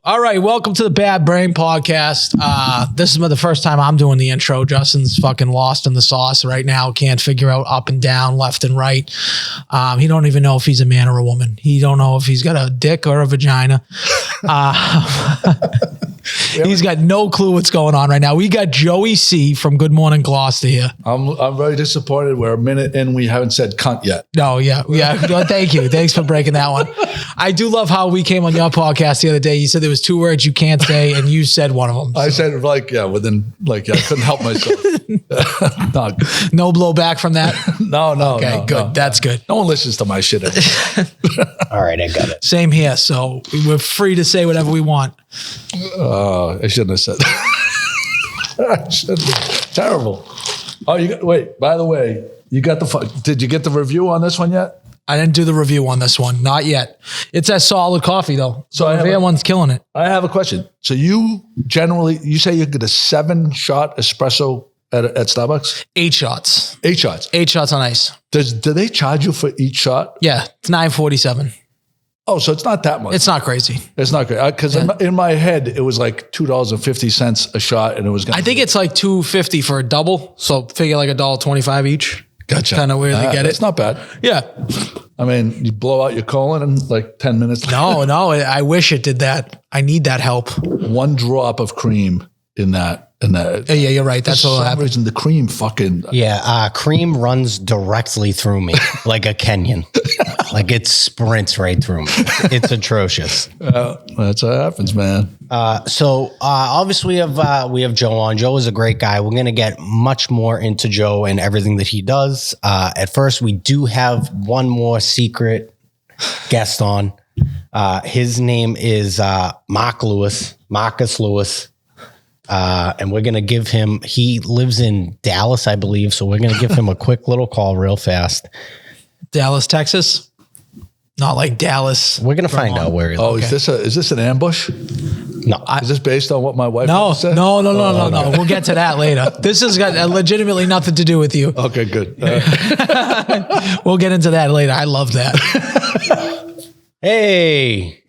All right, welcome to the Bad Brain Podcast. This is the first time I'm doing the intro. Justin's fucking lost in the sauce right now. Can't figure out up and down, left and right. He don't even know if he's a man or a woman. He don't know if he's got a dick or a vagina. He's got no clue what's going on right now. We got Joey C from Good Morning Gloucester here. I'm very disappointed. We're a minute in. We haven't said cunt yet. No, yeah. No, thank you. Thanks for breaking that one. I do love how we came on your podcast the other day. You said there was 2 words you can't say, and you said one of them. So. I said I couldn't help myself. No blowback from that? No. Okay, good. No. That's good. No one listens to my shit anymore. All right, I got it. Same here. So we're free to say whatever we want. I shouldn't have said that. I shouldn't have. Terrible. Oh, wait, by the way, did you get the review on this one yet? I didn't do the review on this one. Not yet. It's a solid coffee, though. So the one's killing it. I have a question. So you say you get a 7-shot espresso at Starbucks? 8 shots. 8 shots. 8 shots on ice. Do they charge you for each shot? Yeah, it's $9.47. Oh, so it's not that much. It's not crazy. It's not great. Because in my head, it was like $2.50 a shot, and it was. I think it's like $2.50 for a double. So figure like $1.25 each. Gotcha. Kind of where they get it. It's not bad. Yeah. I mean, you blow out your colon in like 10 minutes. No. I wish it did that. I need that help. 1 drop of cream in that. Yeah, you're right. That's what will happen. For some reason, the cream fucking. Yeah, cream runs directly through me like a Kenyan. Like it sprints right through me. It's atrocious. That's what happens, man. So obviously we have Joe on. Joe is a great guy. We're going to get much more into Joe and everything that he does. At first, we do have one more secret guest on. His name is Marcus Lewis. And we're going to give him, he lives in Dallas, I believe. So we're going to give him a quick little call real fast. Dallas, Texas? Not like Dallas. We're going to find out where he lives. Oh, is this an ambush? No. Is this based on what my wife said? No. We'll get to that later. This has got legitimately nothing to do with you. Okay, good. We'll get into that later. I love that. Hey.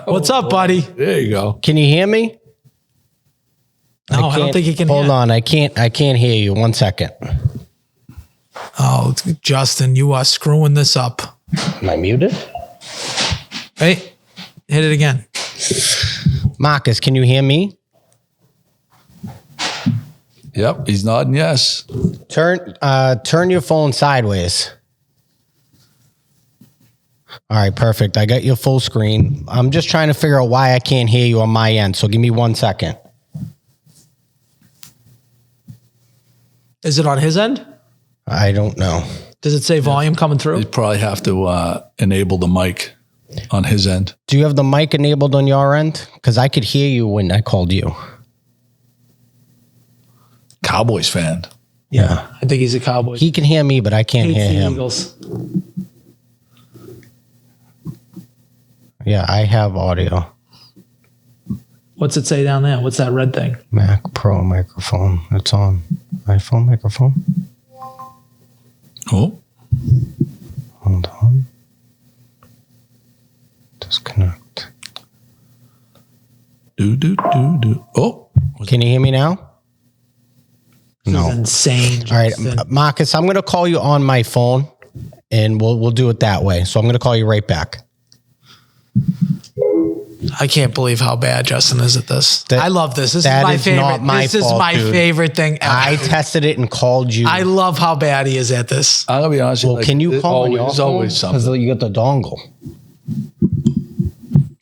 What's up, buddy? There you go. Can you hear me? No, I don't think he can hear. Hold on. I can't hear you. 1 second. Oh, Justin, you are screwing this up. Am I muted? Hey, hit it again. Marcus, can you hear me? Yep, he's nodding yes. Turn your phone sideways. All right, perfect. I got your full screen. I'm just trying to figure out why I can't hear you on my end. So give me 1 second. Is it on his end? I don't know. Does it say volume coming through? You probably have to enable the mic on his end. Do you have the mic enabled on your end? Because I could hear you when I called you. Cowboys fan. Yeah, I think he's a Cowboy. He can hear me, but I can't hear him. Eagles. Yeah, I have audio. What's it say down there? What's that red thing? Mac Pro microphone. It's on. iPhone microphone. Oh. Hold on. Disconnect. Do. Oh. Can you hear me now? This is insane. All right, Marcus, I'm going to call you on my phone, and we'll do it that way. So I'm going to call you right back. I can't believe how bad Justin is at this. I love this. This is that my is favorite. not my This is fault, my dude. favorite thing ever. I tested it and called you. I love how bad he is at this. I'm going to be honest. Well, can you call on your There's phone? always something. Because you got the dongle.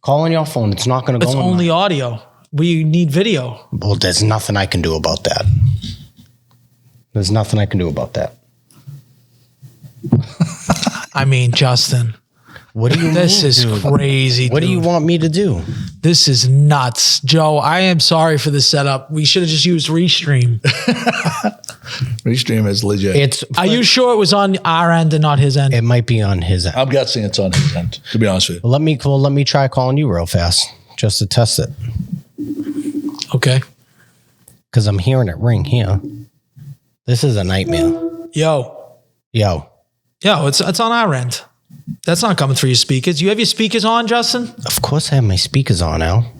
Call on your phone. It's not going to go. It's in only audio. We need video. Well, there's nothing I can do about that. There's nothing I can do about that. I mean, Justin. What do you This mean, is dude? crazy. What do you want me to do? This is nuts. Joe, I am sorry for the setup. We should have just used Restream. Restream is legit. It's. Are you sure it was on our end and not his end? It might be on his end. I'm guessing it's on his end, to be honest with you. Let me try calling you real fast just to test it Okay. because I'm hearing it ring here. This is a nightmare. Yo, Yo, it's on our end. That's not coming through your speakers. You have your speakers on, Justin? of course I have my speakers on, Al.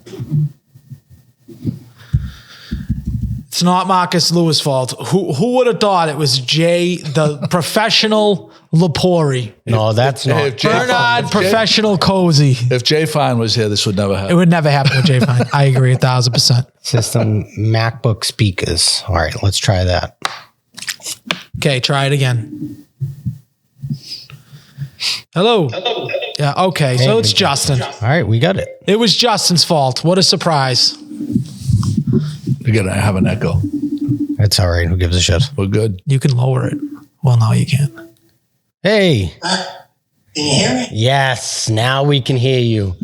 It's not Marcus Lewis' fault. Who would have thought it was Jay, the professional Lapori? No, that's not. If Jay- Bernard, if Jay- professional Cozy. If Jay Fine was here, this would never It happen. would never happen with Jay Fine. I agree 1,000%. System MacBook speakers. All right, let's try that. Okay, try it again. Hello. Yeah, okay. So it's Justin. All right, we got it. It was Justin's fault. What a surprise. You're going to have an echo. It's all right. Who gives a shit? We're good. You can lower it. Well, no, you can't. Hey. Can you hear me? Yes, now we can hear you.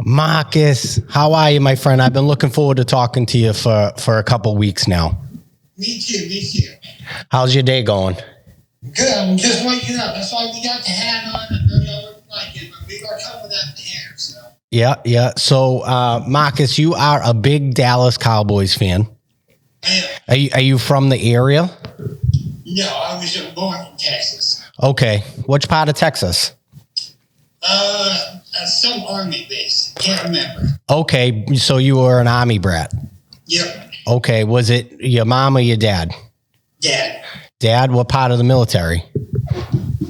Marcus, how are you, my friend? I've been looking forward to talking to you for a couple weeks now. Me too. How's your day going? Good, I'm just waking up. That's why we got the hat on. I know y'all look like it, but we are coming out the hair, so. Yeah. So, Marcus, you are a big Dallas Cowboys fan. Are you from the area? No, I was born in Texas. Okay. Which part of Texas? Some army base. Can't remember. Okay. So you were an Army brat. Yep. Okay. Was it your mom or your dad? Dad. Dad, what part of the military?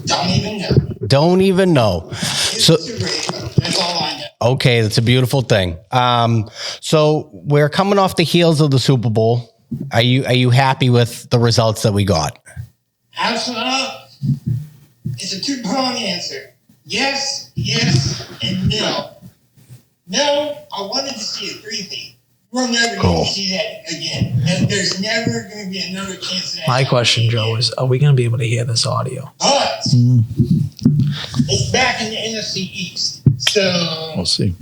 Don't even know. Don't even know. So, That's all I know. okay, that's a beautiful thing. So we're coming off the heels of the Super Bowl. Are you happy with the results that we got? Absolutely. It's a two-pronged answer. Yes, and no. No, I wanted to see a three-peat. We'll never get to see that again. And there's never going to be another chance of that. My question, Joe, is are we going to be able to hear this audio? But it's back in the NFC East. So We'll see.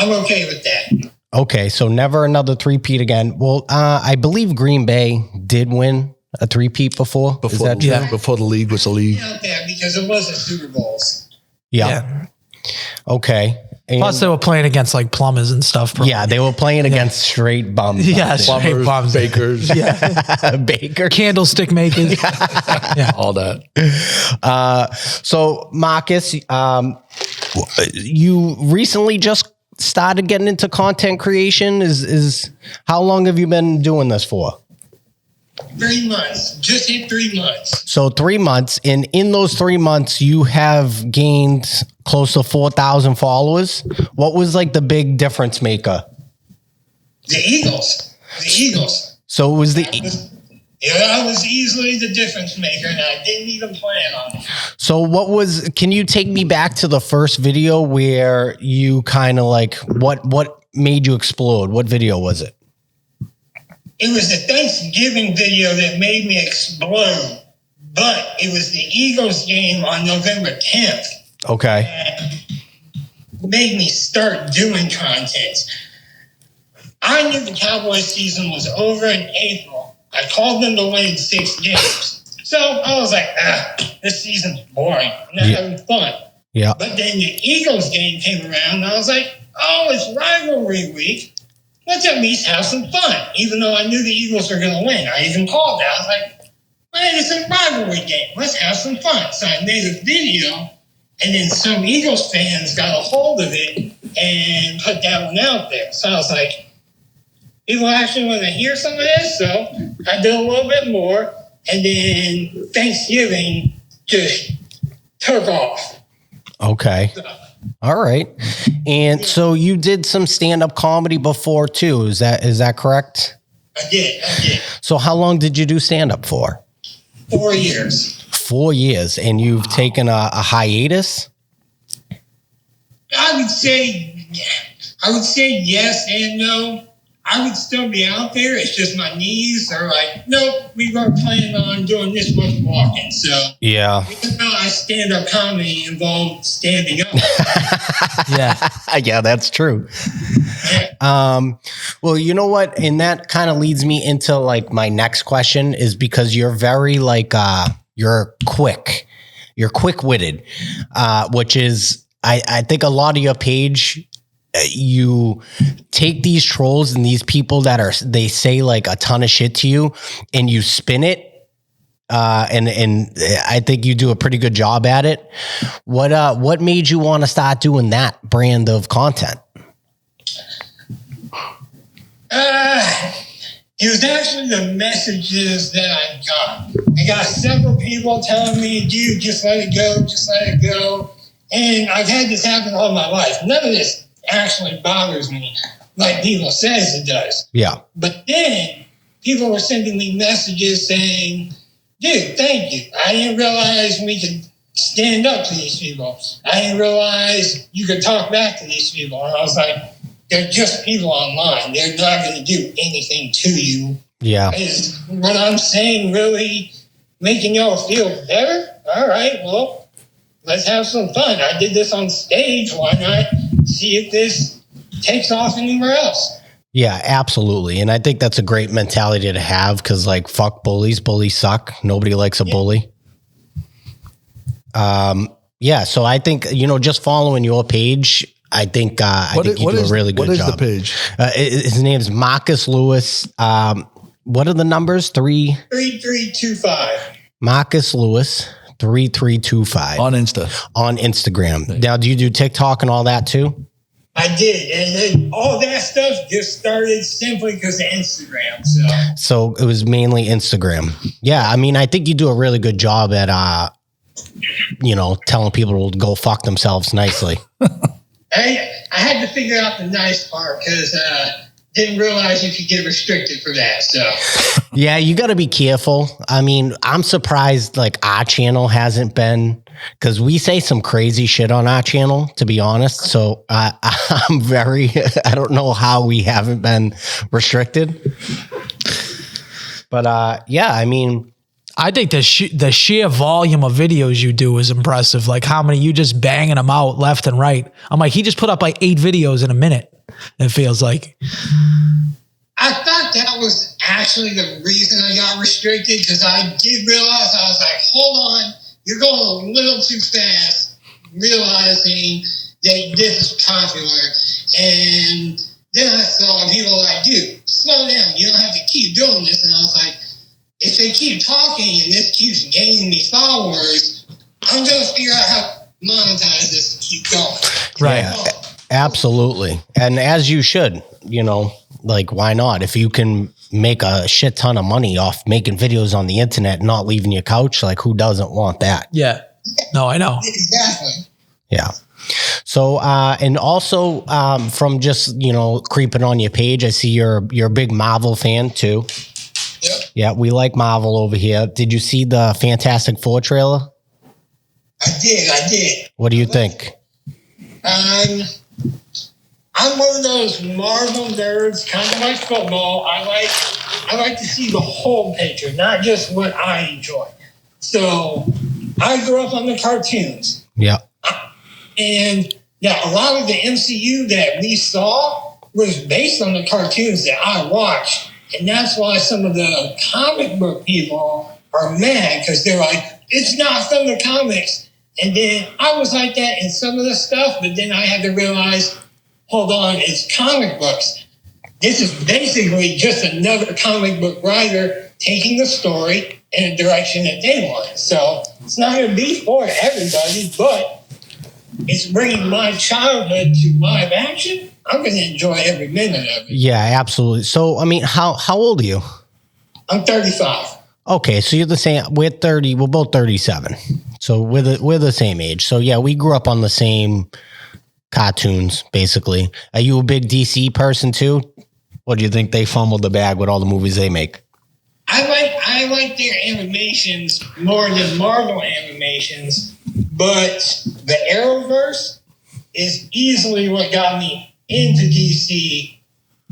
I'm okay with that. Okay, so never another three-peat again. Well, I believe Green Bay did win a three-peat before. Is Before, that the, true? before the league was a league. Out there because it wasn't Super Bowls. Yeah. Okay. And Plus, they were playing against like plumbers and stuff. yeah, they were playing against straight bums. Yeah, straight Plumbers, bums. bakers, Baker. Candlestick makers. all that. So, Marcus, you recently just started getting into content creation. Is how long have you been doing this for? 3 months. Just hit 3 months. So 3 months, and in those 3 months, you have gained close to 4,000 followers. What was like the big difference maker? The Eagles. So it was I was easily the difference maker, and I didn't even plan on it. So what was? Can you take me back to the first video where you kind of like what made you explode? What video was it? It was the Thanksgiving video that made me explode, but it was the Eagles game on November 10th Okay. that made me start doing content. I knew the Cowboys season was over in April. I called them to win 6 games. So I was like, this season's boring. I'm not having fun. Yeah. But then the Eagles game came around, and I was like, oh, it's rivalry week. Let's at least have some fun, even though I knew the Eagles were going to win. I even called that. I was like, man, it's a rivalry game. Let's have some fun. So I made a video, and then some Eagles fans got a hold of it and put that one out there. So I was like, people actually want to hear some of this. So I did a little bit more, and then Thanksgiving just took off. Okay. All right. And so you did some stand-up comedy before too. Is that correct? I did. So how long did you do stand-up for? 4 years. 4 years. And you've taken a hiatus? I would say yes and no. I would still be out there. It's just my knees are like, nope, we weren't planning on doing this much walking. So Yeah. even though I stand-up comedy involved standing up. Yeah, that's true. Well, you know what? And that kind of leads me into like my next question is because you're very like, you're quick-witted, which is, I think a lot of your page, you take these trolls and these people they say like a ton of shit to you and you spin it. And I think you do a pretty good job at it. What made you want to start doing that brand of content? It was actually the messages that I got. I got several people telling me, dude, just let it go, just let it go. And I've had this happen all my life. None of this actually bothers me like people says it does. Yeah. But then people were sending me messages saying, dude, thank you. I didn't realize we could stand up to these people. I didn't realize you could talk back to these people. And I was like, they're just people online. They're not going to do anything to you. Yeah. Is what I'm saying really making y'all feel better? All right, well, let's have some fun. I did this on stage. Why not see if this takes off anywhere else? Yeah, absolutely. And I think that's a great mentality to have because, like, fuck bullies. Bullies suck. Nobody likes a bully. Yeah, so I think, just following your page, I think you do a really good job. What is the page? His name's Marcus Lewis. What are the numbers? 3325. Marcus Lewis 3325 On Instagram. Now, do you do TikTok and all that too? I did, and then all that stuff just started simply because of Instagram. So it was mainly Instagram. Yeah, I mean, I think you do a really good job at telling people to go fuck themselves nicely. I had to figure out the nice part because didn't realize you could get restricted for that. So yeah, you got to be careful. I mean, I'm surprised like our channel hasn't been, because we say some crazy shit on our channel, to be honest. So I don't know how we haven't been restricted. But yeah, I mean, I think the sheer volume of videos you do is impressive. Like how many you just banging them out left and right. I'm like, he just put up like 8 videos in a minute. It feels like. I thought that was actually the reason I got restricted because I did realize I was like, hold on, you're going a little too fast, realizing that this is popular. And then I saw people like, dude, slow down. You don't have to keep doing this. And I was like, if they keep talking and this keeps gaining me followers, I'm going to figure out how to monetize this and keep going. Right. Absolutely. And as you should, like, why not? If you can make a shit ton of money off making videos on the internet and not leaving your couch, like, who doesn't want that? Yeah. No, I know. Exactly. Yeah. So, and also from just, creeping on your page, I see you're a big Marvel fan too. Yep. Yeah, we like Marvel over here. Did you see the Fantastic Four trailer? I did. What do you think? I'm one of those Marvel nerds, kind of like football. I like to see the whole picture, not just what I enjoy. So I grew up on the cartoons. Yeah. And yeah, a lot of the MCU that we saw was based on the cartoons that I watched. And that's why some of the comic book people are mad because they're like, it's not from the comics. And then I was like that in some of the stuff, but then I had to realize, hold on, it's comic books. This is basically just another comic book writer taking the story in a direction that they want. So it's not going to be for everybody, but it's bringing my childhood to live action. I'm going to enjoy every minute of it. Yeah, absolutely. So, I mean, how old are you? I'm 35. Okay, so you're the same. We're 30. We're both 37. So we're the same age. So yeah, we grew up on the same cartoons, basically. Are you a big DC person too? Or do you think they fumbled the bag with all the movies they make? I like their animations more than Marvel animations, but the Arrowverse, is easily what got me into DC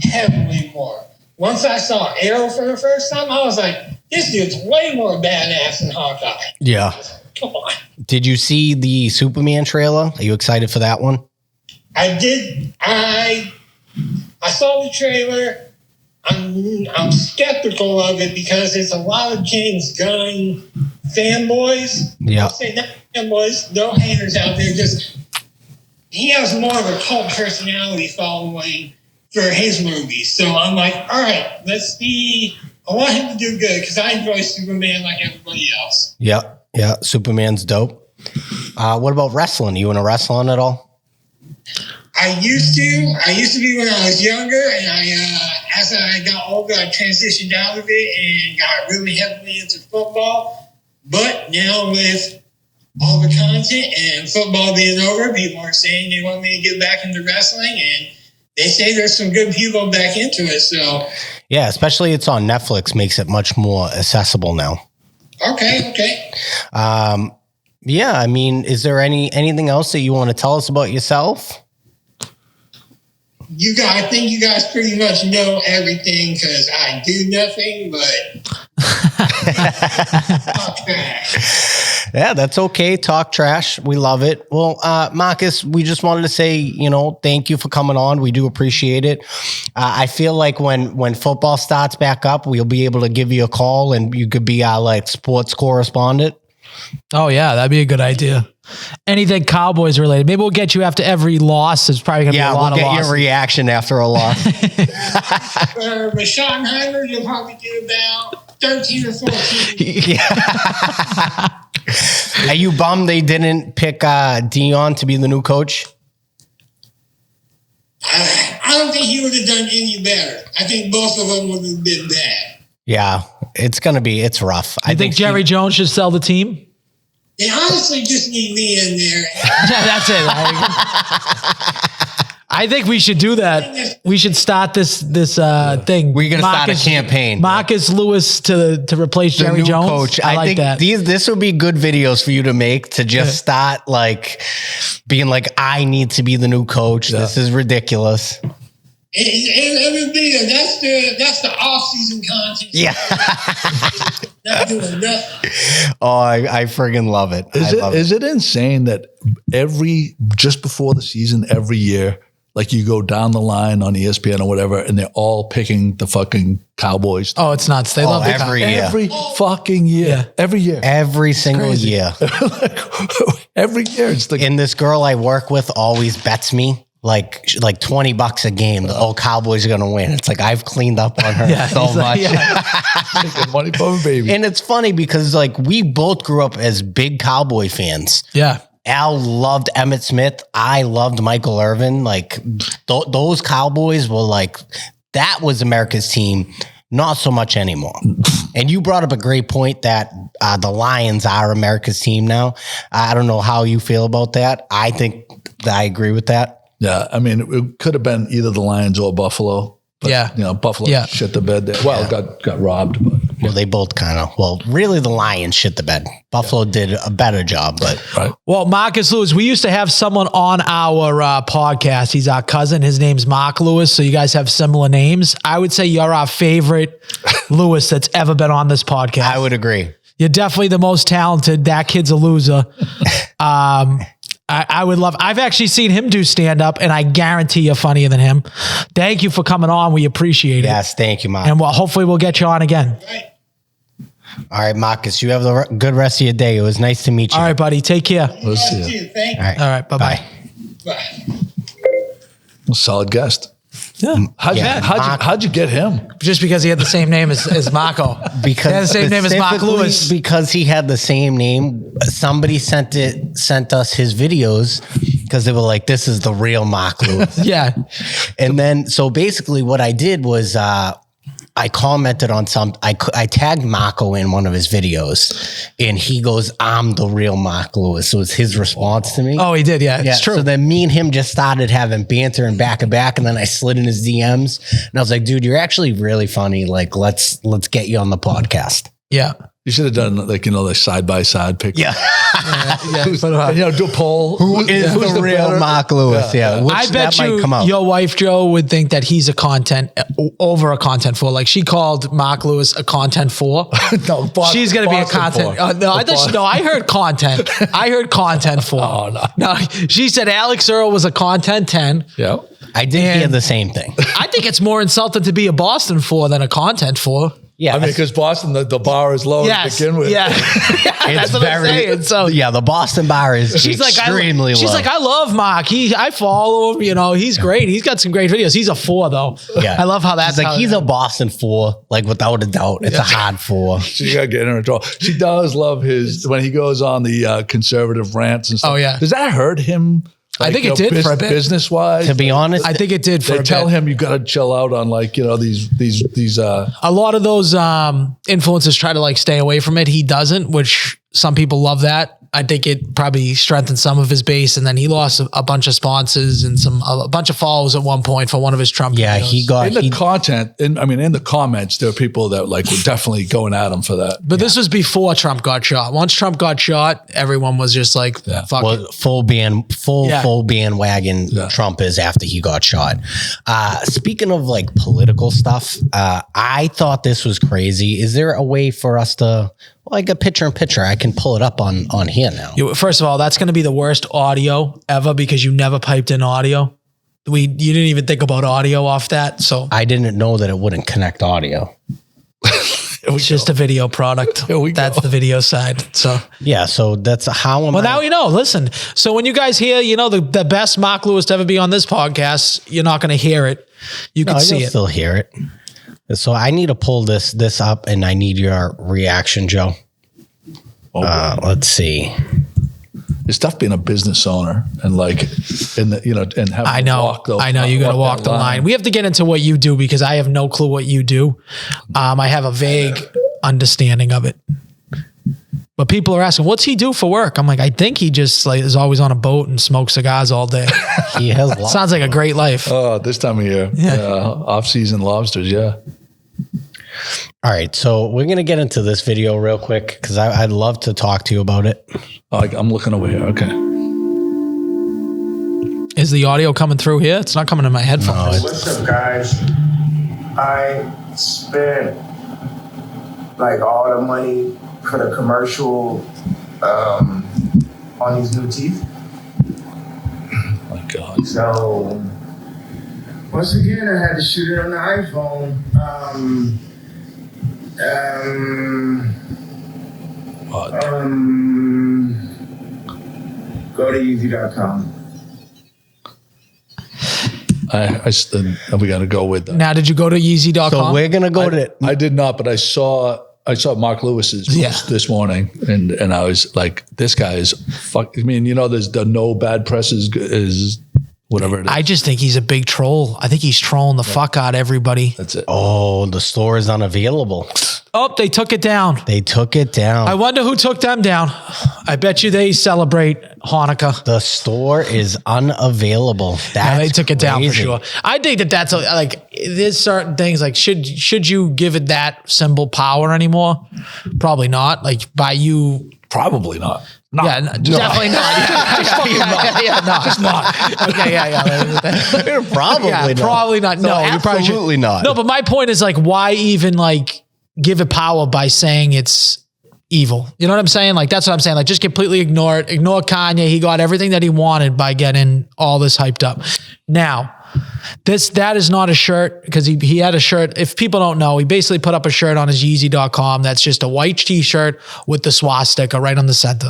heavily more. Once I saw Arrow for the first time, I was like, this dude's way more badass than Hawkeye. Yeah. Come on. Did you see the Superman trailer? Are you excited for that one? I did. I saw the trailer. I'm skeptical of it because it's a lot of James Gunn fanboys. Yeah. I'll say not fanboys, no haters out there. Just he has more of a cult personality following for his movies. So I'm like, all right, let's see. I want him to do good because I enjoy Superman like everybody else. Yeah. Yeah. Superman's dope. What about wrestling? You into wrestling at all? I used to be when I was younger, and as I got older, I transitioned out of it and got really heavily into football. But now with all the content and football being over, people are saying they want me to get back into wrestling, and they say there's some good people back into it. So yeah, especially it's on Netflix, makes it much more accessible now. Okay. Yeah, I mean, is there anything else that you want to tell us about yourself? I think you guys pretty much know everything because I do nothing but talk trash. Yeah, that's okay. Talk trash. We love it. Well, Marcus, we just wanted to say, thank you for coming on. We do appreciate it. I feel like when football starts back up, we'll be able to give you a call and you could be our sports correspondent. Oh yeah, that'd be a good idea. Anything Cowboys related. Maybe we'll get you after every loss. There's probably going to be a lot of losses. Yeah, we'll get your reaction after a loss. For Schottenheimer, you'll probably get about 13 or 14. Yeah. Are you bummed they didn't pick Dion to be the new coach? I don't think he would have done any better. I think both of them would have been bad. Yeah, it's rough. I think Jerry Jones should sell the team. They honestly just need me in there. Yeah, that's it. I think we should do that. We should start this thing. We're gonna start a campaign. Marcus Lewis to replace Jerry Jones. Coach. I like think that. This would be good videos for you to make to just start being like, I need to be the new coach. Yeah. This is ridiculous. It would be that's the off-season content. Yeah. Not doing nothing. Oh, I friggin' love it. Is it insane that just before the season, every year, like you go down the line on ESPN or whatever, and they're all picking the fucking Cowboys. Oh, it's nuts. They love every year. Every fucking year. Yeah. Every year. Every single year. Every year. It's and this girl I work with always bets me like $20 a game. The old Cowboys are gonna win. It's like I've cleaned up on her so much. Making money from baby. And it's funny because we both grew up as big Cowboy fans. Yeah. Al loved Emmitt Smith. I loved Michael Irvin. Those Cowboys were that was America's team. Not so much anymore. And you brought up a great point that the Lions are America's team now. I don't know how you feel about that. I think that I agree with that. Yeah, I mean, it could have been either the Lions or Buffalo. But, Buffalo shit the bed there. Well, got robbed. But well, they both really the Lions shit the bed. Buffalo did a better job, but. Right. Well, Marcus Lewis, we used to have someone on our podcast. He's our cousin. His name's Mark Lewis. So you guys have similar names. I would say you're our favorite Lewis that's ever been on this podcast. I would agree. You're definitely the most talented. That kid's a loser. I would love, I've actually seen him do stand up and I guarantee you're funnier than him. Thank you for coming on. We appreciate it. Yes. Thank you, Mark. And hopefully we'll get you on again. All right, Marcus, you have the good rest of your day. It was nice to meet you. All right, buddy. Take care. We'll see you. Thank you. All right. Bye-bye. Bye. Solid guest. Yeah. How'd you get him? Just because he had the same name as Marco. Because he had the same name as Mark Lewis. Because he had the same name. Somebody sent us his videos because they were like, this is the real Mark Lewis. Yeah. And then, so basically what I did was, I commented on I tagged Marco in one of his videos and he goes, I'm the real Mark Lewis. So it's his response to me. Oh, he did. Yeah, it's true. So then me and him just started having banter and back and back. And then I slid in his DMs and I was like, dude, you're actually really funny. Let's get you on the podcast. Yeah. You should have done like the side by side picture. Yeah. Do a poll. Who's the real better? Mark Lewis? Yeah. Which, I bet that might you come out. your wife Joe would think that he's a content four. Like she called Mark Lewis a content four. No, she's gonna be a Boston content. four. I heard content. I heard content four. Oh, no. No, she said Alex Earl was a content 10. Yeah. I did hear the same thing. I think it's more insulting to be a Boston four than a content four. Yeah. I mean, because Boston, the bar is low to begin with. Yeah. That's what I'm saying. So yeah, the Boston bar is extremely low. She's like, I love Mark. I follow him. He's great. He's got some great videos. He's a 4 though. Yeah. I love how that's She's like, he's a Boston 4, like without a doubt. It's a hard 4. She got to get in trouble. She does love when he goes on the conservative rants and stuff. Oh, yeah. Does that hurt him? I think it did for a bit. Business wise. To be honest, I think it did for They a tell bit. him you got to chill out on these. A lot of those influencers try to stay away from it. He doesn't, which some people love that. I think it probably strengthened some of his base, and then he lost a bunch of sponsors and a bunch of followers at one point for one of his Trump yeah, videos. he got in the comments, there are people that were definitely going at him for that. But this was before Trump got shot. Once Trump got shot, everyone was just like, fuck it. full bandwagon. Yeah. Trump is after he got shot. Speaking of political stuff, I thought this was crazy. Is there a way for us to a picture in picture? I can pull it up on here now. First of all, that's going to be the worst audio ever because you never piped in audio. You didn't even think about audio off that. So I didn't know that it wouldn't connect audio. it's just a video product. That's the video side. So Yeah, so that's how I'm. well, now you know. Listen, so when you guys hear, the best Mark Lewis to ever be on this podcast, you're not going to hear it. You can see it. Still hear it. So I need to pull this up, and I need your reaction, Joe. Let's see. It's tough being a business owner and and having I know. You got to walk the line. We have to get into what you do because I have no clue what you do. I have a vague understanding of it. But people are asking, what's he do for work? I'm like, I think he just is always on a boat and smokes cigars all day. He has lots. Sounds like a great life. Oh, this time of year, off-season lobsters, yeah. All right, so we're gonna get into this video real quick because I'd love to talk to you about it. Oh, I'm looking over here. Okay. Is the audio coming through here? It's not coming in my headphones. What's up, guys? I spent all the money for the commercial on these new teeth. Oh my God. So once again, I had to shoot it on the iPhone. What? Go to Yeezy.com. We got to go with that. Now, did you go to Yeezy.com? So we're gonna go to. I did not, but I saw Mark Lewis's post this morning, and I was like, this guy is fuck. I mean, there's the no bad press is whatever it is. I just think he's a big troll. I think he's trolling the fuck out of everybody. That's it. Oh, the store is unavailable. Oh, they took it down. They took it down. I wonder who took them down. I bet you they celebrate Hanukkah. The store is unavailable. They took it down for crazy. sure. I think that's there's certain things should you give it that symbol power anymore? Probably not. By you. Probably not. No. Yeah, definitely not. Just not. Okay, yeah. Probably not. Probably not. No, you probably should. Absolutely not. No, but my point is why even give it power by saying it's evil? You know what I'm saying? That's what I'm saying. Just completely ignore it. Ignore Kanye. He got everything that he wanted by getting all this hyped up. Now, that is not a shirt because he had a shirt. If people don't know, he basically put up a shirt on his Yeezy.com that's just a white t-shirt with the swastika right on the center.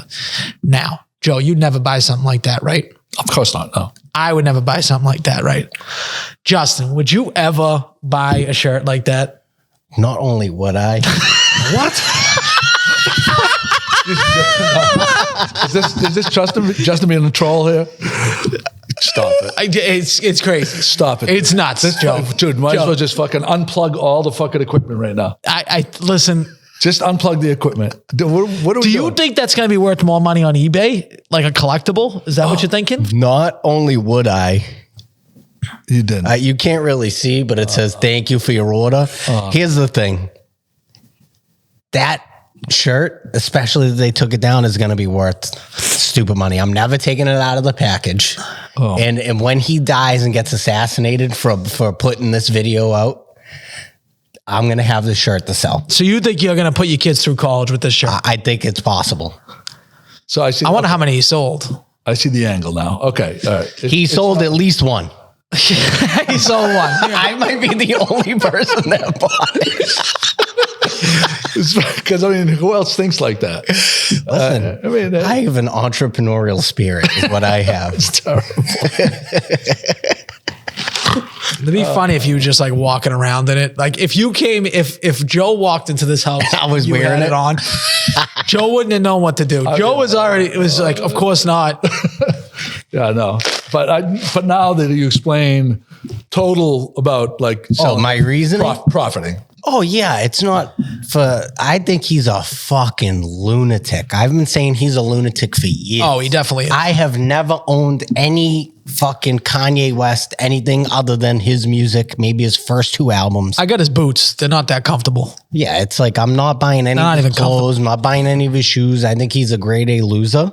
Now, Joe, you'd never buy something like that, right? Of course not. No. I would never buy something like that, right? Justin, would you ever buy a shirt like that? Not only would I. What? Is this Justin being a troll here? Stop it. It's crazy. Stop it. It's nuts, Joe. Dude, might Joe. as well just fucking unplug all the fucking equipment right now. I listen. Just unplug the equipment. Dude, what are we Do you doing? think that's going to be worth more money on eBay? Like a collectible? Is that what you're thinking? Not only would I. You didn't. You can't really see, but it says thank you for your order. Here's the thing. That shirt, especially if they took it down, is going to be worth stupid money. I'm never taking it out of the package. Oh. And when he dies and gets assassinated for putting this video out, I'm going to have this shirt to sell. So you think you're going to put your kids through college with this shirt? I think it's possible. So I see. I wonder how many he sold. I see the angle now. Okay, all right. He sold at least one. He sold one. I might be the only person that bought it. Because I mean, who else thinks like that? Listen, I have an entrepreneurial spirit, is what I have. It's terrible. It'd be funny if you were just like walking around in it. Like if you came, if Joe walked into this house, I was you wearing had it on. Joe wouldn't have known what to do. Joe was already. It was like, of course not. Yeah, no. But now that you explain total about like My reasoning? profiting. Oh yeah, it's not for. I think he's a fucking lunatic. I've been saying he's a lunatic for years. Oh, he definitely is. I have never owned any fucking Kanye West, anything other than his music, maybe his first 2 albums. I got his boots. They're not that comfortable. Yeah, it's like I'm not buying any Not of even his clothes. I'm not buying any of his shoes. I think he's a grade A loser.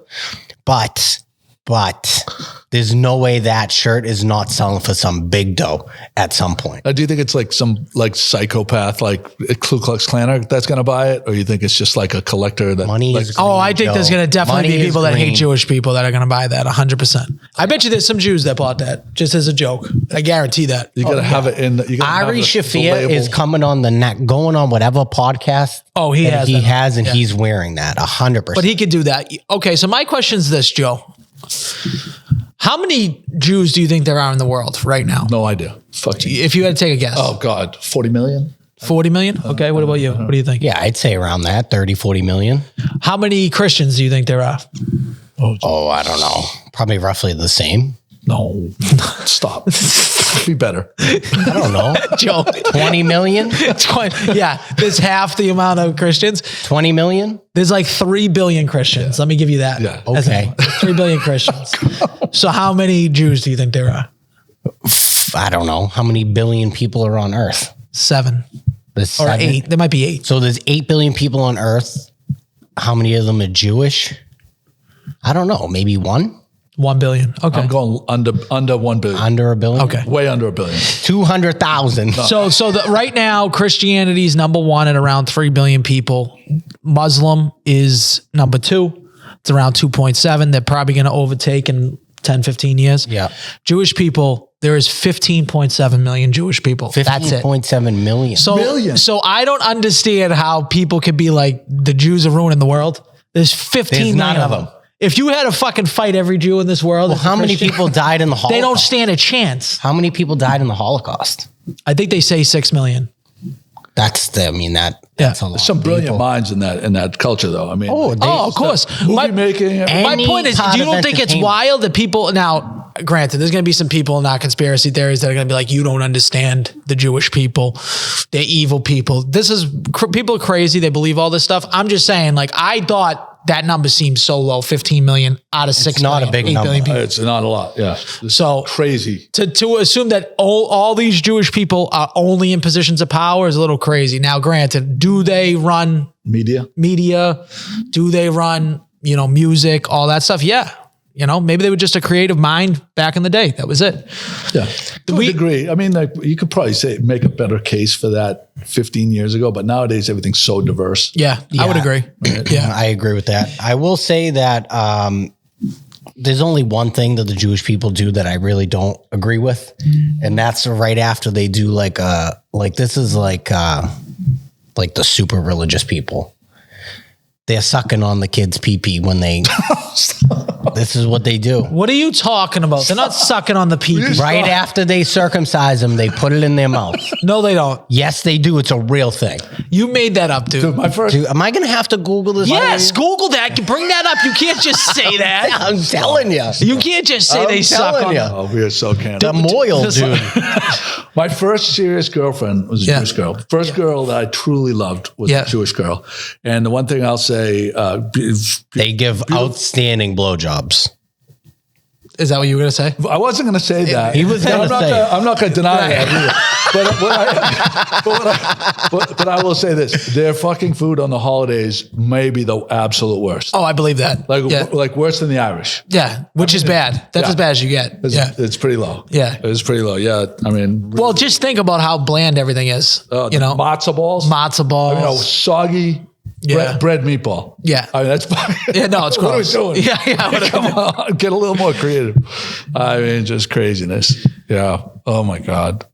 But there's no way that shirt is not selling for some big dough at some point. Do you think it's like some like psychopath, like a Ku Klux Klaner that's going to buy it? Or you think it's just like a collector that Money like, is Oh, I think there's going to definitely Money be is people that hate green. Jewish people that are going to buy that 100%. I bet you there's some Jews that bought that just as a joke. I guarantee that. you got to have it in. You gotta have Ari the Shafir label. is coming on the neck, going on whatever podcast. Oh, he that has He that. has, and Yeah. he's wearing that 100%. But he could do that. Okay, so my question is this, Joe. How many Jews do you think there are in the world right now? No idea. Fuck you. If you had to take a guess. Oh God, 40 million. 40 million? Okay, what about you? What do you think? yeah, I'd say around that 30, 40 million. How many Christians do you think there are? Oh, I don't know. Probably roughly the same. No, stop. Be better. I don't know. Joe. 20 million? Yeah, there's half the amount of Christians. 20 million? There's like 3 billion Christians. Let me give you that. Yeah. As Okay. 3 billion Christians. So how many Jews do you think there are? I don't know. How many billion people are on Earth? 7 There's or 7. 8. There might be 8. So there's 8 billion people on Earth. How many of them are Jewish? I don't know. Maybe 1? 1 billion. Okay. I'm going under 1 billion. Under a billion? Okay. Way under 1 billion. 200,000. So right now, Christianity is number 1 at around 3 billion people. Muslim is number 2. It's around 2.7. They're probably going to overtake in 10, 15 years. Yeah. Jewish people, there is 15.7 million Jewish people. That's it. 15.7 million. Million. So I don't understand how people could be like, the Jews are ruining the world. There's 15 There's million none of of them. them. If you had to fucking fight every Jew in this world, Well, how many people died in the Holocaust? They don't stand a chance. How many people died in the Holocaust? I think they say 6 million. That's a lot. Some of brilliant people. minds in that culture, though. I mean, Oh, Oh, of course. movie making. My Any point is, part you of don't think it's entertainment. wild that people now, granted, there's going to be some people in our conspiracy theories that are going to be like, you don't understand the Jewish people. They're evil people. People are crazy. They believe all this stuff. I'm just saying, like, I thought that number seems so low, 15 million out of 6 not a million, big 8 number. billion people. It's not a lot. Yeah. It's So crazy. to assume that all these Jewish people are only in positions of power is a little crazy. Now, granted, do they run Media. do they run, music, all that stuff? Yeah. Maybe they were just a creative mind back in the day. That was it. Yeah. To a degree. I mean, like you could probably make a better case for that 15 years ago, but nowadays everything's so diverse. Yeah, I would agree. Yeah. I agree with that. I will say that there's only one thing that the Jewish people do that I really don't agree with, and that's right after they do like this is like the super religious people. They're sucking on the kids' pee-pee when they. This is what they do. What are you talking about? They're not sucking on the pee. Right after they circumcise them, they put it in their mouth. No, they don't. Yes, they do. It's a real thing. You made that up, dude. Dude, my first. Dude, am I going to have to Google this? Yes, Google that. Bring that up. You can't just say that. I'm telling you. You can't just say I'm they suck telling on ya. Oh, we are so The candid. moil, dude. My first serious girlfriend was a Jewish girl. First girl that I truly loved was a Jewish girl. And the one thing I'll say, They give outstanding blowjobs. Is that what you were going to say? I wasn't going to say that. He was gonna say it. I'm not going to deny that either. but I will say this: their fucking food on the holidays may be the absolute worst. Oh, I believe that. Like worse than the Irish. Yeah, which is bad. That's as bad as you get. It's pretty low. Yeah, it's pretty low. Yeah, I mean, well, just think about how bland everything is. You know, matzo balls. I mean, soggy. Bread meatball. Yeah. I mean, that's yeah, no, it's gross. What are we doing? Yeah. Come on, get a little more creative. I mean, just craziness. Yeah. Oh my God.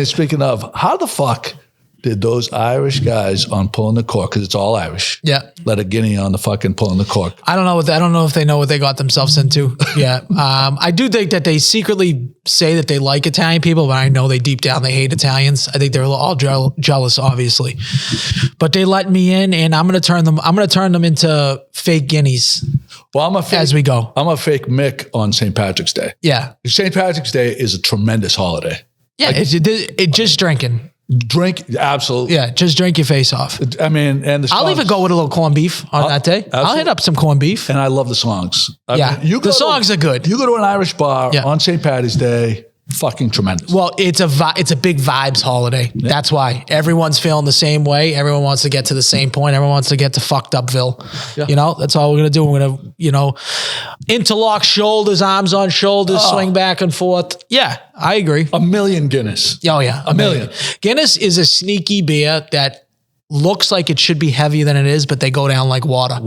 Speaking of, how the fuck did those Irish guys on Pulling the Cork, because it's all Irish, let a guinea on the fucking Pulling the Cork? I don't know if they know what they got themselves into. Yeah. I do think that they secretly say that they like Italian people, but I know deep down they hate Italians. I think they're all jealous, obviously. But they let me in, and I'm gonna turn them into fake guineas. Well, as we go. I'm a fake Mick on St. Patrick's Day. Yeah. St. Patrick's Day is a tremendous holiday. Yeah, it's just drinking. Drink, absolutely. Yeah, just drink your face off. I mean, and the songs, I'll even go with a little corned beef on that day. Absolutely. I'll hit up some corned beef. And I love the songs. The songs are good. You go to an Irish bar on St. Patty's Day, fucking tremendous. Well, it's a big vibes holiday. Yeah. That's why everyone's feeling the same way. Everyone wants to get to the same point. Everyone wants to get to fucked upville. Yeah. You know, that's all we're going to do. We're going to, interlock shoulders, arms on shoulders, swing back and forth. Yeah, I agree. A million Guinness. Oh yeah. A million. Guinness is a sneaky beer that looks like it should be heavier than it is, but they go down like water.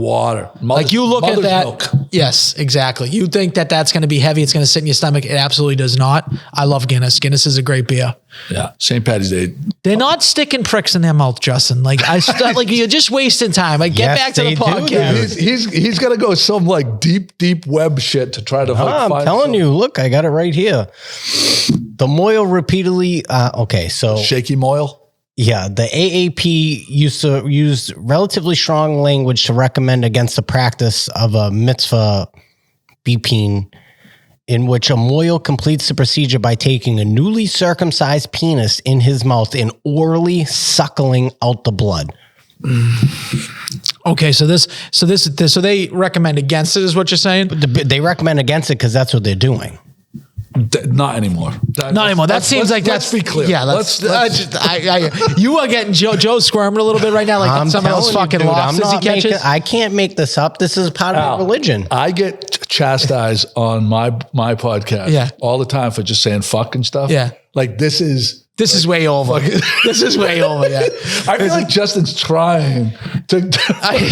Like you look at that. Milk. Yes, exactly. You think that that's going to be heavy. It's going to sit in your stomach. It absolutely does not. I love Guinness. Guinness is a great beer. Yeah. St. Patty's Day. They're not sticking pricks in their mouth, Justin. Like you're just wasting time. Like get back to the podcast. He's got to go some like deep web shit to try to I'm telling you, look, I got it right here. The Moyle repeatedly, Shaky Moyle. Yeah, the AAP used to use relatively strong language to recommend against the practice of a mitzvah bipin, in which a moil completes the procedure by taking a newly circumcised penis in his mouth and orally suckling out the blood. Okay, so they recommend against it, is what you're saying? They recommend against it because that's what they're doing. Not anymore. That seems like let's be clear. Yeah, you are getting Joe squirming a little bit right now, like some of those fucking losses he catches. I can't make this up. This is part of my religion. I get chastised on my podcast all the time for just saying fuck and stuff. Yeah, like this is way over. This is way over. Yeah, I feel like Justin's trying to.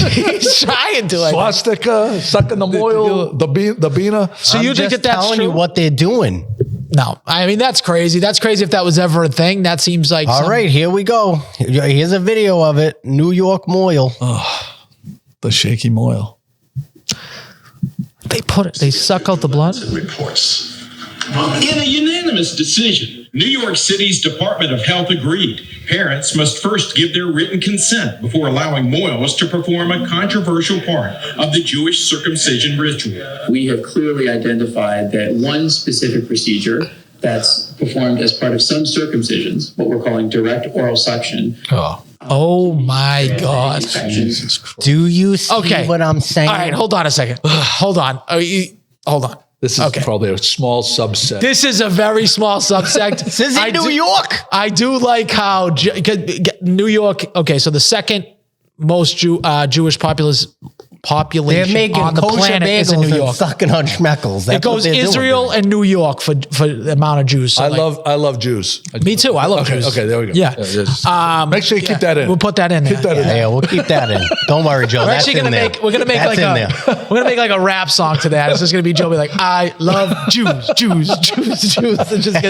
He's trying to swastika, sucking the moil, the bina. So you think that's telling true? You what they're doing? No, I mean that's crazy. That's crazy if that was ever a thing. That seems like all right. Here we go. Here's a video of it. New York moil. Oh, the shaky moil. They suck out the blood. Reports. In a unanimous decision, New York City's Department of Health agreed parents must first give their written consent before allowing moils to perform a controversial part of the Jewish circumcision ritual. We have clearly identified that one specific procedure that's performed as part of some circumcisions, what we're calling direct oral suction. Oh my God. Jesus Christ. Do you see what I'm saying? All right, hold on a second. Hold on. Hold on. This is probably a small subset. This is a very small subset. This is in New York. I do like how New York. Okay, so the second most Jewish population they're making on the planet is in New York. Sucking on schmeckles. It goes Israel and New York for the amount of Jews. So I love Jews. Me too. I love Jews. Okay, there we go. Yeah. Make sure you keep that in. We'll put that in there. Yeah, we'll keep that in. Don't worry, Joe. We're actually gonna make like a rap song to that. It's just gonna be Joe be like, I love Jews. It's just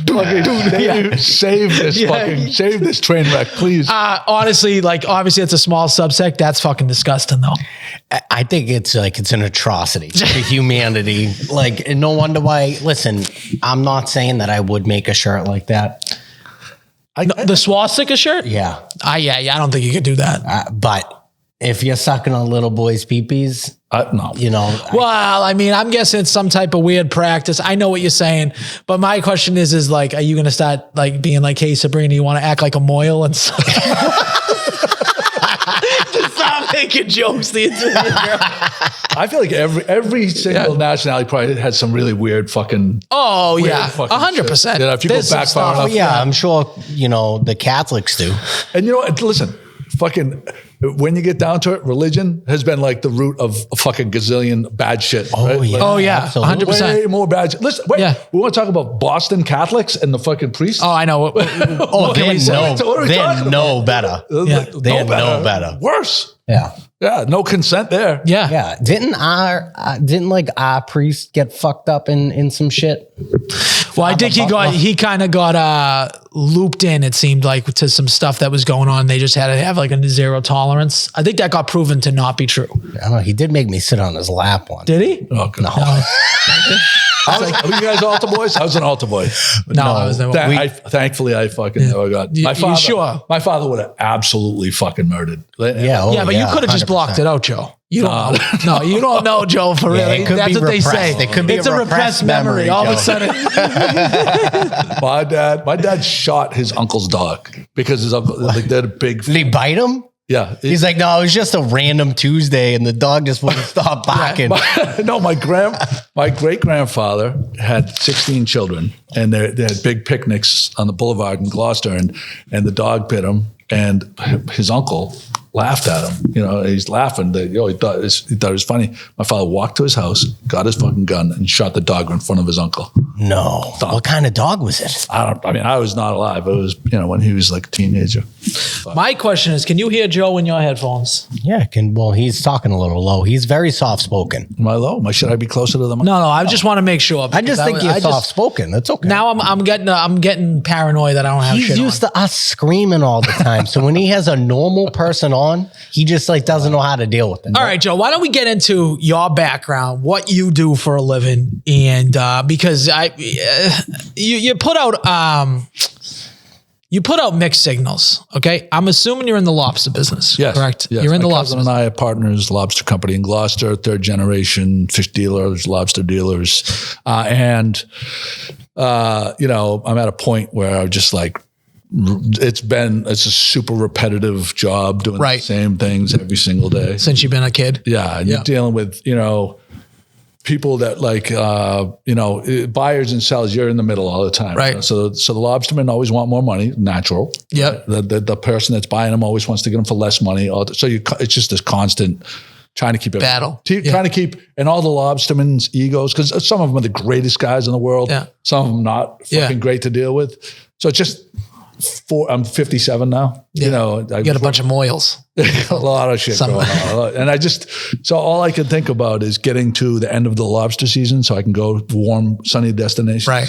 gonna save this train wreck, please. Honestly, obviously it's a small subsect. That's fucking disgusting though. I think it's an atrocity to humanity. No wonder why. Listen, I'm not saying that I would make a shirt like that. The swastika shirt? Yeah. I don't think you could do that. But if you're sucking on little boys' peepees, no. Well, I mean, I'm guessing it's some type of weird practice. I know what you're saying, but my question is are you going to start being like, hey, Sabrina, you want to act like a moil and stuff? making jokes the entire I feel like every single nationality probably had some really weird fucking. Oh weird yeah, fucking 100%. shit. If you There's go back some far stuff. enough, Yeah, I'm sure, the Catholics do. and you know what? Listen, fucking. When you get down to it, religion has been like the root of a fucking gazillion bad shit. Oh, right? yeah. Like, Oh yeah, Absolutely. 100%. way more bad shit. Listen, wait. Yeah. We want to talk about Boston Catholics and the fucking priests. Oh, I know. Oh, What can we say? What are we they talking know about? better. Yeah. They know better. Worse. Yeah. Yeah, no consent there. Yeah. Yeah. Didn't our priest get fucked up in some shit? Well, I think he kind of got looped in, it seemed like, to some stuff that was going on. They just had to have like a zero tolerance. I think that got proven to not be true. I don't know. He did make me sit on his lap once. Did he? Oh, God. No. Were you guys altar boys? I was an altar boy. No, I was never. Thankfully, I fucking never got. You father, sure? My father would have absolutely fucking murdered. Yeah. Oh, Yeah, but you could have just 100%. blocked it out, Joe. You don't know. No, you don't know, Joe, for real. it could That's be what they say. repressed. It could be it's a a repressed repressed memory. memory, All of a Joe. sudden. My dad shot his uncle's dog because his uncle, like, they had a big. Did he bite him? Yeah. He's like, no, it was just a random Tuesday, and the dog just wouldn't stop barking. No, my great grandfather had 16 children, and they had big picnics on the boulevard in Gloucester, and the dog bit him, and his uncle laughed at him. He's laughing. He thought it was funny. My father walked to his house, got his fucking gun, and shot the dog in front of his uncle. No. What kind of dog was it? I was not alive. It was, when he was like a teenager. My question is, can you hear Joe in your headphones? Yeah, he's talking a little low. He's very soft spoken. Am I low? Should I be closer to the mic? No, I just want to make sure. I just think you're soft spoken. That's okay. Now I'm getting paranoid that I don't have He's shit used on. to us screaming all the time. So when he has a normal person on, he just like doesn't know how to deal with it. All right, Joe, why don't we get into your background, what you do for a living, and because you put out mixed signals, okay? I'm assuming you're in the lobster business, Yes, correct? Yes. You're in the My lobster cousin and I are partners, lobster company in Gloucester, third generation fish dealers, lobster dealers. I'm at a point where I'm just like, it's a super repetitive job doing the same things every single day. Since you've been a kid? Yeah. And you're dealing with, people that buyers and sellers, you're in the middle all the time. Right. So the lobstermen always want more money, natural. Yep. The person that's buying them always wants to get them for less money. So it's just this constant trying to keep it battle. Trying to keep, and all the lobstermen's egos, because some of them are the greatest guys in the world. Yeah. Some of them not fucking great to deal with. So it's just, I'm 57 now. Yeah. I You got a bunch of moils. a lot of shit going on. And so all I can think about is getting to the end of the lobster season so I can go warm, sunny destinations. Right.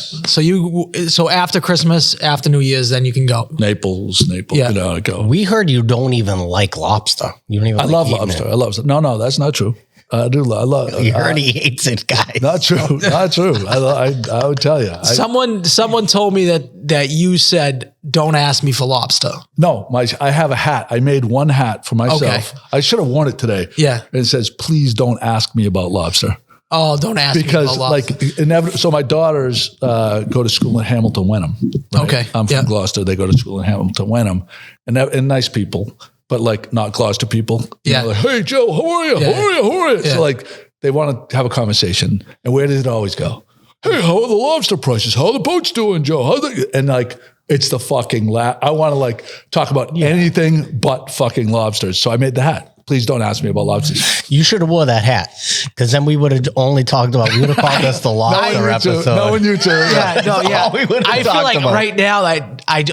So after Christmas, after New Year's, then you can go. Naples, Yeah. go. We heard you don't even like lobster. You don't even. I love lobster. I love. No, that's not true. I do. I love. We heard he hates it, guys. Not true. Not true. I would tell you. Someone told me that you said, "Don't ask me for lobster." No, I have a hat. I made one hat for myself. Okay. I should have worn it today. Yeah. And it says, "Please don't ask me about lobster." Oh, don't ask me Because about lobster. so my daughters go to school in Hamilton, Wenham. Right? Okay. I'm from Gloucester. They go to school in Hamilton, Wenham, and nice people, but like not Gloucester people. Yeah. Like, hey Joe, how are you? Yeah. How are you? How are you? Yeah. So like they want to have a conversation, and where does it always go? Hey, how are the lobster prices? How are the boats doing, Joe? And like it's the fucking I want to talk about anything but fucking lobsters. So I made the hat. Please don't ask me about lobsters. You should have wore that hat, because then we would have only talked about. We would have called this the lobster episode. Knowing you two. Yeah, no, yeah. all we would have I feel talked like about. right now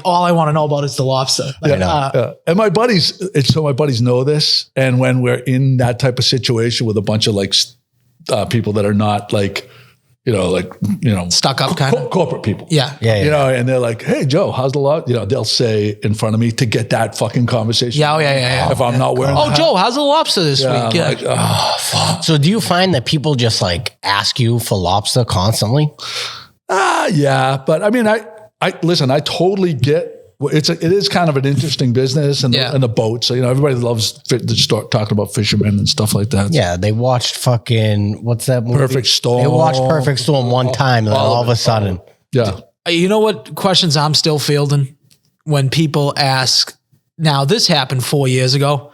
all I want to know about is the lobster. Like, And my buddies, my buddies know this. And when we're in that type of situation with a bunch of people that are not stuck up kind of. corporate people. Yeah. And they're like, hey, Joe, how's the lot? They'll say in front of me to get that fucking conversation. Yeah. If I'm not wearing Oh, Joe, how's the lobster this week? I'm Yeah. like, oh, fuck. So do you find that people just ask you for lobster constantly? Yeah. But I mean, I listen, I totally get, it is kind of an interesting business and the boat. So, everybody loves to start talking about fishermen and stuff like that. Yeah, they watched fucking, what's that movie? Perfect Storm. They watched Perfect Storm one time, and then all of a sudden. Yeah. You know what questions I'm still fielding when people ask? Now, this happened 4 years ago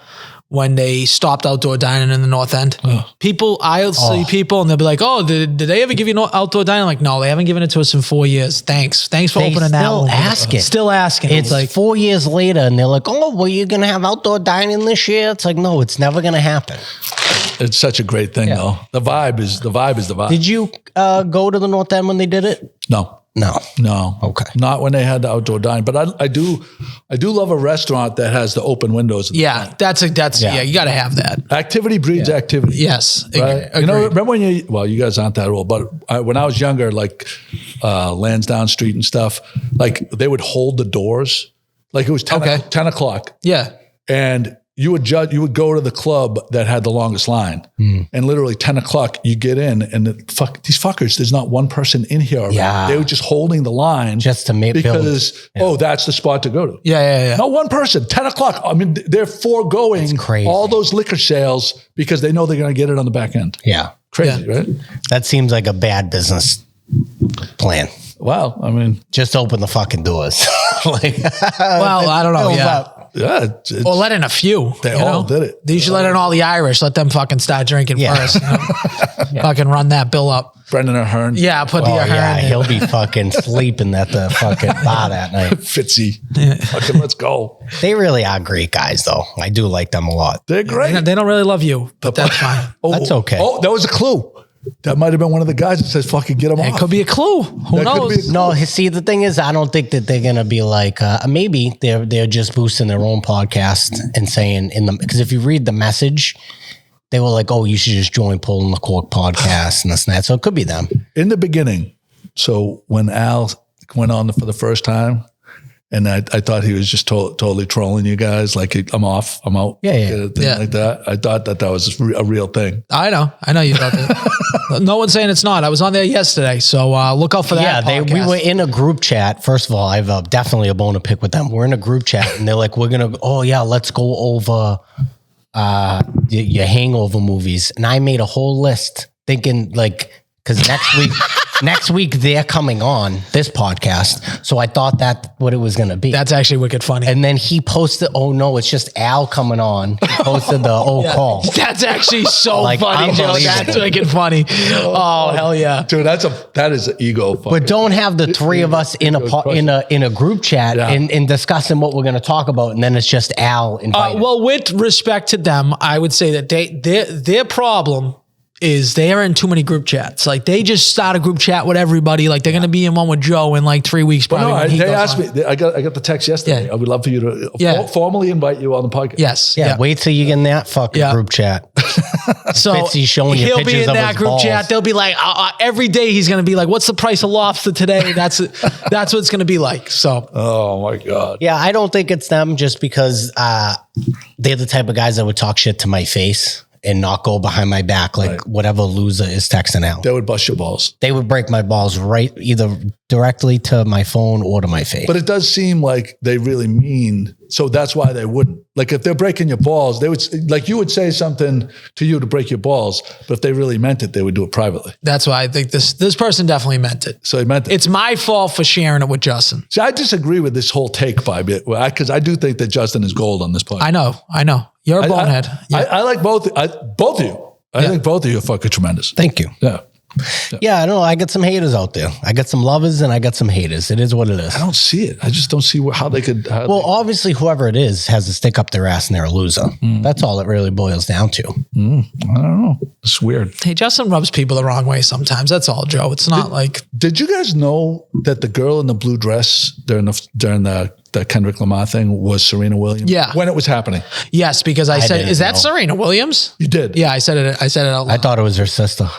when they stopped outdoor dining in the North End. People, I'll see people and they'll be like, oh, did they ever give you outdoor dining? I'm like, no, they haven't given it to us in 4 years. Thanks for opening that one. Still asking. It's like 4 years later and they're like, oh, well, you're going to have outdoor dining this year? It's like, no, it's never going to happen. It's such a great thing, though. The vibe is the vibe. Did you go to the North End when they did it? No. Okay. Not when they had the outdoor dining, but I do love a restaurant that has the open windows. Yeah, that's you got to have that. Activity breeds activity. Yes, right. You know, remember when you guys aren't that old, but when I was younger, like Lansdowne Street and stuff, like they would hold the doors, like it was 10 o'clock. Yeah, and you would go to the club that had the longest line, and literally 10 o'clock you get in, and these fuckers, there's not one person in here already. Yeah. They were just holding the line just to make because that's the spot to go to. Yeah. Not one person. 10 o'clock. I mean, they're foregoing all those liquor sales because they know they're going to get it on the back end. Yeah, crazy, right? That seems like a bad business plan. Well, I mean, just open the fucking doors. Well, I don't know. Yeah. Or let in a few. They all did it. You should let in all the Irish. Let them fucking start drinking first. Fucking run that bill up. Brendan Ahern. Yeah, put the Ahern in. He'll be fucking sleeping at the fucking bar that night. Fitzy. Fucking let's go. They really are great guys, though. I do like them a lot. They're great. They don't really love you, but that's fine. That's okay. Oh, that was a clue. That might have been one of the guys that says, fucking get them off. It could be a clue. Who knows? No, see, the thing is, I don't think that they're going to be like, maybe they're just boosting their own podcast and saying because if you read the message, they were like, oh, you should just join Pulling the Cork podcast and this and that. So it could be them. In the beginning, so when Al went on for the first time, and I thought he was just totally trolling you guys. Like, I'm off, I'm out. Yeah. Like that. I thought that was a real thing. I know you thought that. No one's saying it's not. I was on there yesterday. So look out for that. Yeah, we were in a group chat. First of all, I've definitely a bone to pick with them. We're in a group chat and they're like, let's go over your hangover movies. And I made a whole list thinking because next week they're coming on this podcast. So I thought that's what it was going to be. That's actually wicked funny. And then he posted, oh no, it's just Al coming on. He posted the call. That's actually so funny, Joe. That's wicked funny. Oh, hell yeah. Dude, that is an ego. But don't have the three of us in a group chat and discussing what we're going to talk about. And then it's just Al invited. Well, with respect to them, I would say that their problem is they are in too many group chats. Like they just start a group chat with everybody. Like they're going to be in one with Joe in like 3 weeks. Probably. They asked me. I got the text yesterday. I would love for you to formally invite you on the podcast. Yes. Yeah. Wait till you get in that fucking group chat. So Fitzy's showing you he'll be in that group chat. They'll be like every day he's going to be like, "What's the price of lobster today?" That's what it's going to be like. So. Oh my God. Yeah, I don't think it's them just because they're the type of guys that would talk shit to my face and not go behind my back like whatever loser is texting out. They would bust your balls. They would break my balls right either directly to my phone or to my face. But it does seem like they really mean, so that's why they wouldn't. Like if they're breaking your balls, they would, like you would say something to you to break your balls, but if they really meant it, they would do it privately. That's why I think this person definitely meant it. So he meant it. It's my fault for sharing it with Justin. See, I disagree with this whole take by bit, because I do think that Justin is gold on this podcast. I know. You're a bonehead. I like both of you. I think both of you are fucking tremendous. Thank you. Yeah, I don't know. I got some haters out there. I got some lovers and I got some haters. It is what it is. I don't see it. I just don't see how they could. Obviously, whoever it is has to stick up their ass and they're a loser. That's all it really boils down to. I don't know. It's weird. Hey, Justin rubs people the wrong way sometimes. That's all, Joe. It's not like. Did you guys know that the girl in the blue dress during the Kendrick Lamar thing was Serena Williams? Yeah. When it was happening? Yes, because I said, "Is that Serena Williams?" You did. Yeah, I said it out loud. I thought it was her sister.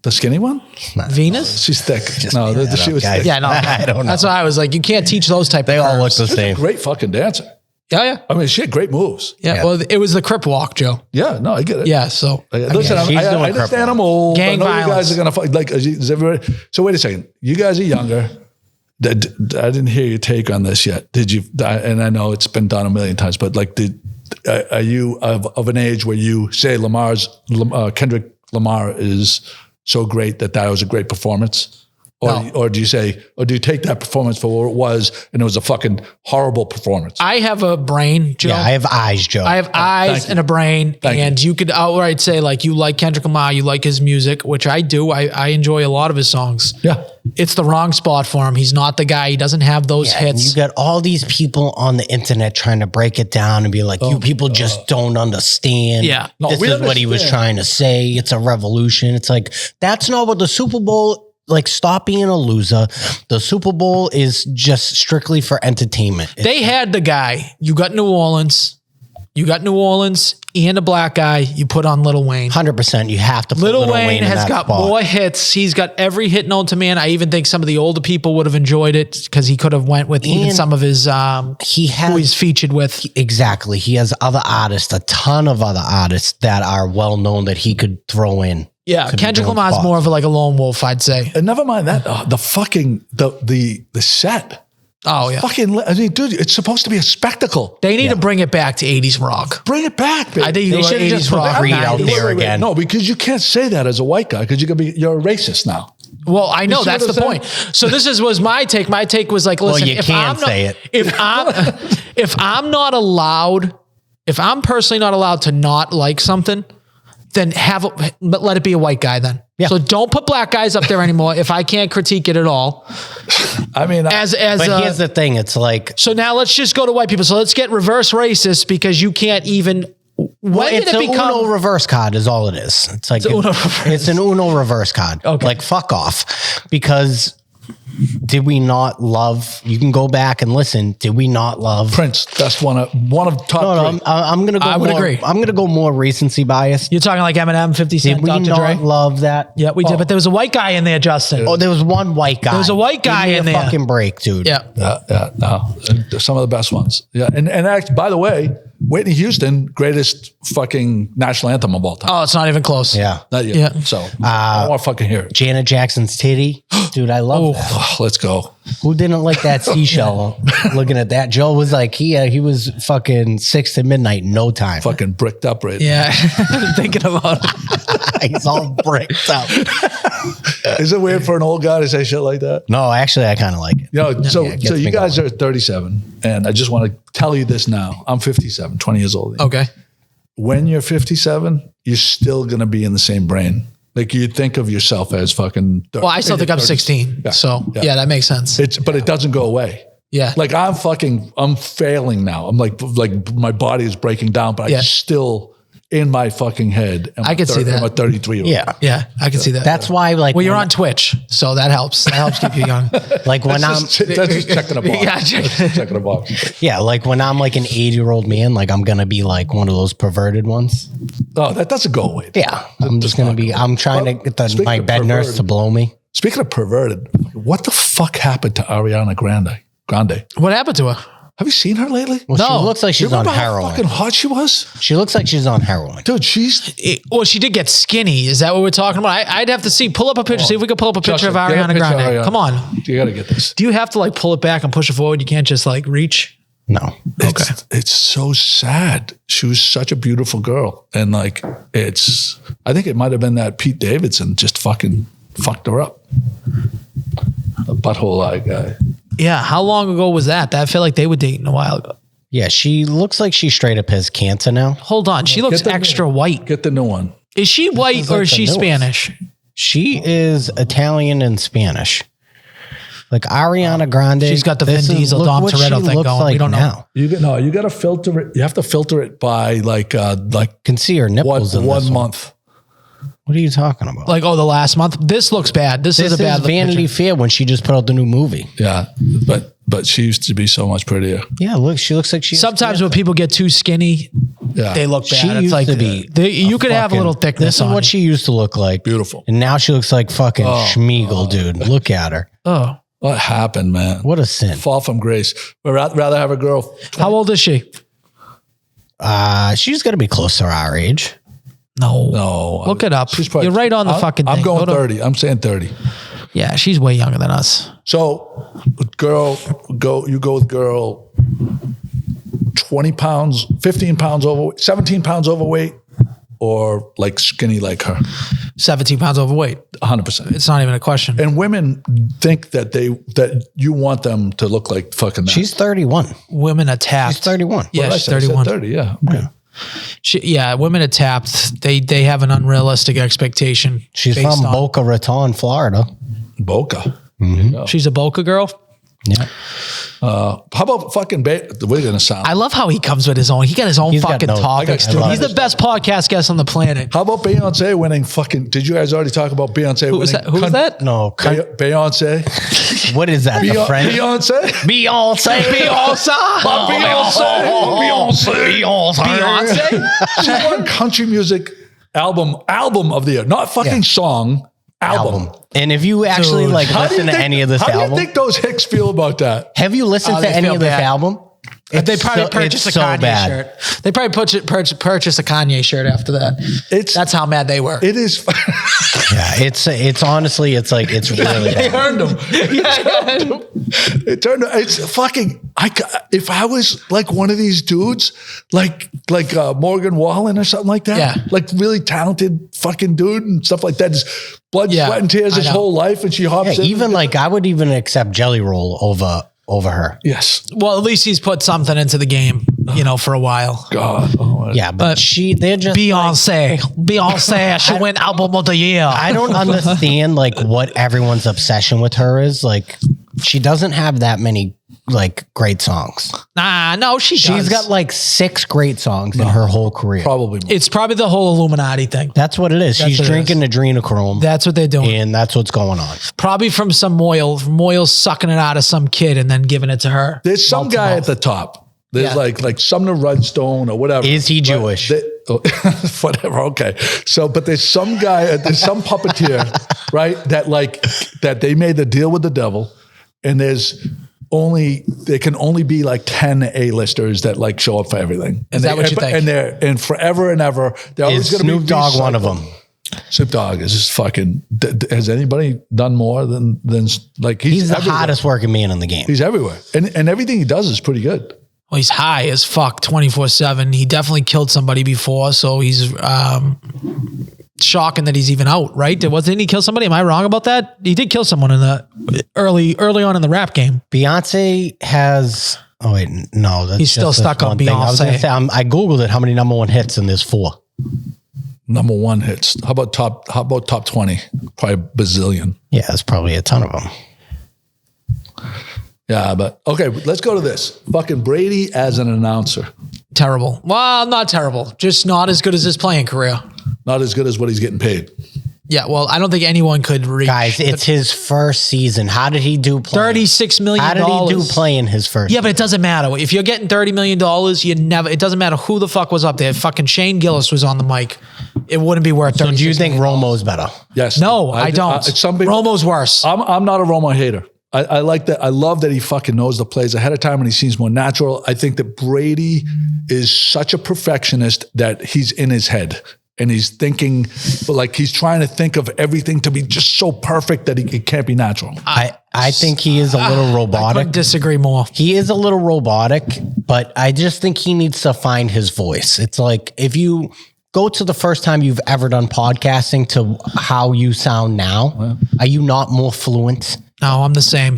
The skinny one? Venus? She's thick. She was thick. Yeah, no. I don't know. That's why I was like, you can't teach those type of They all look curves. the same. She's a great fucking dancer. Yeah. I mean, she had great moves. Yeah. Well, it was the Crip Walk, Joe. Yeah, I get it. Yeah. So listen, I understand I'm old. Gang I know violence. you guys are gonna fight. Like, is everybody? So wait a second. You guys are younger. I didn't hear your take on this yet. Did you? And I know it's been done a million times, but like, are you of an age where you say Kendrick Lamar is so great that was a great performance? Or do you say, or do you take that performance for what it was and it was a fucking horrible performance? I have a brain, Joe. Yeah, I have eyes, Joe. I have eyes and a brain. And you could outright say, like, you like Kendrick Lamar, you like his music, which I do. I enjoy a lot of his songs. Yeah. It's the wrong spot for him. He's not the guy. He doesn't have those And hits. you got all these people on the internet trying to break it down and be like, you people just don't understand. Yeah. No, This we is what he was understand. trying to say. It's a revolution. It's like, that's not what the Super Bowl, like, stop being a loser. The Super Bowl is just strictly for entertainment. They had the guy. You got New Orleans. You got New Orleans and a black guy. You put on Lil Wayne. 100%. You have to put Lil Wayne in has that got spot. more hits. He's got every hit known to man. I even think some of the older people would have enjoyed it because he could have went with even And some of his He has who he's featured with. exactly. He has other artists, a ton of other artists that are well known that he could throw in. Yeah, Could be Kendrick doing Lamar's spots. more of like a lone wolf, I'd say. And never mind that, the set. Oh yeah, Fucking, I mean, dude, it's supposed to be a spectacle. they need to bring it back to 80s rock. Bring it back, baby. I think you They go should've 80s just put rock. Creed out 90s. there again. No, because you can't say that as a white guy because you're a racist now. Well, I know see that's what the I'm point. So this was my take. My take was like, listen, you if can I'm not, say it. if I'm not allowed, if I'm personally not allowed to not like something, then but let it be a white guy then. Yeah. So don't put black guys up there anymore if I can't critique it at all. I mean, But here's the thing. It's like, So now let's just go to white people. So let's get reverse racist because you can't even. When did it's it an become? Uno reverse card is all it is. It's like, It's an Uno reverse. it's an Uno reverse card. Okay. Like, fuck off. Because did we not love, you can go back and listen. Did we not love Prince, that's one of top No, three. I'm going to go I would more, agree. I'm going to go more recency bias. You're talking like Eminem, 50 Did Cent, we Dr. not Dre. love that? Yeah, we did. But there was a white guy in there, Justin. Oh, there was one white guy. There was a white guy Give me in a there. fucking break, dude. Yeah. No, some of the best ones. Yeah, and actually, by the way, Whitney Houston, greatest fucking national anthem of all time. Oh, it's not even close. Yeah. Not yet. Yeah. So I don't want to fucking hear it. Janet Jackson's titty. Dude, I love that. Oh, let's go. Who didn't like that seashell looking at that? Joe was like, he was fucking 6 to midnight in no time. Fucking bricked up right Yeah. Thinking about it. He's all bricked up. now. Is it weird for an old guy to say shit like that? No, actually, I kind of like it. You know, so it gets you me guys going. are 37, and I just want to tell you this now. I'm 57, 20 years old. Okay. When you're 57, you're still going to be in the same brain. Like you think of yourself as fucking 30. Well, I still think I'm 16. Yeah. So, Yeah. yeah, that makes sense. But it doesn't go away. Yeah. Like I'm failing now. I'm like my body is breaking down, but Yeah. I still in my fucking head. I could see that. I'm a 33-year-old. Yeah. Yeah, I can see that. That's why, like, Well, you're when- on Twitch, so that helps. That helps keep you young. like when That's just checking a box. Yeah, Checking a box. yeah, like when I'm like an 80-year-old man, like I'm gonna be like one of those perverted ones. Oh, that doesn't go away. Yeah, I'm just gonna be. I'm trying to get Speaking my of bed nurse perverted- to blow me. Speaking of perverted, what the fuck happened to Ariana Grande? What happened to her? Have you seen her lately? Well, No. she looks like You she's on remember how heroin. fucking hot she was? She looks like she's on heroin. Dude, she's Well, she did get skinny. Is that what we're talking about? I'd have to see. Pull up a picture. See if we can pull up a picture Justin, of get a Ariana picture of Grande. Ariana. Come on. You gotta get this. Do you have to like pull it back and push it forward? You can't just like reach. No, It's so sad. She was such a beautiful girl. And like I think it might have been that Pete Davidson just fucking fucked her up. The butthole eye guy. Yeah. How long ago was that? I feel like they were dating a while ago. yeah, she looks like she straight up has cancer now. Hold on. She looks Get the extra white. Get the new one. Is she white is or like is the she newest. Spanish? She is Italian and Spanish. Like Ariana Grande. She's got the Vin this is- Diesel, look Dom what Toretto she thing looks going. We like don't know. now. You gotta filter it. You have to filter it by like Can see her nipples in one this one. month. What are you talking about? Like, the last month. This looks bad. This this is a bad is Vanity picture. Fair when she just put out the new movie. Yeah. But she used to be so much prettier. Yeah, look, she looks like she. Sometimes when people get too skinny, Yeah. they look bad. She It's used like to be you could have a little thickness This is on what it. she used to look like. Beautiful. And now she looks like fucking Schmeagol, dude. Look at her. Oh, What happened, man? What a sin. Fall from grace. I'd rather have a girl. how old is she? She's got to be close to our age. No. Look it up. She's probably- You're right on the fucking thing. I'm going Go to- 30. I'm saying 30. Yeah, she's way younger than us. So, you go with girl 20 pounds, 15 pounds overweight, 17 pounds overweight, or like skinny like her. 17 pounds overweight. 100%. It's not even a question. And women think that you want them to look like fucking that. She's 31. Women are tapped. She's 31. Yeah, What did I she's say? I said 31. 30, yeah. Okay. Women are tapped. They have an unrealistic expectation. She's based from on- Boca Raton, Florida. Boca. She's a Boca girl. Yeah. How about fucking we're gonna sound. I love how he comes with his own. He got his own He's got fucking no- topics. I got He's the best podcast guest on the planet. How about Beyonce winning fucking? Did you guys already talk about Beyonce Who was winning? that? Who was that? No. Beyonce. What is that? The French? Beyonce. Beyonce. Beyonce. She won country music album of the year, not fucking song. Album. And if you actually Dude. like listen to any of this How do you album, think those Hicks feel about that? have you listened to they any feel of this bad. album? They probably purchased a Kanye shirt. They probably purchased a Kanye shirt after that. That's how mad they were. It is. Yeah, it's honestly, it's like, it's really They bad. earned them. It turned. It's fucking. If I was like one of these dudes, like Morgan Wallen or something like that, Yeah. like really talented fucking dude and stuff like that, just blood, Yeah, sweat, and tears I his know. whole life, and she hops Yeah, in. even like I would even accept Jelly Roll over her. Yes, Well, at least he's put something into the game, for a while. God, oh, Yeah, but But they're just Beyonce, she win album of the year. I don't understand like what everyone's obsession with her is. Like, she doesn't have that many like great songs. No, she's She's got like 6 great songs in her whole career. probably. More. It's probably the whole Illuminati thing. That's what it is. That's She's what it drinking adrenochrome, That's what they're doing. and that's what's going on. Probably from some Moyle sucking it out of some kid and then giving it to her. There's some guy at the top. There's Yeah. like Sumner Redstone or whatever. Is he But Jewish? Whatever. Okay. So, but there's some guy, there's some puppeteer, right? That they made the deal with the devil, and there can only be like 10 A-listers that like show up for everything. Is that what you think? And forever and ever, they're always Is going to be Snoop Dogg one of them? Snoop Dogg is just fucking. Has anybody done more than like He's the everywhere. hottest working man in the game. He's everywhere, and everything he does is pretty good. Well, he's high as fuck 24/7. He definitely killed somebody before, so he's shocking that he's even out, right? Didn't he kill somebody? Am I wrong about that? He did kill someone in the early on in the rap game. Beyonce has. Oh wait, no, that's He's still just this stuck on one thing. I was gonna Beyonce. say, I googled it. How many number 1 hits? And there's 4. Number 1 hits. How about top 20? Probably bazillion. Yeah, there's probably a ton of them. Yeah, but okay, let's go to this. Fucking Brady as an announcer. Terrible. Well, not terrible. Just not as good as his playing career. Not as good as what he's getting paid. Yeah, well, I don't think anyone could reach. Guys, it's his first season. How did he do playing? $36 million. How did he do playing his first? Yeah, but it doesn't matter. If you're getting $30 million, it doesn't matter who the fuck was up there. Fucking Shane Gillis was on the mic. It wouldn't be worth $36 So do you think million. Romo's better? Yes. No, I don't. Some people, Romo's worse. I'm not a Romo hater. I like that. I love that he fucking knows the plays ahead of time and he seems more natural. I think that Brady is such a perfectionist that he's in his head and he's thinking, but like he's trying to think of everything to be just so perfect that it can't be natural. I think he is a little I robotic. couldn't disagree more. He is a little robotic, but I just think he needs to find his voice. It's like if you go to the first time you've ever done podcasting to how you sound now, are you not more fluent? No, I'm the same.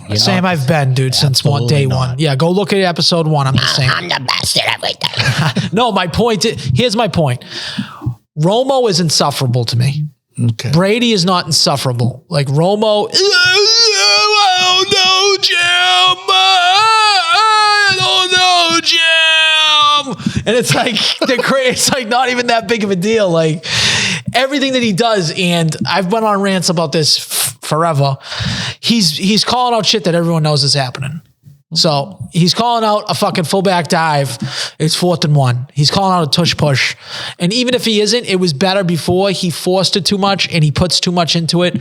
You're Same not. I've been, dude, since Absolutely day not. one. Yeah, go look at episode 1. I'm the same. I'm the best at everything. No, my point here's my point. Romo is insufferable to me. Okay. Brady is not insufferable. Like Romo, I don't know, Jim. I don't know, Jim. And it's like it's like not even that big of a deal. Like everything that he does, and I've been on rants about this forever. He's calling out shit that everyone knows is happening. So he's calling out a fucking fullback dive. It's 4th and 1. He's calling out a tush push. And even if he isn't, it was better before. He forced it too much and he puts too much into it.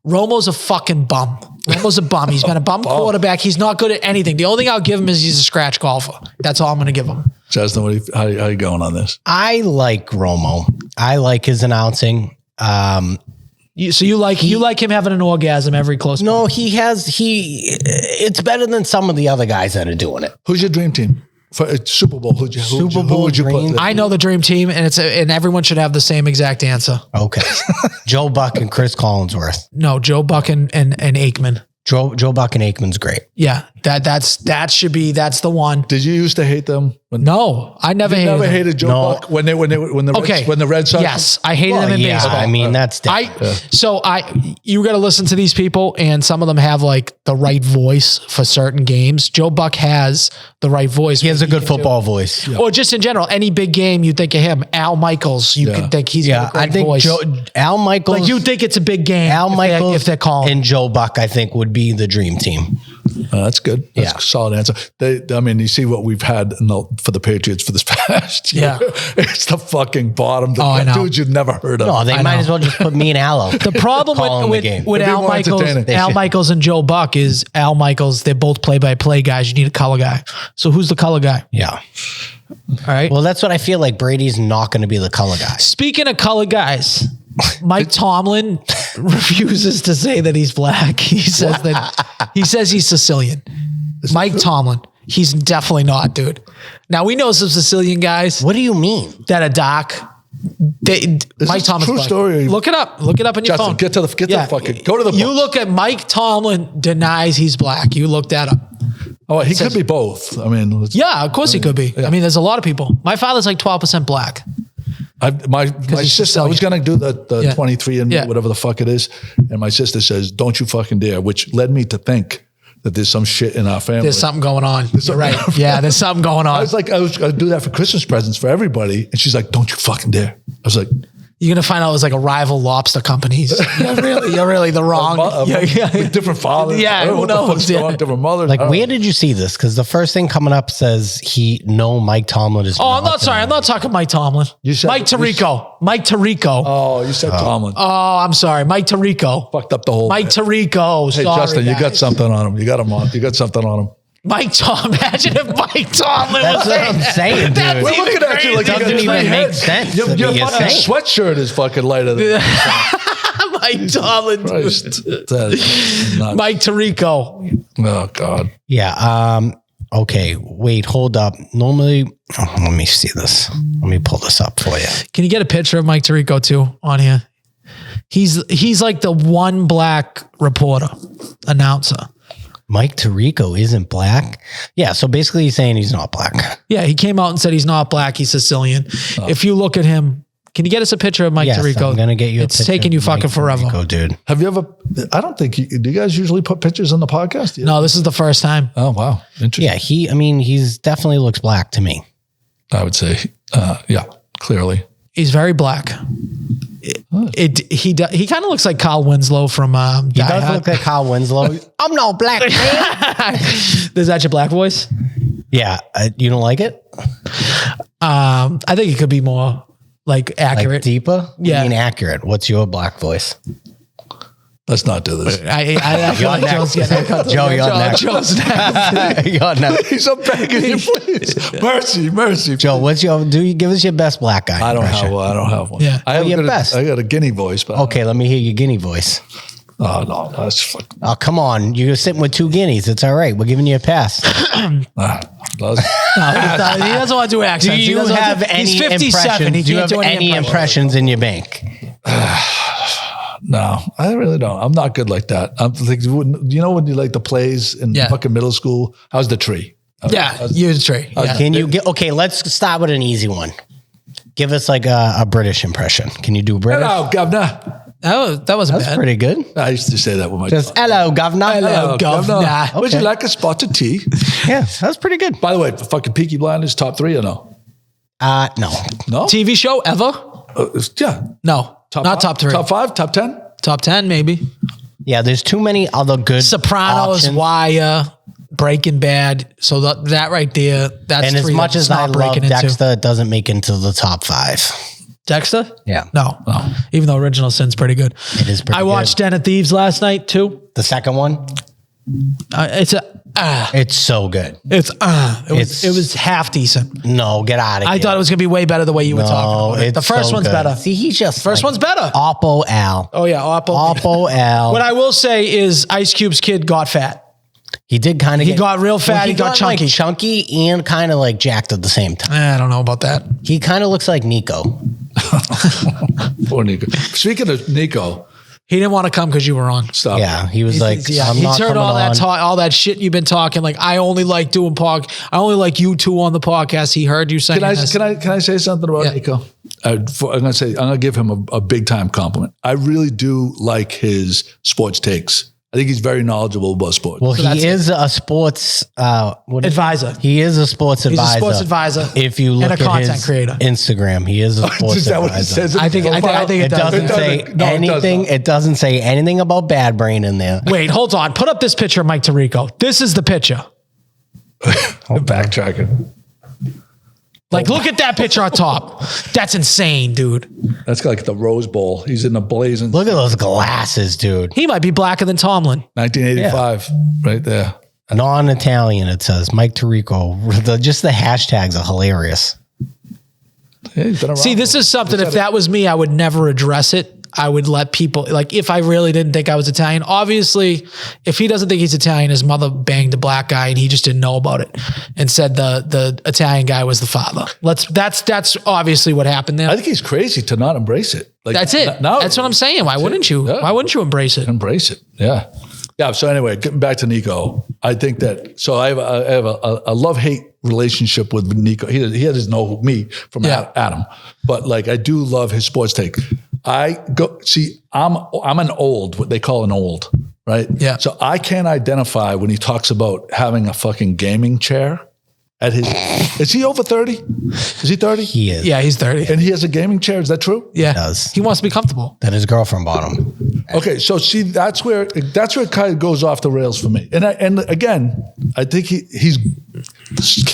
Romo's a fucking bum. Romo's a bum. He's been a bum quarterback. He's not good at anything. The only thing I'll give him is he's a scratch golfer. That's all I'm going to give him. Justin, how you going on this? I like Romo. I like his announcing. You like him having an orgasm every close No, point. it's better than some of the other guys that are doing it. Who's your dream team? For Super Bowl, who would you dream- put? I know the dream team, and and everyone should have the same exact answer. Okay. Joe Buck and Chris Collinsworth. No, Joe Buck and Aikman. Joe Buck and Aikman's great. Yeah, that's the one. Did you used to hate them? No, I never hated them. hated Joe Buck when the Red Sox. Yes, I hated them in baseball. I mean, that's different. You got to listen to these people, and some of them have like the right voice for certain games. Joe Buck has the right voice. He has a good football voice. Yeah. Or just in general, any big game, you think of him. Al Michaels, you could think he's got a great I think voice. Al Michaels. Like you think it's a big game. Al Michaels if they're calling. and Joe Buck, I think, would be the dream team. That's good. That's a solid answer. You see what we've had for the Patriots for this past year. Yeah. It's the fucking bottom. I know. Dudes you've never heard of. No, they might as well just put me and Aloe. The problem with Al Michaels and Joe Buck is Al Michaels, they're both play-by-play guys. You need a color guy. So who's the color guy? Yeah. All right. Well, that's what I feel like. Brady's not going to be the color guy. Speaking of color guys, Mike Tomlin refuses to say that he's black. He says he's Sicilian. Mike Tomlin. He's definitely not, dude. Now we know some Sicilian guys. What do you mean? That are dark. Mike Tomlin. True story. Look it up. Look it up on your phone. Get to the fucking. Go to the. You books. look at Mike Tomlin denies he's black. You look that up. Oh, he could be both. I mean, yeah, of course he could be. Yeah. I mean, there's a lot of people. My father's like 12% black. My sister, I was going to do the 23 and whatever the fuck it is. And my sister says, don't you fucking dare, which led me to think that there's some shit in our family. There's something going on. You're right. Yeah, there's something going on. I was going to do that for Christmas presents for everybody. And she's like, don't you fucking dare. I was like, you're going to find out it was like a rival lobster companies. You're really the wrong. With different fathers. Yeah, who knows? Different mothers. Like, where did you see this? Because the first thing coming up says Mike Tomlin is. Oh, I'm not sorry. I'm not talking Mike Tomlin. You said Mike Tirico. Mike Tirico. Oh, you said Tomlin. Oh, I'm sorry. Mike Tirico. Fucked up the whole. Mike Tirico. Hey, sorry, Justin, guys. you got something on him. You got him on. You got something on him. Mike Tomlin. Imagine if Mike Tomlin That's was what I'm saying, dude. That's We're even looking at you like you doesn't got even three make heads. sense. Your to me, fucking saying. sweatshirt is fucking lighter than Mike Tomlin. Christ. That is nuts. Mike Tirico. Oh God. Yeah. Okay. Wait. Hold up. Normally, let me see this. Let me pull this up for you. Can you get a picture of Mike Tirico too on here? He's like the one black reporter, announcer. Mike Tirico isn't black. Yeah. So basically, he's saying he's not black. Yeah, he came out and said he's not black. He's Sicilian. If you look at him, can you get us a picture of Mike Tirico? I'm gonna get you. It's taking you fucking forever, Tirico, dude. Have you ever? I don't think. Do you guys usually put pictures on the podcast? Yeah. No, this is the first time. Oh wow, interesting. Yeah. He's definitely looks black to me. I would say, yeah, clearly. He's very black. He kind of looks like Kyle Winslow from He does look like Kyle Winslow. I'm no black man. Is that your black voice? Yeah. You don't like it? I think it could be more like accurate. Like deeper? Yeah. I mean, accurate. What's your black voice? Let's not do this. I feel like Joe's getting that cut. Joe, you're next. Joe's next. You're next. He's up begging you, please. Mercy. Joe, give us your best black guy? I don't impression. have one. Yeah. I have your best. I got a guinea voice, but Okay, let me hear your guinea voice. oh no, that's fucking. Oh, come on. You're sitting with two guineas. It's all right. We're giving you a pass. He doesn't want to do accents. Do you have any He's 57. impressions? Do you have any impressions in your bank? No, I really don't. I'm not good like that. I'm like, you know when you like the plays in fucking middle school? How's the tree? You're the tree. Yeah. Can you get, okay, let's start with an easy one. Give us like a British impression. Can you do British? Hello, governor. That wasn't That's bad. pretty good. I used to say that with my Just hello, governor. Hello, governor. Would you like a spot of tea? Yeah, that's pretty good. By the way, fucking Peaky Blinders top 3 or no? No. No? TV show ever? Yeah. No, not top 3. Top 5? Top 10? Top 10, maybe. Yeah, there's too many other good Sopranos, options. Wire, Breaking Bad. So that right there, that's And as three much that's as I not love breaking into. Dexter, it doesn't make into the top 5. Dexter? Yeah. No. Even though Original Sin's pretty good. It is pretty I watched good. Den of Thieves last night too. The second one? It's so good. It was half decent. No, get out of here. I thought it was gonna be way better the way you were talking about it. The first so one's good. better. See, he's just First one's better. Oppo Al. Oh yeah, Oppo. Oppo Al. What I will say is Ice Cube's kid got fat. He did kind of. He got real fat. He got chunky. like chunky and kind of like jacked at the same time. I don't know about that. He kind of looks like Nico. Poor Nico. Speaking of Nico, he didn't want to come because you were on. stop. Yeah, he was like, He's I'm not heard coming all that on. talk, all that shit you've been talking. Like, I only like doing I only like you two on the podcast. He heard you saying this. Can I say something about Yeah. Nico? I'm gonna give him a big time compliment. I really do like his sports takes. I think he's very knowledgeable about sports. Well, that's he is a sports Advisor. He is a sports He's advisor. a sports advisor If you look and a at content his creator. Instagram, he is a sports Is that what it advisor. says? I think it It does. doesn't say No, it does anything. not. It doesn't say anything about Bad Brain in there. Wait, hold on. Put up this picture of Mike Tirico. This is the picture. Backtracking. Like, look at that picture on top. That's insane, dude. That's like the Rose Bowl. He's in the blazing Look at those glasses, dude. He might be blacker than Tomlin. 1985 right there. Non-Italian, it says. Mike Tirico. Just the hashtags are hilarious. Yeah, he's been around. See, this is something, if that was me, I would never address it. I would let people, like, if I really didn't think I was Italian, obviously, if he doesn't think he's Italian, his mother banged a black guy and he just didn't know about it and said the Italian guy was the father. That's obviously what happened there. I think he's crazy to not embrace it. Like, That's it. Now, That's what I'm saying. Why wouldn't you? Yeah. Why wouldn't you embrace it? embrace it. Yeah. Yeah. So anyway, getting back to Nico, I think that, so I have a love-hate relationship with Nico. He doesn't know me from Adam, but like, I do love his sports take. I'm an old, what they call an old, right? Yeah. So I can't identify when he talks about having a fucking gaming chair at his, is he over 30? Is he 30? He is. Yeah, he's 30. And he has a gaming chair. Is that true? Yeah. does. He wants to be comfortable. That his girlfriend bought him. Okay, so see, that's where it kind of goes off the rails for me. And again, I think he's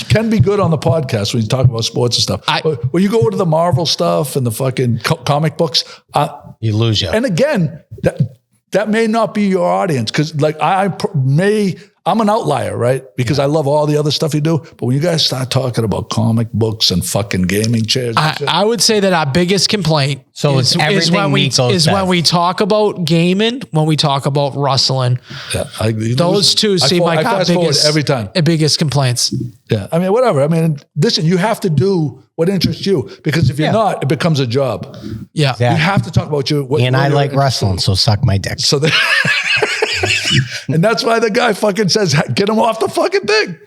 can be good on the podcast when you talk about sports and stuff. But when you go to the Marvel stuff and the fucking comic books, You lose you. and again, that may not be your audience because like I'm an outlier, right? Because I love all the other stuff you do. But when you guys start talking about comic books and fucking gaming chairs, and shit, I would say that our biggest complaint it's everything when we talk about gaming, when we talk about wrestling. yeah, Those two seem like our fast forward biggest every time. biggest complaints. Yeah, I mean, whatever. I mean, listen, you have to do what interests you because if you're not, it becomes a job. Yeah. Exactly. You have to talk about what And I you're like interested wrestling, so suck my dick. So that, and that's why the guy fucking says, get him off the fucking thing.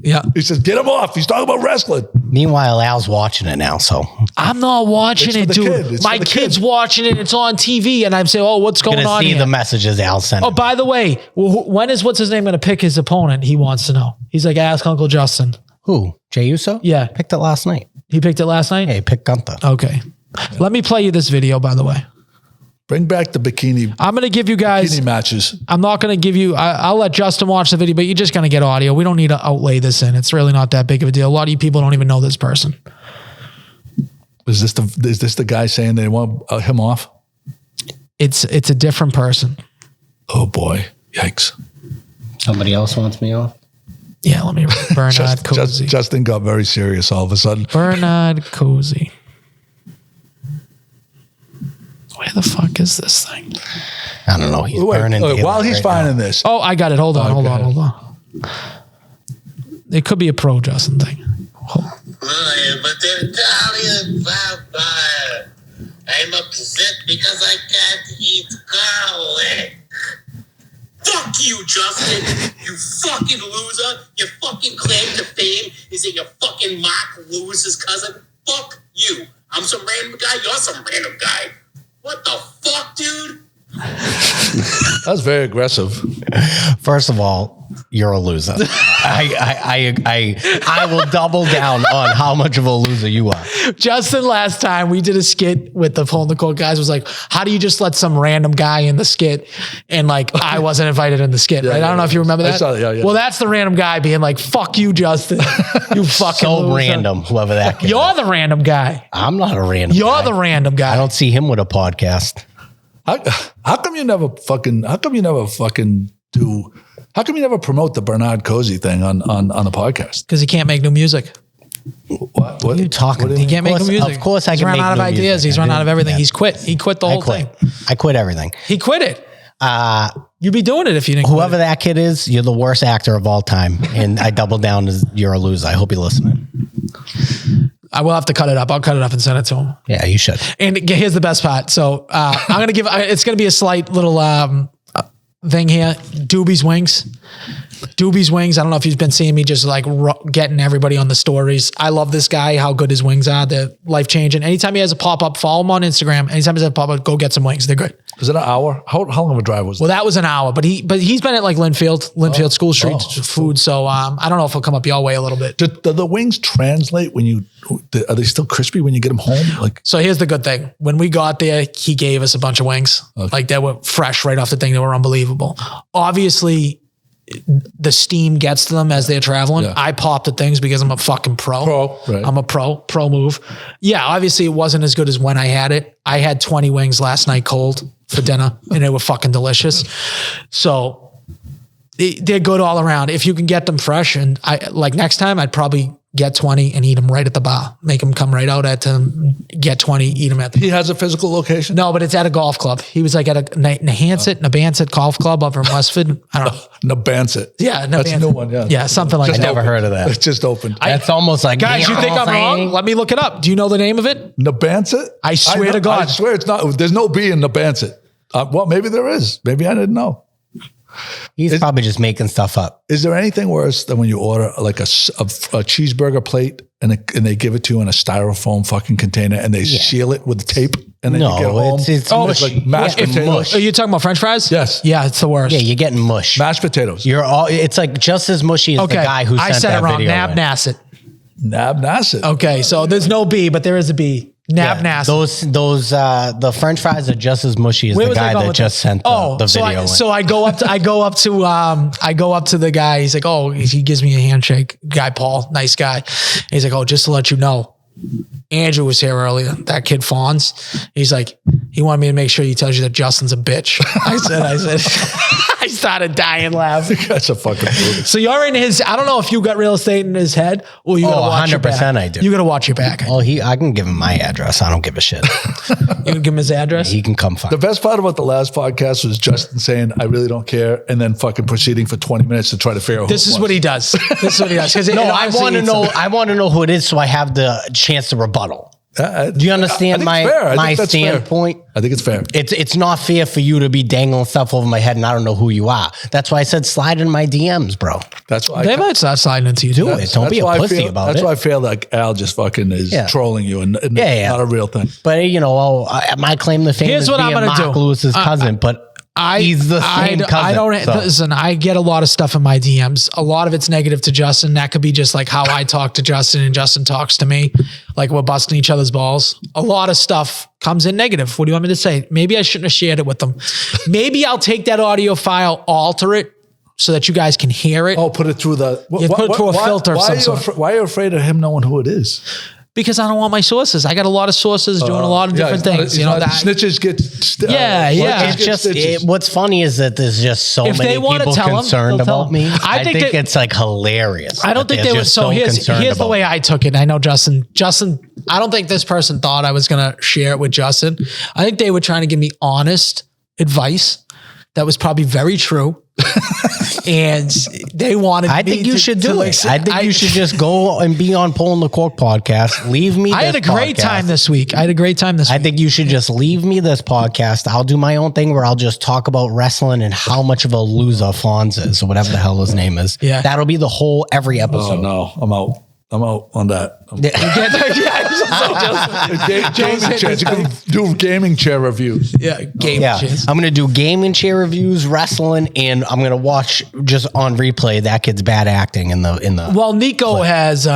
Yeah. He says, get him off. He's talking about wrestling. Meanwhile, Al's watching it now, so I'm not watching It's it, for the dude. kid. It's My for the kid's kid. watching it. It's on TV. And I'm saying, oh, what's going gonna on see here? the messages Al sent. Oh, by the way, when is what's his name going to pick his opponent? He wants to know. He's like, ask Uncle Justin. Who? Jay Uso? Yeah. Picked it last night. He picked it last night? Hey, pick Gunther. Okay. Let me play you this video, by the way. Bring back the bikini I'm going to give you guys, matches. I'm not going to give you, I'll let Justin watch the video, but you're just going to get audio. We don't need to outlay this in. It's really not that big of a deal. A lot of you people don't even know this person. Is this the guy saying they want him off? It's a different person. Oh boy. Yikes. Somebody else wants me off? Yeah, let me read. Bernard Cozy. Justin got very serious all of a sudden. Bernard Cozy. Where the fuck is this thing? I don't know. He's Wait, burning. while he's right finding now. this, Oh, I got it. Hold on. It could be a pro Justin thing. I am an Italian vampire. I'm upset because I can't eat garlic. Fuck you, Justin. You fucking loser. Your fucking claim to fame is that your fucking Mark Lewis's cousin. Fuck you. I'm some random guy. You're some random guy. What the fuck, dude? that was very aggressive. First of all, you're a loser. I will double down on how much of a loser you are. Justin, last time we did a skit with the Pulling the Court guys, was like, how do you just let some random guy in the skit? And like, I wasn't invited in the skit, right? I don't know if you remember that. I saw that, yeah. Well, that's the random guy being like, fuck you, Justin. You fucking So loser. random, whoever that kid You're is. the random guy. I'm not a random You're guy. the random guy. I don't see him with a podcast. How come you never promote the Bernard Cozy thing on the podcast? Because he can't make new music. What are you talking about? He can't make new music. Of course I He's can run make out of new ideas. music. He's I run do. out of everything. Yeah. He's quit. He quit the whole thing. I quit everything. He quit it. You'd be doing it if you didn't. Whoever that kid is, you're the worst actor of all time. And I double down as you're a loser. I hope you're listening. I will have to cut it up. I'll cut it up and send it to him. Yeah, you should. And here's the best part. So I'm going to give, it's going to be a slight little thing here. Doobie's Wings. Doobie's Wings. I don't know if you've been seeing me just like getting everybody on the stories. I love this guy, how good his wings are. They're life changing. Anytime he has a pop up, follow him on Instagram. Anytime he has a pop up, go get some wings. They're good. Was it an hour? How long of a drive was it? Well, that was an hour, but he's been at like Linfield School Street food. So I don't know if he'll come up your way a little bit. Do the wings translate are they still crispy when you get them home? Like, so here's the good thing. When we got there, he gave us a bunch of wings. Okay. Like they were fresh right off the thing. They were unbelievable. Obviously, the steam gets to them as they're traveling. Yeah. I pop the things because I'm a fucking pro. Right. I'm a pro move. Yeah, obviously it wasn't as good as when I had it. I had 20 wings last night cold for dinner and they were fucking delicious. So they're good all around. If you can get them fresh, and next time I'd probably get 20 and eat them right at the bar. Make them come right out at get 20, eat them at the bar. He has a physical location? No, but it's at a golf club. He was like at a Nahancet golf club over in Westford. I don't know. Nabancet. Yeah, that's a new one. Yeah, yeah, something like that. I never heard of that. It's just opened. That's almost like, guys, you think I'm wrong? Let me look it up. Do you know the name of it? Nabancet? I swear to God. I swear it's not. There's no B in Nabancet. Well, maybe there is. Maybe I didn't know. He's probably just making stuff up. Is there anything worse than when you order like a cheeseburger plate and they give it to you in a styrofoam fucking container and they seal it with tape and then you get home? It's like mashed potatoes. Are you talking about French fries? Yes. Yeah, it's the worst. Yeah, you're getting mush. Mashed potatoes. It's like just as mushy as the guy who sent that video. Nab-nasset. Nab-nasset. Okay, so there's no B, but there is a B. Nab-nasset. Those the French fries are just as mushy as the guy that just sent the video. So I go up to the guy. He's like, oh, he gives me a handshake. Guy Paul, nice guy. He's like, oh, just to let you know, Andrew was here earlier. That kid Fonz. He's like, he wanted me to make sure he tells you that Justin's a bitch. I said. I started dying laughing. That's a fucking movie. So you're in his, I don't know if you got real estate in his head or you gotta watch 100% your back. I do. You gotta watch your back. Oh, I can give him my address. I don't give a shit. You can give him his address? He can come find The best part about the last podcast was Justin saying, I really don't care, and then fucking proceeding for 20 minutes to try to figure out This is what he does. This is what he does. I want to know who it is so I have the chance to rebuttal. Do you understand my standpoint? I think it's fair. It's not fair for you to be dangling stuff over my head and I don't know who you are. That's why I said slide in my DMs, bro. That's why they might start sliding into you. Do it. Don't be a pussy about it. That's why I feel like Al just fucking is trolling you and not a real thing. But my claim to fame is being Mark Lewis's cousin, but he's the same cousin. Listen, I get a lot of stuff in my DMs. A lot of it's negative to Justin. That could be just like how I talk to Justin and Justin talks to me. Like we're busting each other's balls. A lot of stuff comes in negative. What do you want me to say? Maybe I shouldn't have shared it with them. Maybe I'll take that audio file, alter it so that you guys can hear it. Oh, put it through the... put it through a filter of some sort. Why are you afraid of him knowing who it is? Because I don't want my sources. I got a lot of sources doing a lot of different things. Snitches get... It's just... what's funny is that there's just so many people concerned about me. I think it's like hilarious. I don't think they were... So here's the way I took it. I know Justin, I don't think this person thought I was going to share it with Justin. I think they were trying to give me honest advice that was probably very true. And they wanted I think you should do it. I think you should just go and be on Pulling the Cork podcast. Leave me I had a great time this week. I think you should just leave me this podcast. I'll do my own thing where I'll just talk about wrestling and how much of a loser Fonz is or whatever the hell his name is. Yeah. That'll be the whole every episode. Oh, no. I'm out on that. Do gaming chair reviews. I'm going to do gaming chair reviews, wrestling, and I'm going to watch just on replay that kid's bad acting in the. Well, Nico has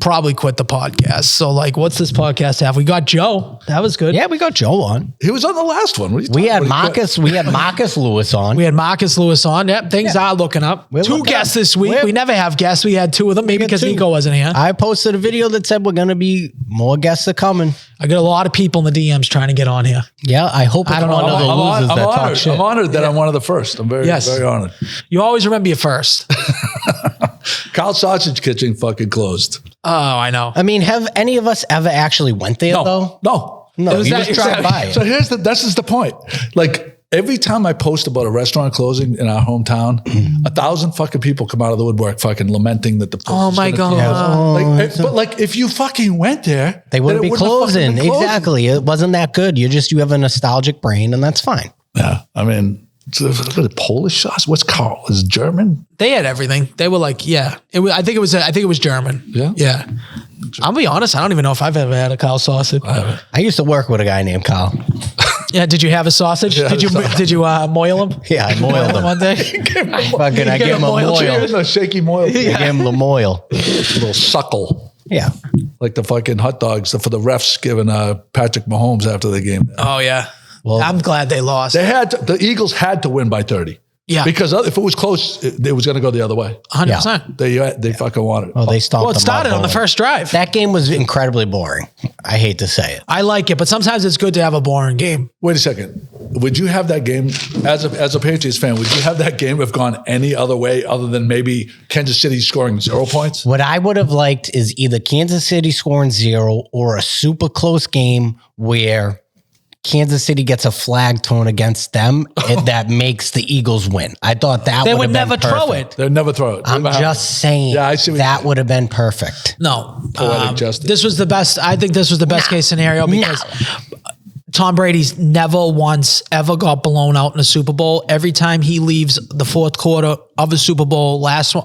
probably quit the podcast. So, what's this podcast have? We got Joe. That was good. Yeah, we got Joe on. He was on the last one. We had Marcus Lewis on. Yep, things are looking up. Two guests this week. We never have guests. We had two of them. Maybe because Nico wasn't here. I posted a video that said we're going to be more guests are coming. I got a lot of people in the DMs trying to get on here. Yeah, I hope it's one of the losers that talk shit. I'm honored that I'm one of the first. I'm very honored. You always remember your first. Carl Sausage Kitchen fucking closed. Oh, I know. I mean, have any of us ever actually went there though? No. You just drive by. So that's just the point. every time I post about a restaurant closing in our hometown, 1,000 fucking people come out of the woodwork fucking lamenting that the place Oh is my gonna God. close. But like, if you fucking went there, They wouldn't then be it have fucking closing. been closing. Exactly. It wasn't that good. You have a nostalgic brain, and that's fine. Yeah, I mean, Polish sauce. What's Carl? Is it German? They had everything. They were like, yeah. I think it was German. Yeah? Yeah. I'll be honest. I don't even know if I've ever had a cow sausage. I used to work with a guy named Kyle. Yeah. Did you have a sausage? Did you moil him? Yeah, I moiled him. one day. I gave him a moil. A shaky moil. I gave him the moil. A little suckle. Yeah. Like the fucking hot dogs for the refs giving Patrick Mahomes after the game. Oh yeah. Well, I'm glad they lost. The Eagles had to win by 30. Yeah. Because if it was close, it was going to go the other way. 100%. They fucking wanted it. Oh, they stomped. Well, it started on the first drive. That game was incredibly boring. I hate to say it. I like it, but sometimes it's good to have a boring game. Wait a second. Would you have that game as a Patriots fan? Would you have that game have gone any other way other than maybe Kansas City scoring 0 points? What I would have liked is either Kansas City scoring 0 or a super close game where Kansas City gets a flag thrown against them and that makes the Eagles win. I thought that They would would have never been throw perfect. it. They'd never throw it. I'm just saying Yeah, I see what that you- would have been perfect. No. Poetic justice. This was the best. I think this was the best case scenario because Tom Brady's never once ever got blown out in a Super Bowl. Every time he leaves the fourth quarter of a Super Bowl,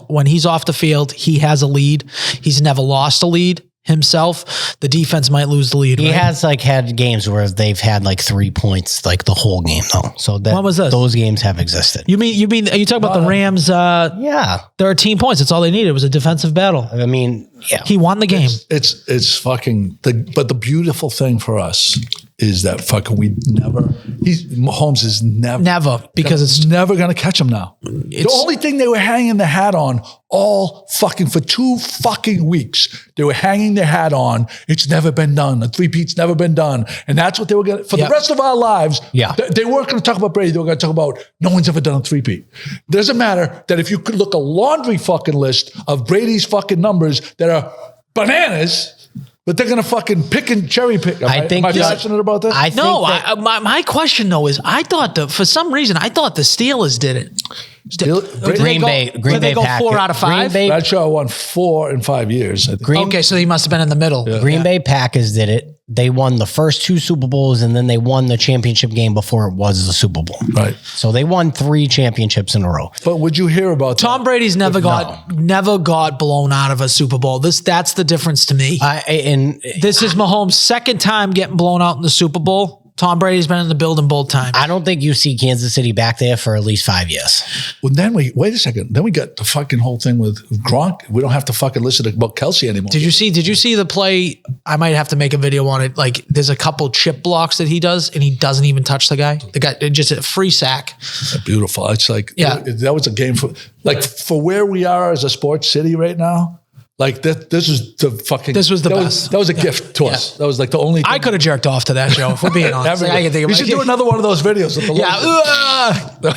when he's off the field, he has a lead. He's never lost a lead himself. The defense might lose the lead. He right? has had games where they've had 3 points the whole game though. So that When was this? those games have existed. You mean are you talking about the Rams? Yeah. 13 points. That's all they needed. It was a defensive battle. I mean, yeah. He won the game. It's fucking but the beautiful thing for us is that fucking Mahomes is never Because it's never going to catch him now. The only thing they were hanging their hat on all fucking for 2 fucking weeks, they were hanging their hat on. It's never been done. A three-peat's never been done. And that's what they were going to, for the rest of our lives. Yeah. They weren't going to talk about Brady. They were going to talk about no one's ever done a three-peat. Doesn't matter that if you could look a laundry fucking list of Brady's fucking numbers that are bananas, but they're going to fucking cherry pick. Am I passionate about this? I think No, that- my question though is I thought for some reason I thought the Steelers did it. Green Bay Did they go Packers. 4 out of 5? Green Bay, Bradshaw won 4 in 5 years. I think. Okay, so he must have been in the middle. Green Bay Packers did it. They won the first 2 Super Bowls and then they won the championship game before it was the Super Bowl. Right. So they won 3 championships in a row. But would you hear about Tom that? Brady's never got blown out of a Super Bowl. That's the difference to me. This is Mahomes' second time getting blown out in the Super Bowl. Tom Brady's been in the building both times. I don't think you see Kansas City back there for at least 5 years. Well, then wait a second. Then we got the fucking whole thing with Gronk. We don't have to fucking listen about Kelsey anymore. Did you see the play? I might have to make a video on it. There's a couple chip blocks that he does, and he doesn't even touch the guy. The guy just a free sack. Beautiful. It's that was a game for where we are as a sports city right now. This was the fucking. This was the best. That was a gift to us. That was the only. I could have jerked off to that show. If we're being honest, We should do another one of those videos. With the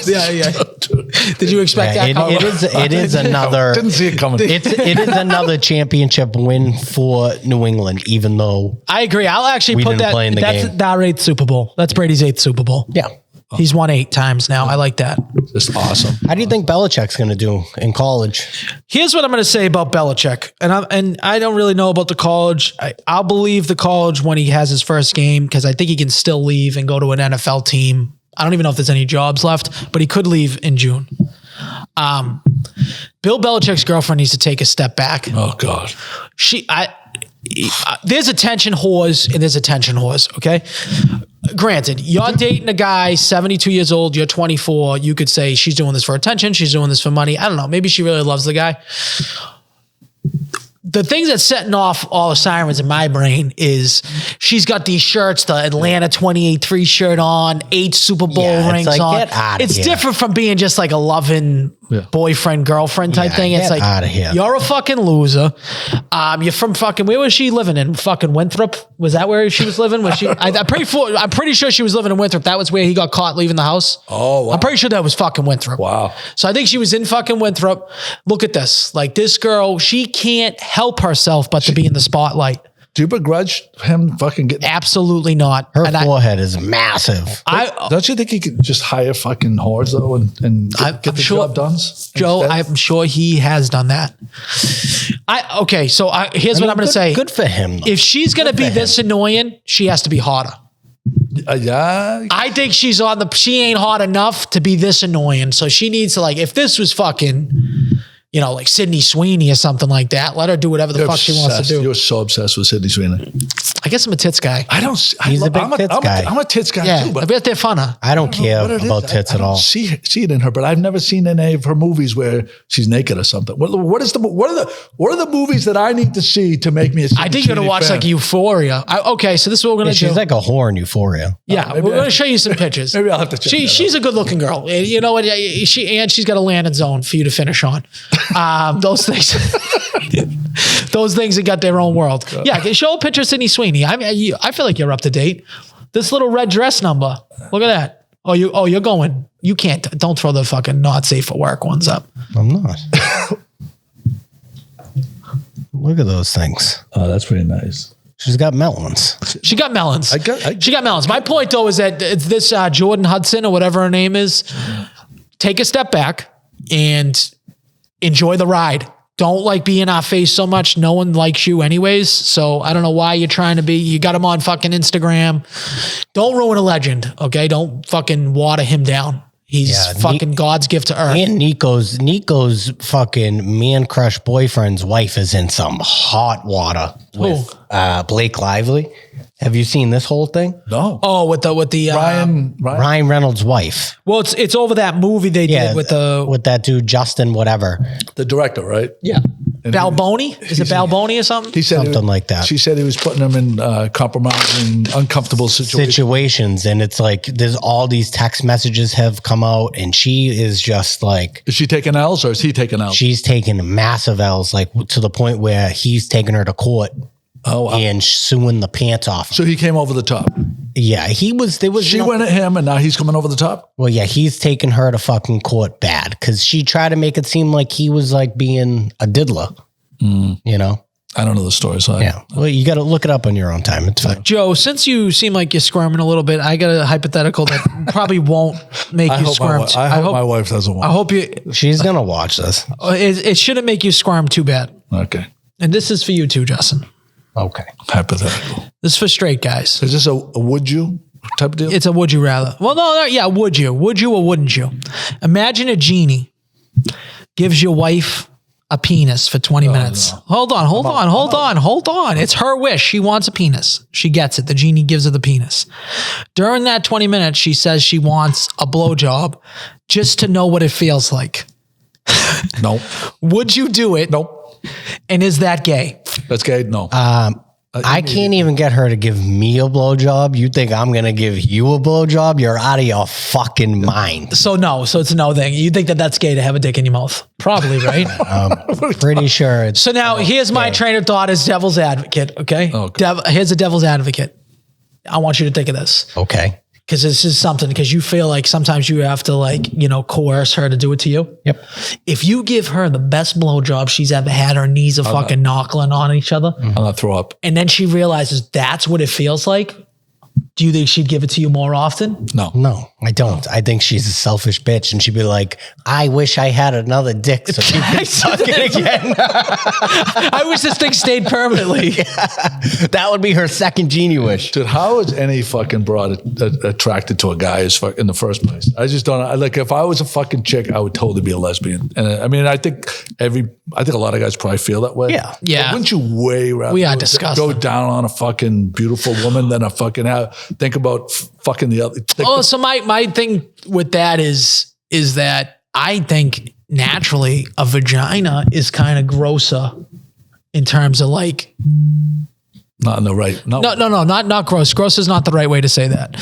yeah. Did you expect that? It is another. Didn't see it coming. It is another championship win for New England, even though I agree. I'll actually we put didn't play in the that's game. our 8th Super Bowl. That's Brady's 8th Super Bowl. Yeah. He's won 8 times now. I like that. Just awesome. How do you think Belichick's going to do in college? Here's what I'm going to say about Belichick. And I don't really know about the college. I'll believe the college when he has his first game because I think he can still leave and go to an NFL team. I don't even know if there's any jobs left, but he could leave in June. Bill Belichick's girlfriend needs to take a step back. Oh God. There's attention whores and there's attention whores. Okay. Granted, you're dating a guy 72 years old, you're 24. You could say she's doing this for attention. She's doing this for money. I don't know. Maybe she really loves the guy. The things that's setting off all the sirens in my brain is she's got these shirts, the Atlanta 28-3 shirt on, 8 Super Bowl rings on. Get outta It's here. different from being just like a loving boyfriend, girlfriend type thing. It's get like, outta here. you're a fucking loser. You're from fucking, where was she living in? Fucking Winthrop? Was that where she was living? Was she? I'm pretty sure she was living in Winthrop. That was where he got caught leaving the house. Oh, wow. I'm pretty sure that was fucking Winthrop. Wow. So I think she was in fucking Winthrop. Look at this. This girl, she can't help herself but to be in the spotlight. Do you begrudge him fucking getting? Absolutely not. Her And forehead is massive. Don't you think he could just hire fucking whores though and get the job done? Joe, instead? I'm sure he has done that. Here's what I'm going to say. Good for him. Though. If she's going to be this annoying, she has to be hotter. Yeah. I think she ain't hot enough to be this annoying. So she needs to if this was fucking, like Sydney Sweeney or something like that, let her do whatever the fuck she wants to do. You're so obsessed with Sydney Sweeney. I guess I'm a tits guy. He's a big tits guy. I'm a tits guy Yeah, too, but I bet they're funner. I don't care about tits at all. See it in her, but I've never seen any of her movies where she's naked or something. What are the movies that I need to see to make me a Sydney I think you're gonna watch fan? Euphoria. So this is what we're gonna do. She's like a whore in Euphoria. Yeah, we're gonna show you some pictures. Maybe I'll have to check that She's a good looking girl. You know what? She's got a landing zone for you to finish on. Those things. Those things have got their own world. Yeah, show a picture of Sydney Sweeney. I feel like you're up to date. This little red dress number. Look at that. You're going. You can't. Don't throw the fucking not safe for work ones up. I'm not. Look at those things. Oh, that's pretty nice. She's got melons. She got melons. She got melons. My point though is that it's this Jordan Hudson or whatever her name is. Take a step back and enjoy the ride. Don't be in our face so much. No one likes you anyways. So I don't know why you're trying to be. You got him on fucking Instagram. Don't ruin a legend. Okay. Don't fucking water him down. He's fucking God's gift to earth. And Nico's fucking man crush boyfriend's wife is in some hot water with Blake Lively. Have you seen this whole thing? No. Oh, with the Ryan Reynolds' wife. Well, it's over that movie they did with that dude Justin whatever. The director, right? Yeah. Balboni? Is it Balboni or something? He said something like that. She said he was putting them in compromising, uncomfortable situations. And it's there's all these text messages have come out, and she is just Is she taking L's or is he taking L's? She's taking massive L's, to the point where he's taking her to court. Oh, wow. And suing the pants off. So he came over the top. Yeah, she went at him, and now he's coming over the top. Well, yeah, he's taking her to fucking court bad because she tried to make it seem like he was being a diddler. You know, I don't know the story, so well, you got to look it up on your own time. It's fine. Joe, since you seem like you're squirming a little bit, I got a hypothetical that probably won't make you squirm. I hope my wife doesn't want. I hope she's gonna watch this. It shouldn't make you squirm too bad. Okay. And this is for you too, Justin. Okay. Hypothetical. This is for straight guys. Is this a would you type of deal? It's a would you rather. Well, no, yeah, would you? Would you or wouldn't you? Imagine a genie gives your wife a penis for 20 minutes. No. Hold on. It's her wish. She wants a penis. She gets it. The genie gives her the penis. During that 20 minutes, she says she wants a blowjob just to know what it feels like. No. Would you do it? Nope. And is that gay? That's gay? No. I can't even get her to give me a blowjob. You think I'm going to give you a blowjob? You're out of your fucking mind. So no. So it's a no thing. You think that's gay to have a dick in your mouth? Probably, right? Pretty sure it's... So now here's my train of thought as devil's advocate, okay? Okay. Here's a devil's advocate. I want you to think of this. Okay. Because this is something, because you feel like sometimes you have to coerce her to do it to you. Yep. If you give her the best blowjob she's ever had, her knees are fucking knuckling on each other. I'll not throw up. And then she realizes that's what it feels like. Do you think she'd give it to you more often? No, I don't. I think she's a selfish bitch, and she'd be like, I wish I had another dick so she could suck it again. I wish this thing stayed permanently. That would be her second genie wish. Dude, how is any fucking broad attracted to a guy in the first place? I just don't. If I was a fucking chick, I would totally be a lesbian. And I mean, I think a lot of guys probably feel that way. Yeah. Yeah. But wouldn't you way rather We are disgusting. go down on a fucking beautiful woman than a fucking think about fucking the other? So my thing with that is that I think naturally a vagina is kind of grosser in terms of not in the right. No, not gross. Gross is not the right way to say that.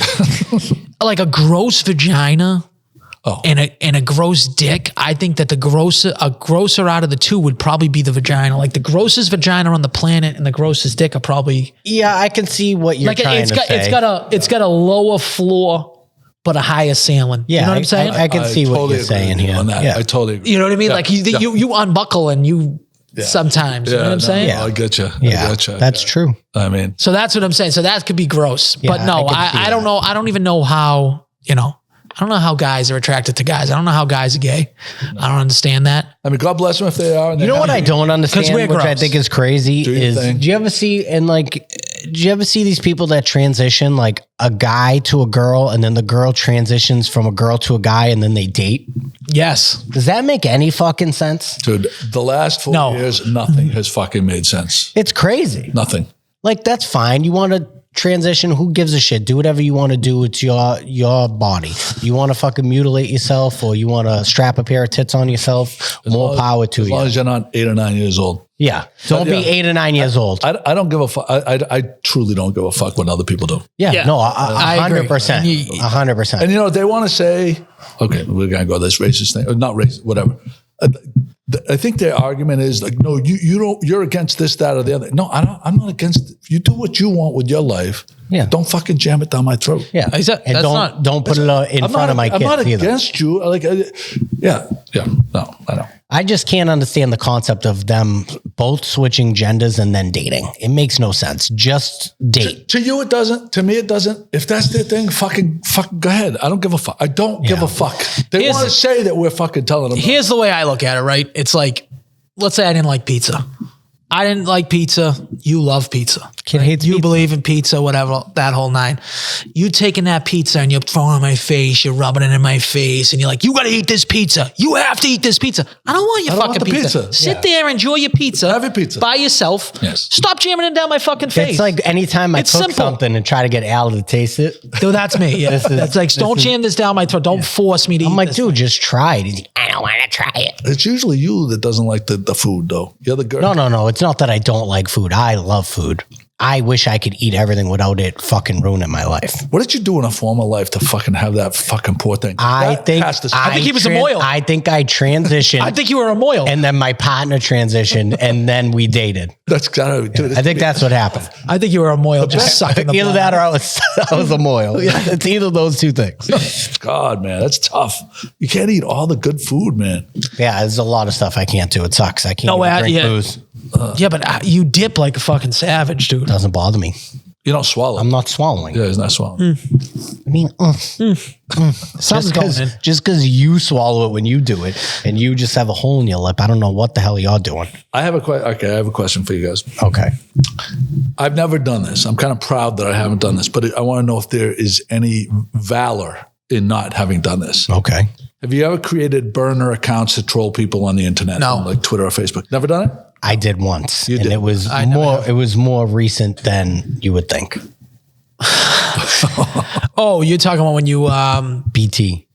Like a gross vagina. Oh. And a gross dick. I think that a grosser out of the two would probably be the vagina. Like the grossest vagina on the planet and the grossest dick are probably. Yeah, I can see what you're trying to say. It's got a lower floor but a higher ceiling. Yeah, you know what I'm saying? I can see what you're saying here. On that. Yeah. I totally agree. You know what I mean? Yeah. Like you unbuckle and you sometimes. You know what I'm saying? I get you. Yeah, that's true. I mean, So that's what I'm saying. So that could be gross. Yeah, but no, I don't know. I don't even know how, I don't know how guys are attracted to guys. I don't know how guys are gay. I don't understand that. I mean, God bless them if they are. You know what I don't understand, we're which I gross. think is crazy, Do your is thing. do you ever see these people that transition like a guy to a girl and then the girl transitions from a girl to a guy and then they date? Yes. Does that make any fucking sense? Dude, the last 4 No. years, nothing has fucking made sense. It's crazy. Nothing. Like, that's fine. You want to transition, who gives a shit? Do whatever you want to do. It's your body. You want to fucking mutilate yourself or you want to strap a pair of tits on yourself, more power to As long you. as you're not 8 or 9 years old. Yeah. Don't be 8 or 9 years old. I don't give a fuck. I truly don't give a fuck what other people do. Yeah. No, I agree. 100%. 100%. And they want to say, okay, we're going to go this racist thing, or not racist, whatever. I think their argument is like, no, you're against this, that, or the other. No, I'm not against it. You do what you want with your life. Yeah. Don't fucking jam it down my throat. Yeah. That's And don't put it in front of my kids I'm not either. against you. No, I know. I just can't understand the concept of them both switching genders and then dating. It makes no sense. Just date. To you, it doesn't. To me, it doesn't. If that's their thing, fucking go ahead. I don't give a fuck. I don't give a fuck. They want to say that we're fucking telling them. Here's the way I look at it, right? It's like, let's say I didn't like pizza. I didn't like pizza. You love pizza. Kid hates You pizza. believe in pizza, whatever, that whole nine. You taking that pizza and you're throwing it in my face, you're rubbing it in my face, and you're like, you got to eat this pizza. You have to eat this pizza. I don't want your I don't fucking want the pizza. pizza. Sit there, enjoy your pizza. Have your pizza. By yourself. Yes. Stop jamming it down my fucking face. It's like anytime I It's cook simple. something and try to get Al to taste it, Dude, that's me. Yeah. It's like, don't jam this down my throat. Don't force me to eat I'm like, this. dude, just try it. He's like, I don't want to try it. It's usually you that doesn't like the food, though. You're the girl. No. It's not that I don't like food. I love food. I wish I could eat everything without it fucking ruining my life. What did you do in a former life to fucking have that fucking poor thing? I That think has to I think he was a moil. I think I transitioned. I think you were a moil. and then my partner transitioned, and then we dated. That's gotta. Dude, I think that's what happened. I think you were a moil just sucking the Either blood. that or I was a moil. It's either of those two things. God, man, that's tough. You can't eat all the good food, man. Yeah, there's a lot of stuff I can't do. It sucks. I can't No, even drink yeah. booze. Yeah, but you dip like a fucking savage, dude. Doesn't bother me. You don't swallow. I'm not swallowing. Yeah, he's not swallowing. I mean, Something's going in. just because you swallow it when you do it, and you just have a hole in your lip, I don't know what the hell you're doing. I have a question for you guys. Okay. I've never done this. I'm kind of proud that I haven't done this, but I want to know if there is any valor in not having done this. Okay. Have you ever created burner accounts to troll people on the internet? No. Like Twitter or Facebook? Never done it? I did once, You and did. it was I never more. have. It was more recent than you would think. Oh, you're talking about when you BT.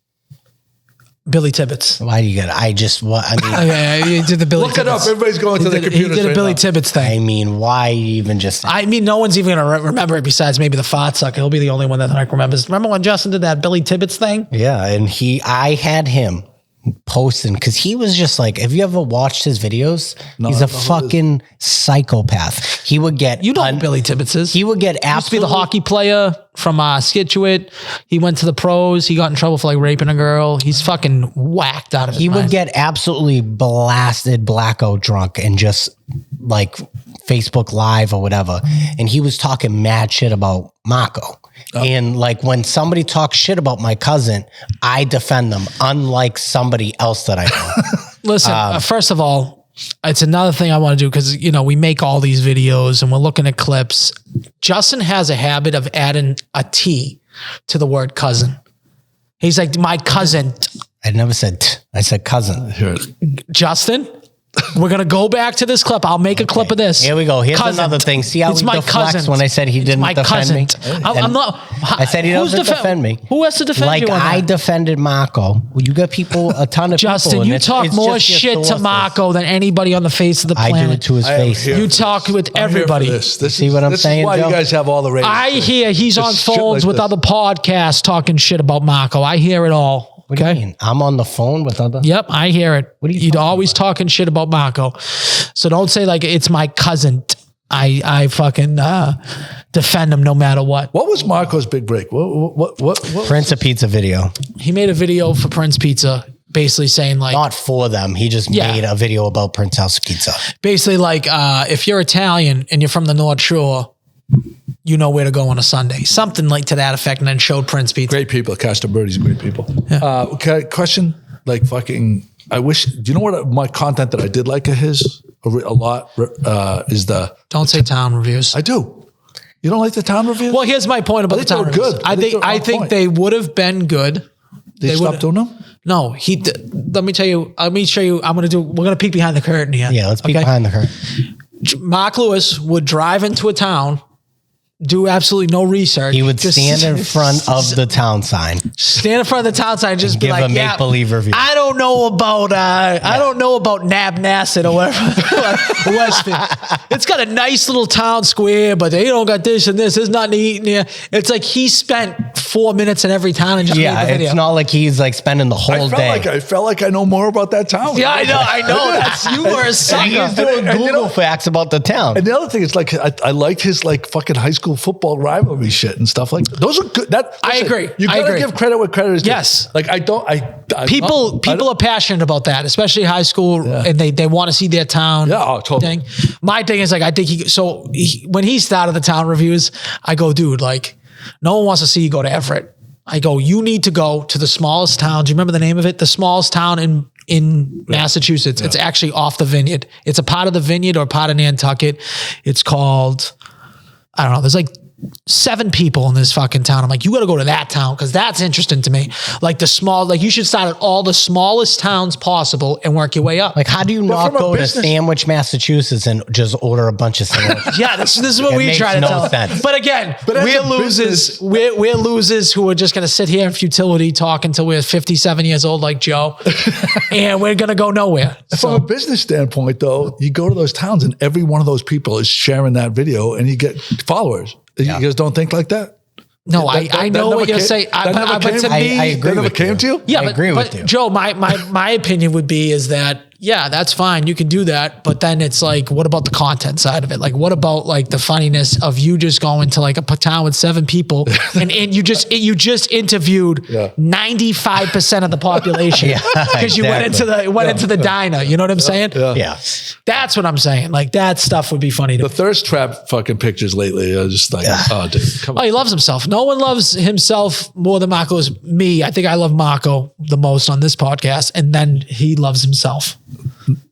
Billy Tibbetts. Why do you get? I just. What I mean. Yeah, you did the Billy Look it up. Tibbetts. Everybody's going to the He computer. did a Billy Tibbetts thing. I mean, why even just? I mean, no one's even going to remember it besides maybe the fart sucker. He'll be the only one that like remembers. Remember when Justin did that Billy Tibbetts thing? Yeah, and I had him posting because he was just like, have you ever watched his videos? He's I a don't know who it fucking psychopath. He would get You know who Billy Tibbetts is. He would get used to be absolutely the hockey player from Scituate. He went to the pros. He got in trouble for like raping a girl. He's fucking whacked out of his He would mind. get absolutely blasted blackout drunk and just like Facebook Live or whatever. And he was talking mad shit about Marco. And like when somebody talks shit about my cousin, I defend them, unlike somebody else that I know. Listen, first of all, it's another thing I want to do because, we make all these videos and we're looking at clips. Justin has a habit of adding a T to the word cousin. He's like, my cousin. I never said I said cousin. Here. Justin, we're going to go back to this clip. I'll make a clip of this. Here we go. Here's Cousin. another thing. See how It's he my deflects cousin. when I said he didn't my defend me? cousin. I'm not. I said he who's doesn't defend me. Who has to defend like you on I that? defended Marco. Well, you got people, a ton of people. Justin, and you it's- talk it's more just your shit to sources. Marco than anybody on the face of the I planet. do it to his I am face. here You for talk this. with I'm here for everybody. This See what I'm this saying, is why Joe? you guys have all the ratings. I hear he's on Just shit phones like with this. other podcasts talking shit about Marco. I hear it all. What do you mean? I'm on the phone with other. Yep, I hear it. What are you You'd talking always talking shit about Marco. So don't say like it's my cousin. I fucking defend him no matter what. What was Marco's big break? What Prince of Pizza video. He made a video for Prince Pizza. basically saying like, Not for them. He just Yeah. made a video about Prince House Pizza. basically like, if you're Italian and you're from the North Shore, you know where to go on a Sunday, something like to that effect. And then showed Prince Pizza. Great people. Castor Birdie's great people. Okay, question, like fucking, I wish, do you know what my content that I did like of his a lot is the, Don't say town reviews. I do. You don't like the town reviews? Well, here's my point about I the think town they were reviews. good. I think they're on point. they would have been good. They stopped doing them? No, let me tell you, let me show you. we're going to peek behind the curtain here. Yeah, let's peek Okay? behind the curtain. Mark Lewis would drive into a town, do absolutely no research. He would just stand in front of the town sign. stand in front of the town sign and just be Give like, a make-believe review. I don't know about I don't know about Nab Nasset or whatever. Westfield. It's got a nice little town square, but they don't got this and this. There's nothing to eat in here. It's like he spent 4 minutes in every town and just Yeah, made the video. it's not like he's like spending the whole day. I felt like I know more about that town. Yeah, I know. That's you were a And sucker. he's doing And you Google know- facts about the town. And the other thing is like I liked his like fucking high school football rivalry shit and stuff like that. Those are good. I agree. You I gotta agree. give credit where credit is due. Yes. Like People are passionate about that, especially high school, and they want to see their town. Yeah, oh, totally. Thing. My thing is like I think when he started the town reviews, I go, dude, like no one wants to see you go to Everett. I go, you need to go to the smallest town. Do you remember the name of it? The smallest town in Massachusetts. It's actually off the Vineyard. It's a part of the Vineyard or part of Nantucket. It's called, I don't know. There's like 7 people in this fucking town. I'm like, you got to go to that town because that's interesting to me. Like you should start at all the smallest towns possible and work your way up. Like, how do you not from a go to business- Sandwich, Massachusetts and just order a bunch of sandwiches? Yeah, this is what It we makes try to no tell. sense. But again, But as we're a losers. business- We're losers who are just going to sit here in futility, talk until we're 57 years old, like Joe, and we're going to go nowhere. From a business standpoint, though, you go to those towns and every one of those people is sharing that video, and you get followers. You guys don't think like that? No, That I know never what you're came- saying. that never But came- to me, I agree That never with came you. to you? yeah, I but, agree but with you. Joe, my opinion would be is that, yeah, that's fine. You can do that. But then it's like, what about the content side of it? Like, what about like the funniness of you just going to like a town with 7 people and you just interviewed 95% of the population because you went into the diner. You know what I'm saying? Yeah. That's what I'm saying. Like that stuff would be funny to The thirst trap fucking pictures lately are just like, oh, dude, come Oh, on. he loves himself. No one loves himself more than Marco is me. I think I love Marco the most on this podcast, and then he loves himself.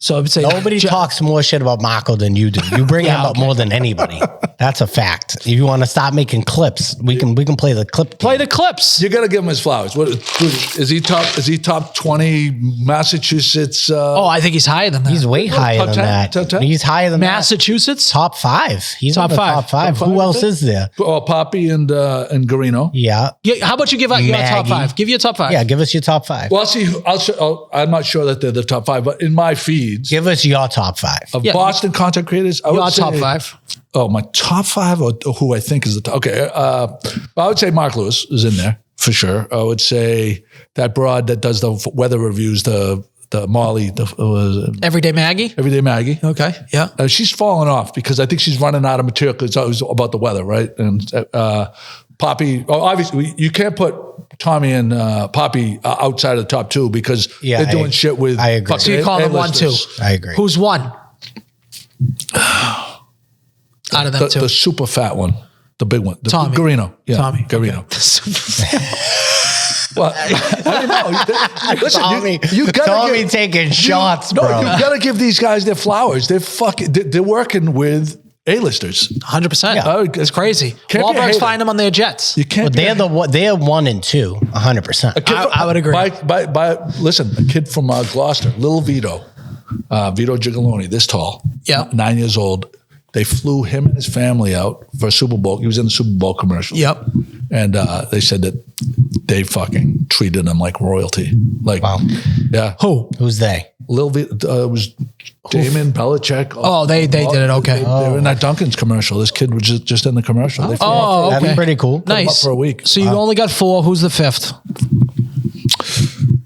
So I would say Nobody talks more shit about Marco than you do. You bring him up more than anybody. That's a fact. If you want to stop making clips, we can play the clip. Play the clips. You got to give him his flowers. What is he top? Is he top 20 Massachusetts? Oh, I think he's higher than that. He's way higher top than 10? that. Top 10? He's higher than Massachusetts. that. Top 5. He's Top in the five. top 5. Top Who five, else I is there? Oh, Poppy and Garino. Yeah. Yeah, how about you give out your top Maggie. 5? Give your top 5. Yeah. Give us your top 5. Well, I'm not sure that they're the top 5, but in my feeds Give us your top 5. of Yeah. Boston content creators, I Your would top say, 5. Oh, my top 5 or who I think is the top. Okay. I would say Mark Lewis is in there for sure. I would say that broad that does the weather reviews, the Molly, Everyday Maggie. Everyday Maggie. Okay. Yeah. She's fallen off because I think she's running out of material because it's always about the weather, right? And Poppy, obviously, you can't put Tommy and Poppy outside of the top 2 because Yeah, they're doing shit with. I agree. fucking So you call them 1, 2. A-listers. I agree. Who's 1? Out of them 2. The super fat one, the big one, the Tommy. Garino. Yeah, Tommy. Garino. Well, I don't know. Listen, Tommy, you gotta Tommy give, taking shots, no, bro. you gotta give these guys their flowers. They're working with A-listers. 100%. Yeah. It's crazy. Can't be a Wahlberg's hater. flying them on their jets. You can't. But they're 1 and 2, 100%. I would agree. Listen, a kid from Gloucester, little Vito, Vito Gigaloni, this tall, Yeah. 9 years old. They flew him and his family out for a Super Bowl. He was in the Super Bowl commercial. Yep. And they said that they fucking treated him like royalty. Like, Wow. yeah. Who? Who's they? Lil Vito, it was Damon Belichick. Oh, they did it. Okay. They were in that Dunkin's commercial. This kid was just in the commercial. They flew Oh, That's okay. pretty cool. him up Nice. for a week. So you only got 4. Who's the 5th?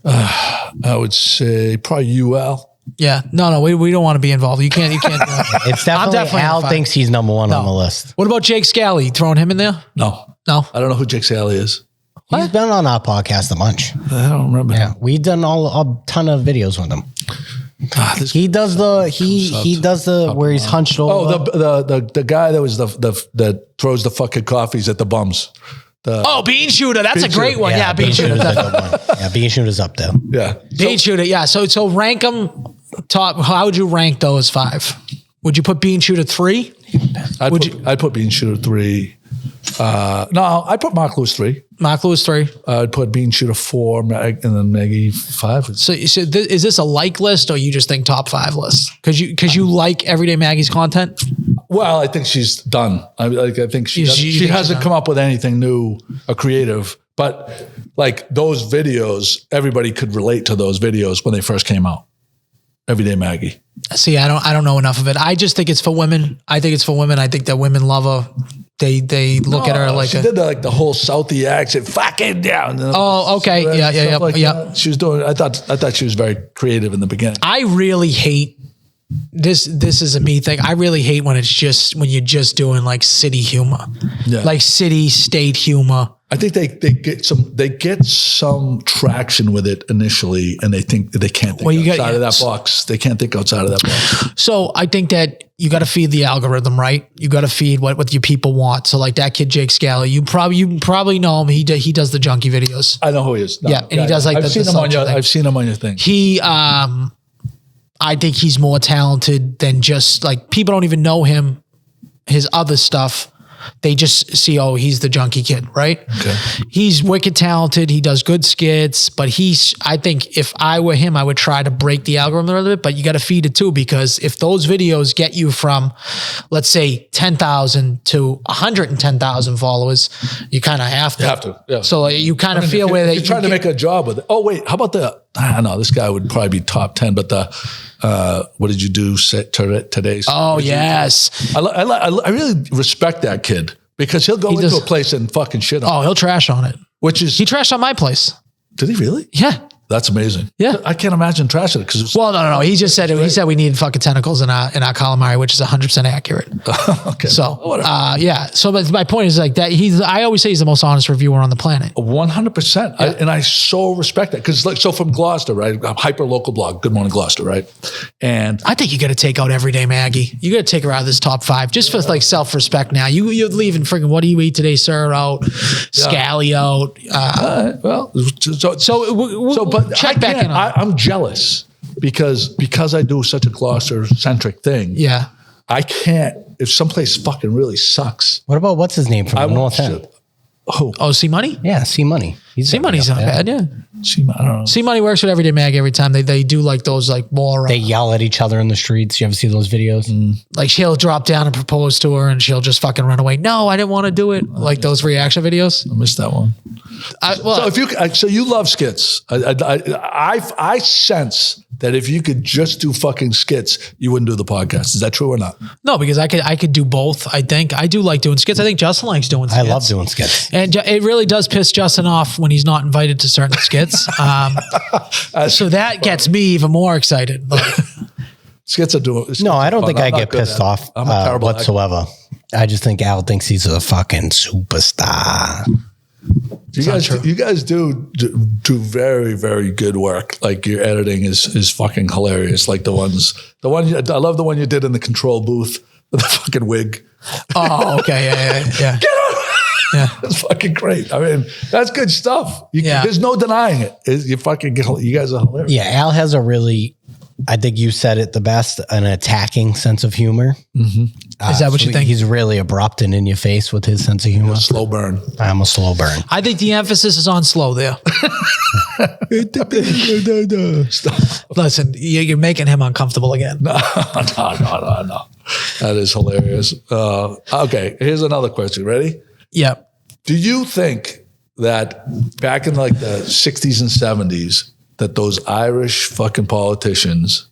I would say probably UL. Yeah. No, we don't want to be involved. You can't do that. It's definitely, definitely Al fine. thinks he's number 1 on the list. What about Jake Scally? Throwing him in there? No. No. I don't know who Jake Sally is. He's been on our podcast a bunch. I don't remember. Yeah, we've done a ton of videos with him. He does the where he's hunched over. Oh, the guy that was that throws the fucking coffees at the bums. Bean shooter. That's a great one. Yeah, bean shooter. Yeah, bean shooter's up there. Yeah, Bean shooter. Yeah. So rank them top. How would you rank those 5? Would you put bean shooter 3? I'd put bean shooter 3. No, I'd put Mark Lewis 3. Mark Lewis 3. I'd put bean shooter 4, and then Maggie 5. So is this a like list, or you just think top 5 list? Because you like Everyday Maggie's content. Well, I think she's done. I think she hasn't come up with anything new or creative. But like those videos, everybody could relate to those videos when they first came out. Everyday Maggie. See, I don't know enough of it. I just think it's for women. I think that women love her. They look at her like she did the whole Southie accent, fucking down. Oh, okay, yeah. She was doing. I thought she was very creative in the beginning. I really hate this. This is a me thing. I really hate when you're just doing like city humor, like city state humor. I think they get some traction with it initially, and they think they can't think outside of that box. They can't think outside of that box. So I think that you got to feed the algorithm, right? You got to feed what your people want. So like that kid Jake Scally, you probably know him. He does the junkie videos. I know who he is. No, and he does like I've seen him on your thing. He I think he's more talented than just like people don't even know him. His other stuff. They just see, he's the junkie kid, right? Okay. He's wicked talented. He does good skits, but I think if I were him, I would try to break the algorithm a little bit, but you got to feed it too, because if those videos get you from, let's say 10,000 to 110,000 followers, you kind of have to. You have to, yeah. So you kind of feel where you're trying to make a job with it. Oh, wait, how about I don't know, this guy would probably be top 10, but what did you do today? Oh, yes. I really respect that kid because he'll go into a place and fucking shit on it. Oh, he'll trash on it. He trashed on my place. Did he really? Yeah. That's amazing. Yeah. I can't imagine trashing it because no. He just said he said we needed fucking tentacles in our calamari, which is 100% accurate. Okay. So yeah. So but my point is like that I always say he's the most honest reviewer on the planet. 100%. Yeah. And I so respect that because so from Gloucester, right? Hyper local blog, Good Morning Gloucester, right? And I think you got to take out Everyday Maggie. You got to take her out of this top 5 just for like self-respect. Now you're leaving freaking what do you eat today, sir? Out, Scally out. But check back in on. I'm jealous because I do such a Gloucester-centric thing. Yeah. I can't, if someplace fucking really sucks. What about what's his name from the North End? Who? Oh, C Money? Yeah, C Money. C Money's not bad, yeah. I don't know. C Money works with Everyday Mag every time. They do like those like more. They yell at each other in the streets. You ever see those videos? Like she'll drop down and propose to her, and she'll just fucking run away. No, I didn't want to do it. Like those reaction videos. I missed that one. So you love skits. I sense that if you could just do fucking skits, you wouldn't do the podcast. Is that true or not? No, because I could do both. I think I do like doing skits. I think Justin likes doing skits. I love doing skits, and it really does piss Justin off when he's not invited to certain skits. So that gets me even more excited. Skits are doing. No, I don't think I get pissed off whatsoever. I just think Al thinks he's a fucking superstar. You guys do very, very good work. Like your editing is fucking hilarious. Like I love the one you did in the control booth with the fucking wig. Oh, okay. Yeah. Get on. Yeah. That's fucking great. I mean, that's good stuff. There's no denying it. You guys are hilarious. Yeah. Al has a really, I think you said it the best, an attacking sense of humor. Mm-hmm. Is that what you think? He's really abrupt and in your face with his sense of humor. Slow burn. I'm a slow burn. I think the emphasis is on slow there. Listen, you're making him uncomfortable again. No. That is hilarious. Okay, here's another question. Ready? Yeah. Do you think that back in like the 60s and 70s that those Irish fucking politicians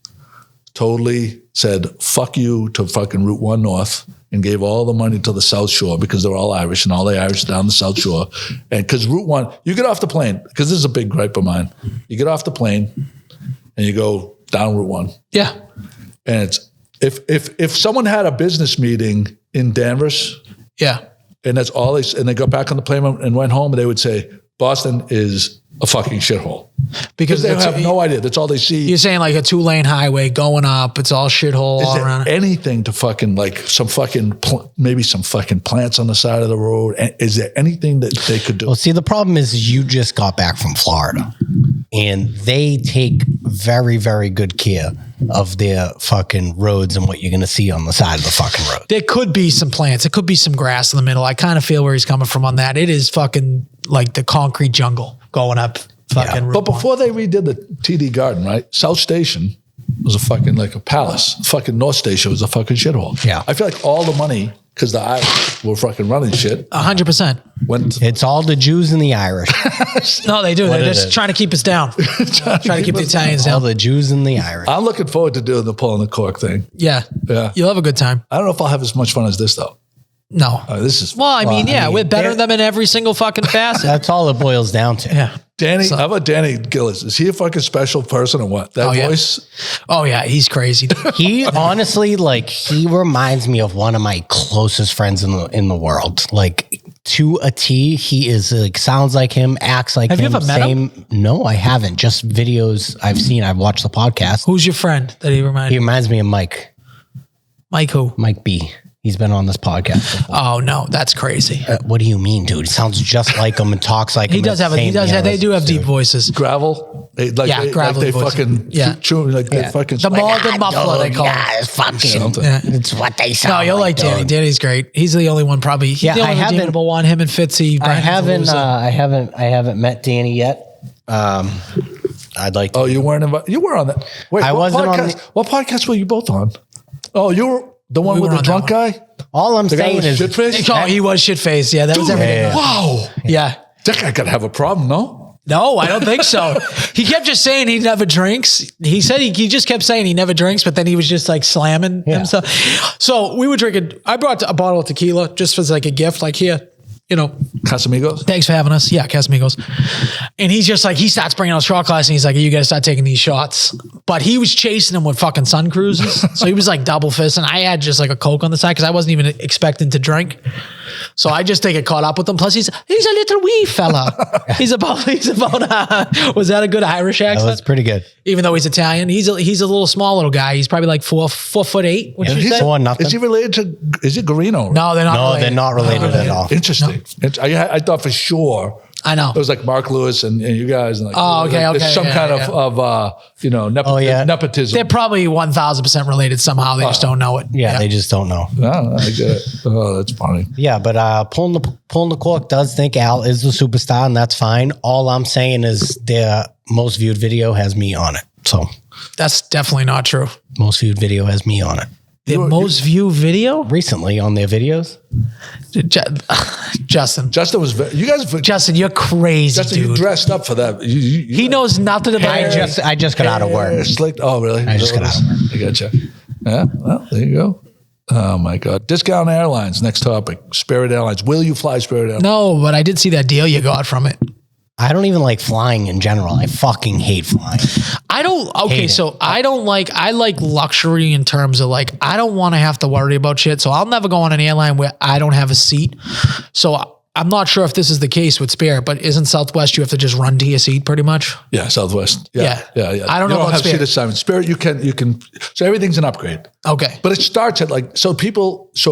totally said, fuck you to fucking Route 1 North and gave all the money to the South Shore because they're all Irish and all the Irish down the South Shore. And because Route 1, you get off the plane, because this is a big gripe of mine. You get off the plane and you go down Route 1. Yeah. And it's, if someone had a business meeting in Danvers. Yeah. And that's all and they got back on the plane and went home and they would say, Boston is a fucking shithole. Because They have no idea. That's all they see. You're saying like a 2-lane highway going up. It's all shithole Is all there around it. anything to fucking like some fucking maybe some fucking plants on the side of the road? Is there anything that they could do? Well, see, the problem is you just got back from Florida, and they take very, very good care of their fucking roads and what you're going to see on the side of the fucking road. There could be some plants. It could be some grass in the middle. I kind of feel where he's coming from on that. It is fucking like the concrete jungle going up fucking Route But before they redid the TD Garden, right? South Station was a fucking like a palace. Fucking North Station was a fucking shithole. Yeah. I feel like all the money, because the Irish were fucking running shit, 100%. went to It's all the Jews and the Irish. No, they do. They're it just is. trying to keep us down. trying to keep the Italians all down. the Jews and the Irish. I'm looking forward to doing the pulling the cork thing. Yeah. Yeah. You'll have a good time. I don't know if I'll have as much fun as this though. No. This is Well, I mean, we're better than them in every single fucking facet. That's all it boils down to. Yeah. Danny. How about Danny Gillis? Is he a fucking special person or what? That yeah. voice. Oh, yeah. He's crazy. He honestly, like, he reminds me of one of my closest friends in the world. Like, to a T, he is like, sounds like him, acts like Have him. you ever met him? No, I haven't. Just videos I've seen. I've watched the podcast. Who's your friend that he reminds He you? reminds me of Mike Mike who? B. He's been on this podcast before. Oh, no. That's crazy. What do you mean, dude? He sounds just like him and talks like him. He does have they do have deep voices. Gravel. Gravelly they voice. fucking Yeah. they fucking The Morgan Muffler, they call yeah, him. it's fucking. Something. Yeah. It's what they sound. No, you'll like Danny. dog. Danny's great. He's the only one probably. He's Yeah, the only I haven't- redeemable one. Him and Fitzy. I Brandon's a haven't. loser. I haven't met Danny yet. I'd like to. Oh, you weren't invited. You were on that. Wait, I what wasn't on podcast, what podcast were you both on? Oh, you were the one We with were the on drunk that guy? All I'm The guy saying with is, shit face? Oh, he was shit faced. Yeah, that was everything. Yeah. Wow. Yeah. That guy could have a problem, no? No, I don't think so. He kept just saying he never drinks. He said he just kept saying he never drinks, but then he was just like slamming himself. So we were drinking. I brought a bottle of tequila just as like a gift, like here, Casamigos? thanks for having us. Yeah, Casamigos. And he's just like, he starts bringing out shot glass and he's like, you got to start taking these shots. But he was chasing him with fucking Sun Cruises. So he was like double fisting. I had just like a Coke on the side because I wasn't even expecting to drink. So I just take caught up with him. Plus he's a little wee fella. He's about, was that a good Irish that accent? was pretty good. Even though he's Italian, he's a little small little guy. He's probably like 4'8". Would you He's say? 4-0. Is he related to, is it Garino? No, they're not. No, related. they're not related at all. Interesting. I thought for sure I know. it was like Mark Lewis and you guys. And like, Oh, okay, there's okay, some yeah, kind yeah. of nepotism. They're probably 1,000% related somehow. They just don't know it. Yeah, they just don't know. No, I get it. Oh, that's funny. Yeah, but pulling the cork does think Al is the superstar, and that's fine. All I'm saying is their most viewed video has me on it. So That's definitely not true. most viewed video has me on it. The most viewed video? Recently on their videos. Justin. Justin was, you guys, Justin, you're crazy, Justin, you dude. dressed up for that. He knows nothing about I just got out of work. Slicked. Oh, really? I just got out of work. I gotcha. Yeah, well, there you go. Oh, my God. Discount Airlines, next topic. Spirit Airlines. Will you fly Spirit Airlines? No, but I did see that deal you got from it. I don't even like flying in general. I fucking hate flying. I don't, okay, Hate it. so I like luxury in terms of like, I don't want to have to worry about shit. So I'll never go on an airline where I don't have a seat. So I'm not sure if this is the case with Spirit, but isn't Southwest, you have to just run to your seat pretty much? Yeah, Southwest. Yeah. I don't know you about have Spirit. seat assignment. Spirit, you can, so everything's an upgrade. Okay. But it starts at like, so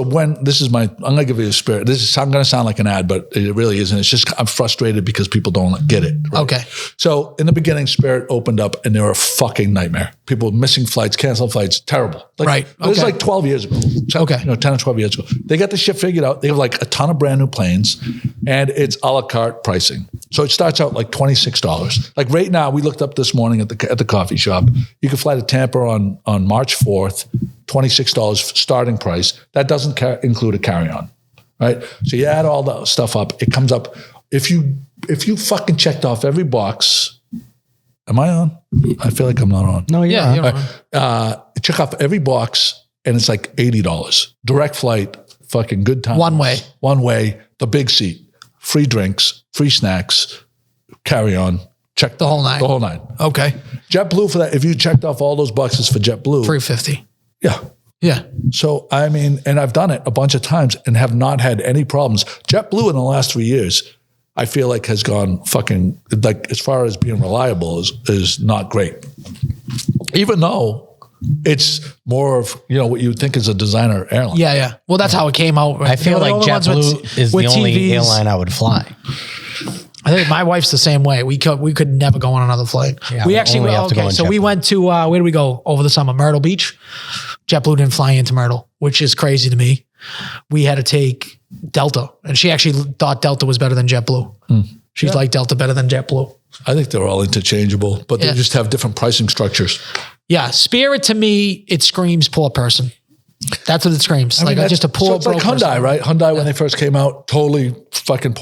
when this is I'm going to give you a Spirit. I'm going to sound like an ad, but it really isn't. It's just, I'm frustrated because people don't get it. Right? Okay. So in the beginning, Spirit opened up and they were a fucking nightmare. People missing flights, canceled flights, terrible. Right. It was Okay. like 12 years ago. Okay. 10 or 12 years ago. They got the shit figured out. They have like a ton of brand new planes and it's a la carte pricing. So it starts out like $26. Like right now, we looked up this morning at the coffee shop. You can fly to Tampa on March 4th, $26 starting price. That doesn't include a carry-on, right? So you add all the stuff up, it comes up. If you fucking checked off every box, am I on? I feel like I'm not on. No, Yeah. yeah. Check off every box and it's like $80. Direct flight, fucking good time. One way. The big seat, free drinks, free snacks, carry on. Check The whole nine. The whole nine. Okay. JetBlue for that. If you checked off all those boxes for JetBlue, 350. yeah. Yeah. So I mean, and I've done it a bunch of times and have not had any problems. JetBlue in the last 3 years, I feel like has gone fucking, like, as far as being reliable is not great. Even though it's more of, you know, what you would think is a designer airline. Yeah, yeah. Well, that's how it came out. I feel like JetBlue is the only TVs. airline I would fly. I think my wife's the same way. We could never go on another flight. Yeah, we we actually only have to go on so we JetBlue. went to where did we go over the summer? Myrtle Beach. JetBlue didn't fly into Myrtle, which is crazy to me. We had to take Delta, and she actually thought Delta was better than JetBlue. She's liked Delta better than JetBlue. I think they're all interchangeable, but they just have different pricing structures. Yeah, Spirit to me, it screams poor person. That's what it screams. I mean, Just a poor. So it's like broke Hyundai, person. right? Hyundai, when they first came out, totally fucking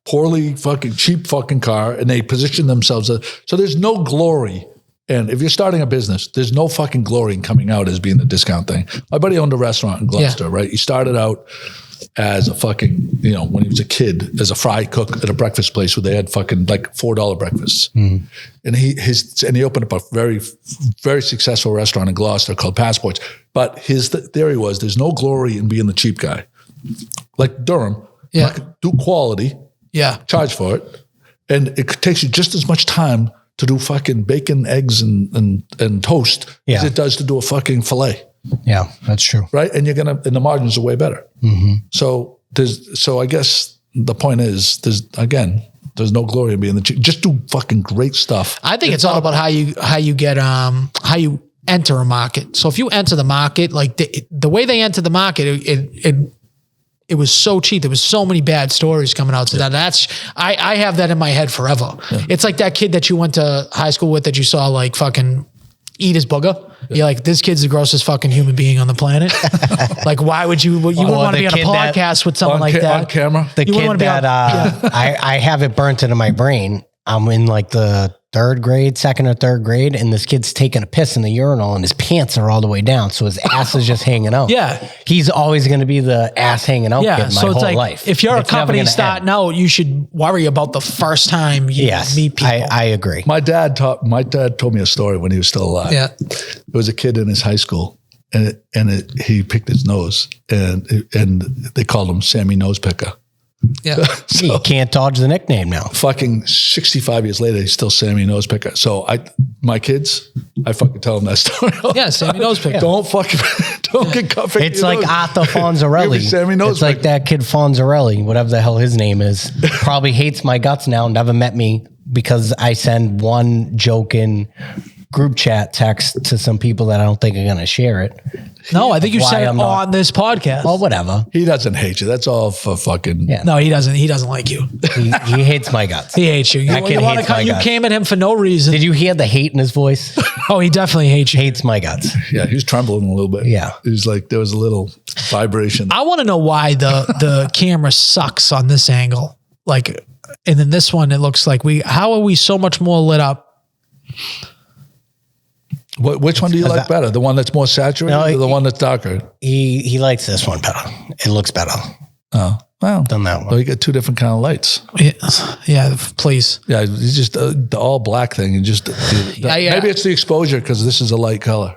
poorly fucking cheap fucking car, and they position themselves so there's no glory. And if you're starting a business, there's no fucking glory in coming out as being the discount thing. My buddy owned a restaurant in Gloucester, right? He started out as a fucking, you know, when he was a kid, as a fry cook at a breakfast place where they had fucking like $4 breakfasts. And he opened up a very, very successful restaurant in Gloucester called Passports. But his theory was there's no glory in being the cheap guy. Like Durham, do quality, charge for it. And it takes you just as much time to do fucking bacon, eggs, and toast as it does to do a fucking fillet. Yeah, that's true. Right? And and the margins are way better. So I guess the point is there's no glory in being the cheap. Just do fucking great stuff. I think it's all about how you get how you enter a market. So if you enter the market, like the way they enter the market, it was so cheap. There was so many bad stories coming out to that. I have that in my head forever. Yeah. It's like that kid that you went to high school with that you saw like fucking eat his booger. You're like, this kid's the grossest fucking human being on the planet. Like, why would you wouldn't want to be on a podcast with someone like that. On camera? The kid that I have it burnt into my brain. I'm in like the second or third grade, and this kid's taking a piss in the urinal and his pants are all the way down. So his ass is just hanging out. Yeah. He's always going to be the ass hanging out kid my whole life. If you're a company starting out, you should worry about the first time you meet people. I agree. My dad told me a story when he was still alive. Yeah. There was a kid in his high school and he picked his nose and they called him Sammy Nose Picker. Yeah. So, you can't dodge the nickname now. Fucking 65 years later, he's still Sammy Nose Picker. So my kids, I fucking tell them that story. Yeah, Sammy Nose Picker. Don't get caught. It's like Arthur Fonzarelli. Sammy Nose It's like that kid Fonzarelli, whatever the hell his name is, probably hates my guts now, never met me because I send one joking group chat text to some people that I don't think are going to share it. No, I think you said it I'm on this podcast. Well, whatever. He doesn't hate you. That's all for fucking. Yeah. No, he doesn't. He doesn't like you. He hates my guts. He hates you. That kid hates my you guts. came at him for no reason. Did you hear the hate in his voice? Oh, he definitely hates you. Hates my guts. Yeah, he was trembling a little bit. Yeah. He was like, there was a little vibration. I want to know why the camera sucks on this angle. Like, and then this one, it looks like how are we so much more lit up? Which one do you like better? The one that's more saturated or the one that's darker? He likes this one better. It looks better Oh, well. than that one. Well, you get two different kind of lights. Yeah, please. Yeah, it's just the all black thing. Maybe it's the exposure because this is a light color.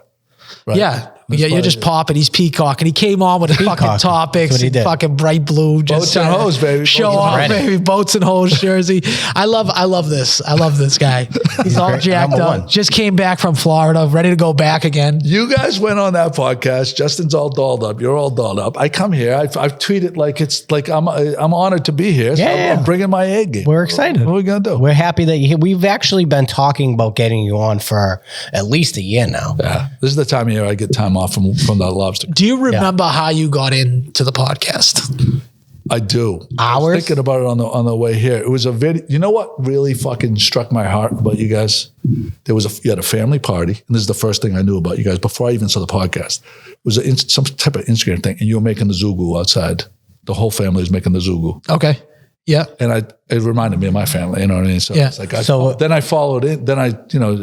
Right? Yeah. You're just popping. He's peacocking. He came on with fucking topics That's what he and did. fucking bright blue. Boats and hose, baby. Show Boats and off, hose. baby. Boats and hose jersey. I love this. I love this guy. He's all great. jacked Number up. one. Just came back from Florida, ready to go back again. You guys went on that podcast. Justin's all dolled up. You're all dolled up. I come here. I've treated like it's like I'm honored to be here. So Yeah. I'm bringing my A game. We're excited. What are we gonna do? We're happy that you're here. We've actually been talking about getting you on for at least a year now. Yeah, this is the time of year I get time off from that Lobster. Do you remember how you got into the podcast? I do. I was Hours? thinking about it on the way here. It was a video. You know what really fucking struck my heart about you guys? You had a family party, and this is the first thing I knew about you guys before I even saw the podcast. It was some type of Instagram thing, and you were making the Zugu outside. The whole family was making the Zugu. Okay. Yeah. And it reminded me of my family, you know what I mean? So Yeah. it's like, then I followed it. Then I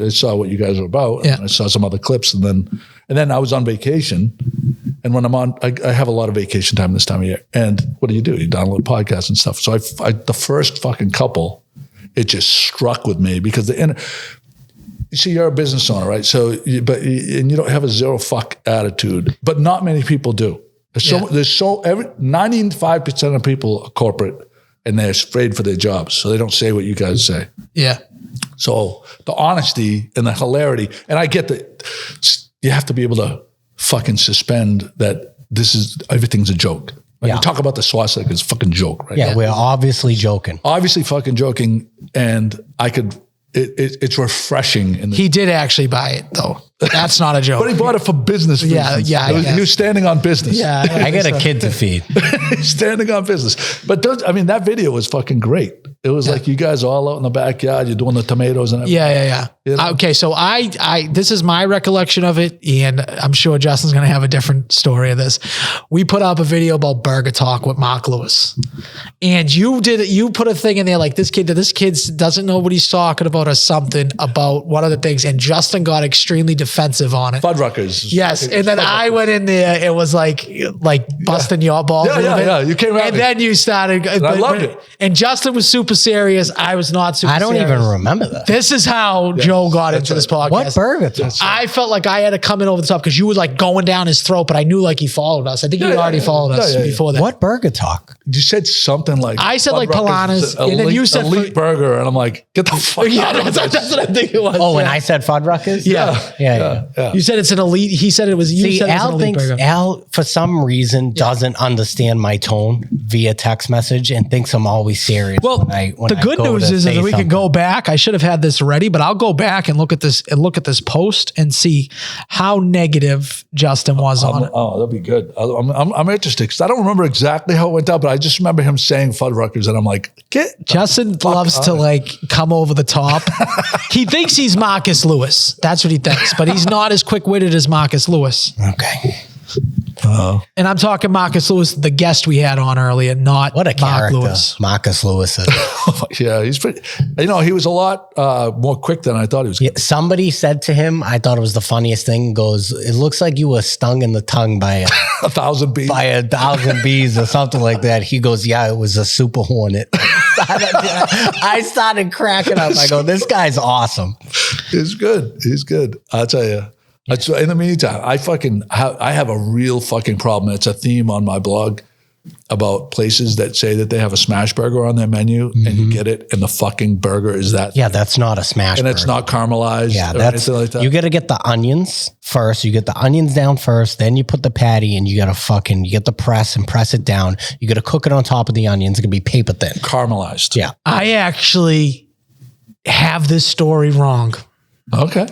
saw what you guys were about. Yeah. And I saw some other clips, and then I was on vacation. And when I'm on, I have a lot of vacation time this time of year. And what do? You download podcasts and stuff. So the first fucking couple, it just struck with me because you see, you're a business owner, right? So, and you don't have a zero fuck attitude, but not many people do. 95% of people are corporate. and they're afraid for their jobs, so they don't say what you guys say. Yeah. So the honesty and the hilarity, and I get that you have to be able to fucking suspend that everything's a joke. Like you talk about the swastika, it's a fucking joke, right? Yeah, we're obviously joking. Obviously fucking joking, and it's refreshing. He did actually buy it though. That's not a joke. But he bought it for business reasons. He was standing on business. Yeah. I got a kid to feed. He's standing on business. But that video was fucking great. It was like you guys all out in the backyard, you're doing the tomatoes and everything. Yeah. You know? Okay, so I this is my recollection of it, and I'm sure Justin's gonna have a different story of this. We put up a video about Burger Talk with Mark Lewis. And you put a thing in there like this kid doesn't know what he's talking about or something about one of the things, and Justin got extremely defensive on it. Fuddruckers. Yes, and then I went in there. It was like busting your balls. Yeah. You came around, and then you started. I loved it. And Justin was super serious. I was not super. I don't serious. even remember that. This is how Joe got into this podcast. What Burger Talk? I felt like I had to come in over the top because you were like going down his throat, but I knew like he followed us. I think he already followed us before that. What Burger Talk? You said something like I said like Polana's, and then you said elite burger, and I'm like, get the fuck out of this. That's what I think it was. Oh, and I said Fuddruckers? Yeah. You said it's an elite. He said it was. You See, said it's an Al elite thinks burger. Al, for some reason, doesn't understand my tone via text message and thinks I'm always serious. Well, the good news is that we can go back. I should have had this ready, but I'll go back and look at this post and see how negative Justin was on it. Oh, that'd be good. I'm interested because I don't remember exactly how it went down, but I just remember him saying Fuddruckers, and I'm like, Justin loves to like come over the top. He thinks he's Marcus Lewis. That's what he thinks, but he's not as quick-witted as Marcus Lewis. Okay. And I'm talking Marcus Lewis, the guest we had on earlier, not What a Mark character Lewis. Marcus Lewis is. Yeah, he's pretty. He was a lot more quick than I thought he was. Yeah, somebody said to him, I thought it was the funniest thing, goes, it looks like you were stung in the tongue by 1,000 bees. by 1,000 bees or something like that. He goes, yeah, it was a super hornet. I started cracking up. I go, this guy's awesome. He's good. I'll tell you. In the meantime, I have a real fucking problem. It's a theme on my blog about places that say that they have a smash burger on their menu, and you get it, and the fucking burger is that. Yeah, that's not a smash and burger. it's not caramelized. Yeah, or that's anything like that. You got to get the onions first. You get the onions down first, then you put the patty, and you get the press and press it down. You got to cook it on top of the onions. It can be paper thin. Caramelized. Yeah. I actually have this story wrong. Okay.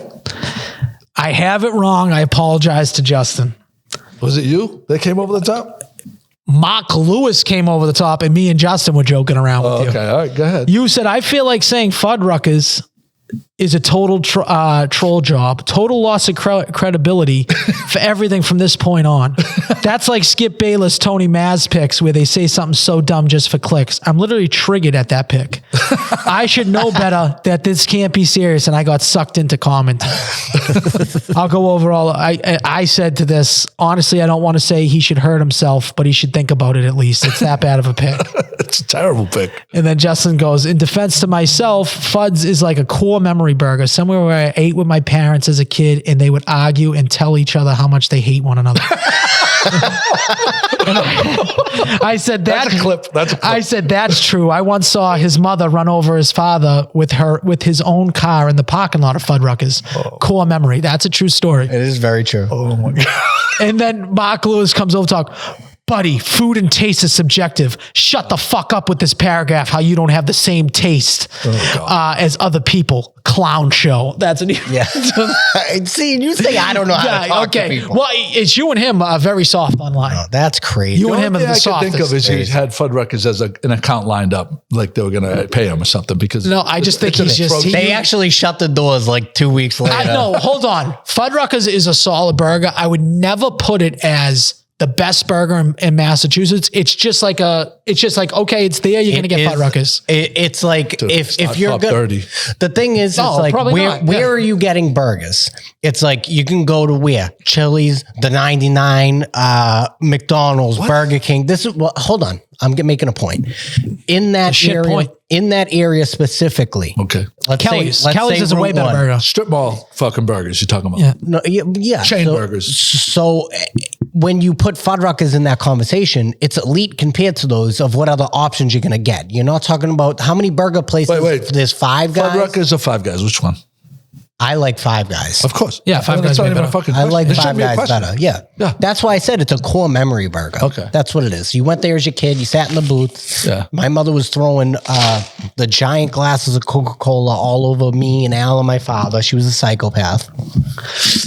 I have it wrong. I apologize to Justin. Was it you that came over the top? Mark Lewis came over the top, and me and Justin were joking around with you. Okay. All right. Go ahead. You said, I feel like saying Fuddruckers is a total troll job, total loss of credibility for everything from this point on. That's like Skip Bayless, Tony Maz picks where they say something so dumb just for clicks. I'm literally triggered at that pick. I should know better that this can't be serious, and I got sucked into comment. I'll go over all. I said to this, honestly, I don't want to say he should hurt himself, but he should think about it at least. It's that bad of a pick. It's a terrible pick. And then Justin goes, in defense to myself, Fuds is like a core memory burger, somewhere where I ate with my parents as a kid, and they would argue and tell each other how much they hate one another. I said, That's a clip. I said, that's true. I once saw his mother run over his father with his own car in the parking lot of Fuddruckers. Core memory. That's a true story. It is very true. Oh my God. And then Mark Lewis comes over to talk. Buddy, food and taste is subjective. Shut the fuck up with this paragraph, how you don't have the same taste as other people. Clown show. That's an Yeah. See, you say I don't know how to talk to people. Well, it's you and him very soft online. Oh, that's crazy. You and him are the I can softest. think of is he had Fuddruckers as an account lined up, like they were going to pay him or something. Because No, I just think it's he's just... They actually shut the doors like 2 weeks later. No, hold on. Fuddruckers is a solid burger. I would never put it as the best burger in Massachusetts. It's just like, okay, it's there. You're going to get Fuddruckers. It's like if you're good. dirty. The thing is, No, it's like probably not. where are you getting burgers? It's like you can go to where? Chili's, the 99, McDonald's, Burger King. Hold on. I'm making a point. In that shit area, point. in that area specifically. Okay. Let's Kelly's is a way Route better 1. burger. Strip mall fucking burgers you're talking about. Yeah. No, yeah. Chain so, burgers. So when you put Fuddruckers in that conversation, it's elite compared to those of what other options you're going to get. You're not talking about how many burger places. Wait. There's Five Guys. Fuddruckers or Five Guys? Which one? I like Five Guys. Of course. Yeah, Five Guys That's not way even a better. fucking I question. like It shouldn't Five be a Guys question. better. Yeah. Yeah. That's why I said it's a core memory burger. Okay. That's what it is. You went there as your kid. You sat in the booth. Yeah. My mother was throwing the giant glasses of Coca-Cola all over me and Al and my father. She was a psychopath.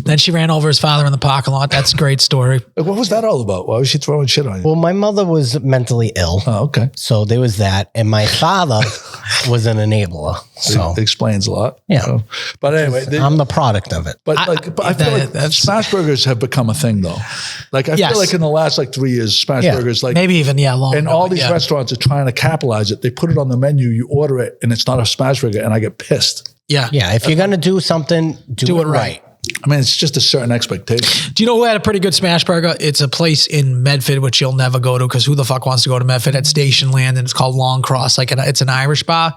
Then she ran over his father in the parking lot. That's a great story. What was that all about? Why was she throwing shit on you? Well, my mother was mentally ill. Oh, okay. So there was that. And my father was an enabler. So It explains a lot. Yeah. So, but anyway, I'm the product of it. but I feel like smash burgers have become a thing though. Like I Yes. feel like in the last 3 years, smash Yeah. burgers Maybe even, long and ago, all but these restaurants are trying to capitalize it. They put it on the menu, you order it, and it's not a smash burger, and I get pissed. Yeah. Yeah. If you're going to do something, do it right. I mean, it's just a certain expectation. Do you know who had a pretty good smash burger? It's a place in Medford, which you'll never go to because who the fuck wants to go to Medford at Station Land? And it's called Long Cross. It's an Irish bar.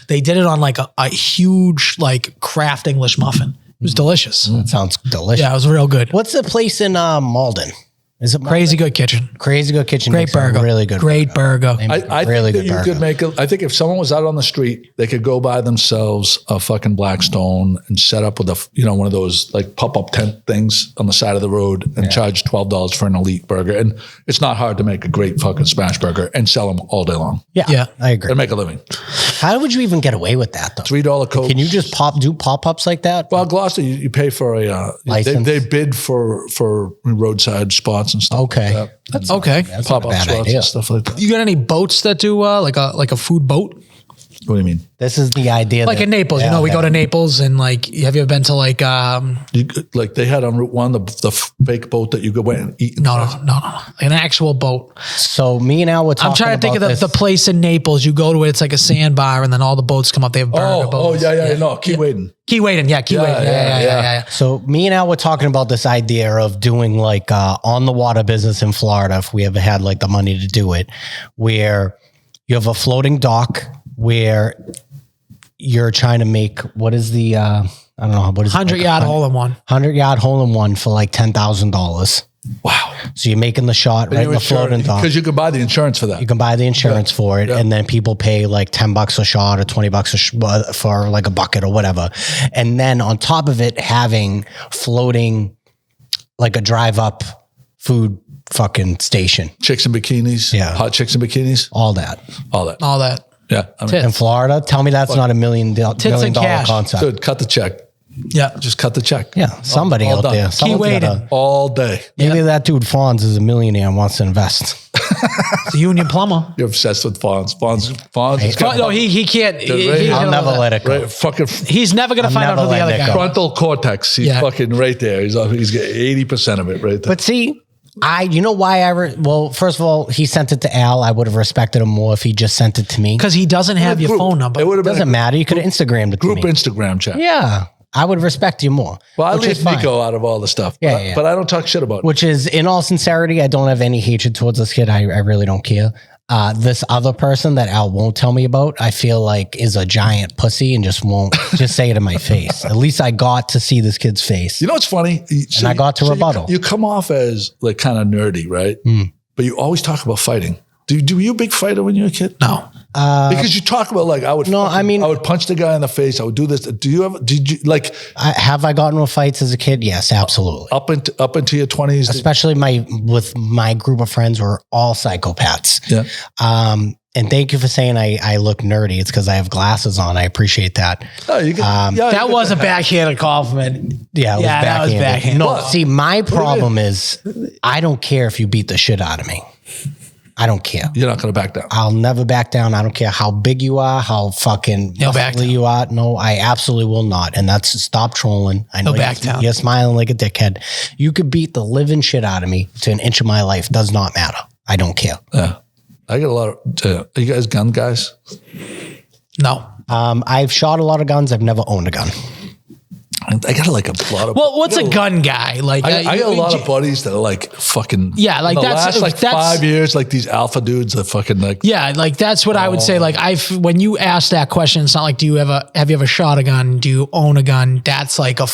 They did it on a huge craft English muffin. It was delicious. That sounds delicious. Yeah, it was real good. What's the place in Malden? Is it Malden? Crazy Good Kitchen. Crazy Good Kitchen? Great makes a burger. Really good. Great burger. I Really think good that you burger. could make I think if someone was out on the street, they could go buy themselves a fucking Blackstone and set up with one of those pop-up tent things on the side of the road and charge $12 for an elite burger. And it's not hard to make a great fucking smash burger and sell them all day long Yeah, I agree. and make a living. How would you even get away with that though? $3 Coke. Can you just do pop-ups like that? Well, Gloucester, you pay for License? they bid for roadside spots and stuff. Okay. Like that. That's okay. That's not a Pop-up bad spots idea. and stuff like that. You got any boats that do like a food boat? What do you mean? This is the idea. Like that- in Naples, yeah, we go okay. to Naples and have you ever been to They had on Route 1 the fake boat that you go and eat. no, an actual boat. So me and Al were talking I'm trying to think of about the place in Naples. You go to it, it's like a sandbar, and then all the boats come up. They have burger boats. No, Key Wading. Key Wading, Key Wading. Yeah. So me and Al were talking about this idea of doing on the water business in Florida if we ever had the money to do it, where you have a floating dock where you're trying to make what is the I don't know what is 100-yard hole in one. 100-yard hole in one for $10,000. Wow. So you're making the shot right in the floating dock. Because you could buy the insurance for that. You can buy the insurance for it, and then people pay $10 a shot or $20 for a bucket or whatever. And then on top of it, having floating a drive up food fucking station. Chicks in bikinis. Yeah. Hot chicks in bikinis. All that. All that. All that. Yeah. I mean, In Florida, tell me that's not $1 million cash. concept. dude, cut the check. Yeah. Just cut the check. Yeah, somebody all out done. there. Key someone's Wading. gotta- All day. Maybe that dude Fonz is a millionaire and wants to invest. It's a union plumber. You're obsessed with Fonz. Fonz is No, he can't. I'll never let it go. Right, fucking He's never going to find out never who the letting other it guy go. is. frontal cortex. He's Yeah. fucking right there. He's got 80% of it right there. But see, you know why well, first of all, he sent it to Al. I would have respected him more if he just sent it to me. Because he doesn't have your Group. phone number. It would have been Doesn't matter. You could have Instagrammed it to group me. Instagram chat. Yeah, I would respect you more. Well, I which is leave fine. Nico out of all the stuff. Yeah, but, yeah. but I don't talk shit about it. Which is, in all sincerity, I don't have any hatred towards this kid. I really don't care. This other person that Al won't tell me about, I feel is a giant pussy and just won't just say it in my face. At least I got to see this kid's face. You know what's funny? And I got to rebuttal. You come off as kind of nerdy, right? But you always talk about fighting. Do you a big fighter when you were a kid? No. Because you talk about I would. No, I mean- I would punch the guy in the face. I would do this. Did you Have I gotten into fights as a kid? Yes, absolutely. up into your 20s? Especially with my group of friends who are all psychopaths. Yeah. And thank you for saying I look nerdy. It's because I have glasses on. I appreciate that. No, you can, That was a backhanded compliment. Yeah, it was Yeah, that was backhanded. backhanded. No, What? see, my problem is I don't care if you beat the shit out of me. I don't care. You're not going to back down. I'll never back down. I don't care how big you are, how fucking He'll back muscly you are. No, I absolutely will not. And that's stop trolling. I know He'll back down. you're smiling like a dickhead. You could beat the living shit out of me to an inch of my life. Does not matter. I don't care. Yeah. I get a lot of. Are you guys gun guys? No. I've shot a lot of guns. I've never owned a gun. I got like a lot of. Well, what's a gun guy? Like, I got a lot of buddies that are like fucking. Yeah, like in the that's last like 5 years, like these alpha dudes that fucking like. Yeah, like that's what I would say. Like when you ask that question, it's not like have you ever shot a gun? Do you own a gun? That's like a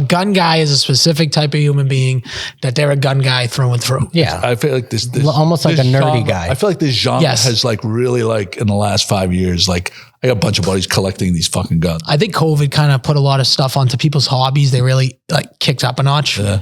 gun guy is a specific type of human being that they're a gun guy through and through. Yeah. I feel like this almost like a nerdy genre, guy. I feel like this genre Yes. has like really like in the last 5 years, like I got a bunch of buddies collecting these fucking guns. I think COVID kind of put a lot of stuff onto people's hobbies. They really like kicked up a notch. Yeah.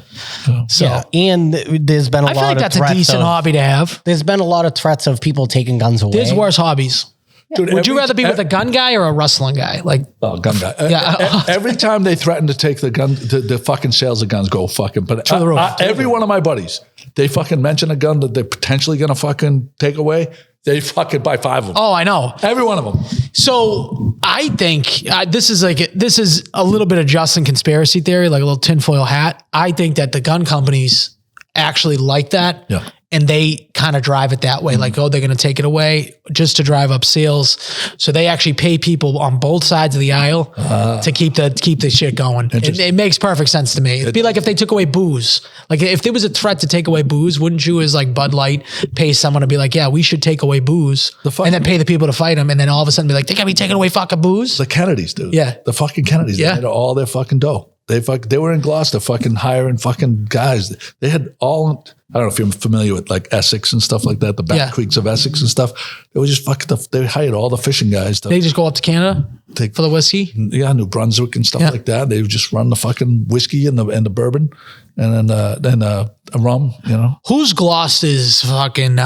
So Yeah, and there's been a I lot feel like of that's a threats decent of- hobby to have. There's been a lot of threats of people taking guns away. There's worse hobbies. Dude, Would you rather be with a gun guy or a wrestling guy? Like, gun guy. Yeah. Every time they threaten to take the gun, the fucking sales of guns go fucking. But To the roof. every one of my buddies, they fucking mention a gun that they're potentially gonna fucking take away. They fucking buy 5 of them. oh, I know. Every one of them. So I think this is a little bit of Justin conspiracy theory, like a little tinfoil hat. I think that the gun companies actually like that. Yeah. And they kind of drive it that way. Like, oh, they're going to take it away just to drive up sales. So they actually pay people on both sides of the aisle to keep the shit going. It makes perfect sense to me. It'd be like if they took away booze. Like if there was a threat to take away booze, wouldn't you as like Bud Light pay someone to be like, yeah, we should take away booze and then pay the people to fight them. And then all of a sudden be like, they got to be taking away fucking booze. The Kennedys, dude. Yeah. The fucking Kennedys. Yeah. They had all their fucking dough. They were in Gloucester fucking hiring fucking guys. They had all, I don't know if you're familiar with like Essex and stuff like that, the back creeks of Essex and stuff. They were just fucking, they hired all the fishing guys. They just go up to Canada for the whiskey. Yeah, New Brunswick and stuff like that. They would just run the fucking whiskey and the bourbon and then a rum, you know. Who's Gloucester's fucking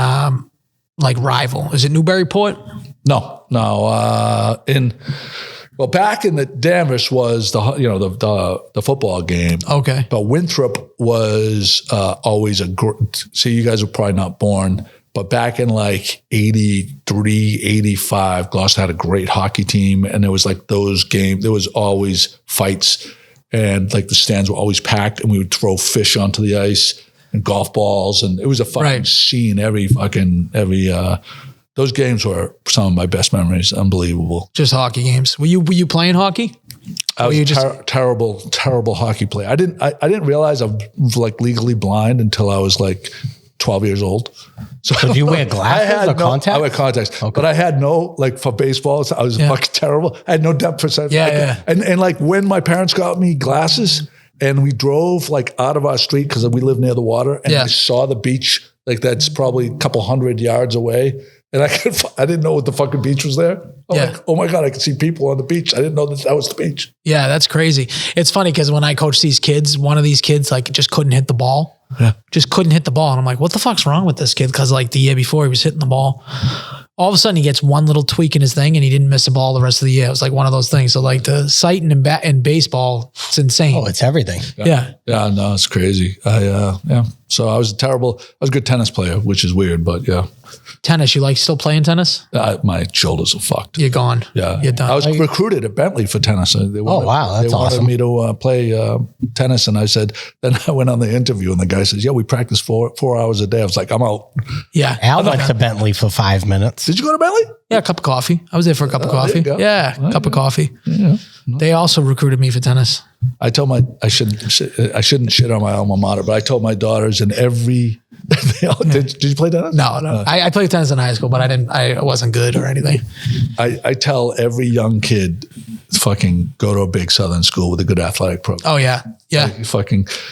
like rival? Is it Newburyport? No. Well, back in the Danvers was the football game. Okay. But Winthrop was always see, you guys were probably not born, but back in like 83, 85, Gloucester had a great hockey team. And there was like those games, there was always fights and like the stands were always packed and we would throw fish onto the ice and golf balls. And it was a fucking scene those games were some of my best memories. Unbelievable. Just hockey games. Were you playing hockey? I was terrible hockey player. I didn't realize I was like legally blind until I was like 12 years old. So do you wear glasses or contacts? I wear contacts, okay. But I had no, like for baseball, I was fucking terrible. I had no depth perception. Yeah. And like when my parents got me glasses and we drove like out of our street because we live near the water and I saw the beach, like that's probably a couple 100 yards away. And I didn't know what the fucking beach was there. I'm like, oh my God, I could see people on the beach. I didn't know that was the beach. Yeah, that's crazy. It's funny because when I coach these kids, one of these kids like just couldn't hit the ball. Yeah. Just couldn't hit the ball. And I'm like, what the fuck's wrong with this kid? Because like the year before he was hitting the ball. All of a sudden he gets one little tweak in his thing and he didn't miss a ball the rest of the year. It was like one of those things. So like the sighting in baseball, it's insane. Oh, it's everything. Yeah, no, it's crazy. So I was a good tennis player, which is weird, but yeah. Tennis, you like still playing tennis? My shoulders are fucked. You're gone. Yeah. You're done. I was recruited at Bentley for tennis. They wanted, that's they wanted awesome. me to play tennis. And I said, then I went on the interview and the guy says, yeah, we practice 4 hours a day. I was like, I'm out. Yeah. Al went to Bentley for 5 minutes. Did you go to Bentley? Yeah, a cup of coffee. I was there for a cup of coffee. Yeah, cup of coffee. Yeah. They also recruited me for tennis. I told I shouldn't shit on my alma mater, but I told my daughters in every. Did you play tennis? No. I played tennis in high school, but I wasn't good or anything. I tell every young kid, fucking go to a big Southern school with a good athletic program. Oh yeah.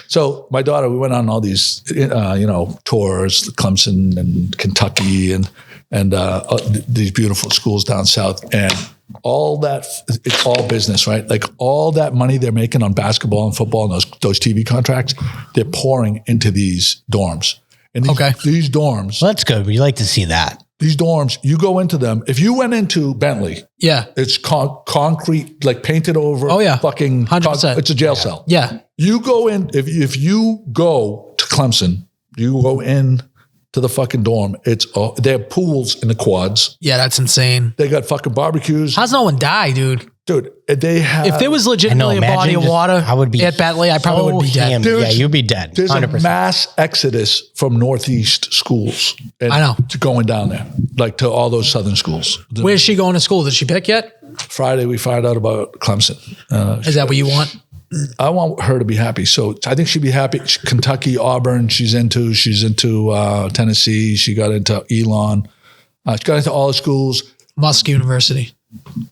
So my daughter, we went on all these, tours, Clemson and Kentucky and these beautiful schools down south, and all that, it's all business, right? Like all that money they're making on basketball and football and those TV contracts, they're pouring into these dorms. And these dorms. Well, that's good. We like to see that. These dorms, you go into them. If you went into Bentley, it's concrete, like painted over. Oh yeah, fucking 100%. It's a jail cell. Yeah. You go in. If you go to Clemson, you go in to the fucking dorm. They have pools in the quads. Yeah, that's insane. They got fucking barbecues. How's no one die, dude? Dude, they have. If there was legitimately a body of water, I would be at Bentley. I probably would be dead. Yeah, you'd be dead. There's 100%. a mass exodus from Northeast schools. I know. To going down there, like to all those Southern schools. Where's she going to school? Did she pick yet? Friday, we find out about Clemson. Is that what you want? I want her to be happy. So I think she'd be happy. Kentucky, Auburn, she's into Tennessee. She got into Elon. She got into all the schools. Musk University.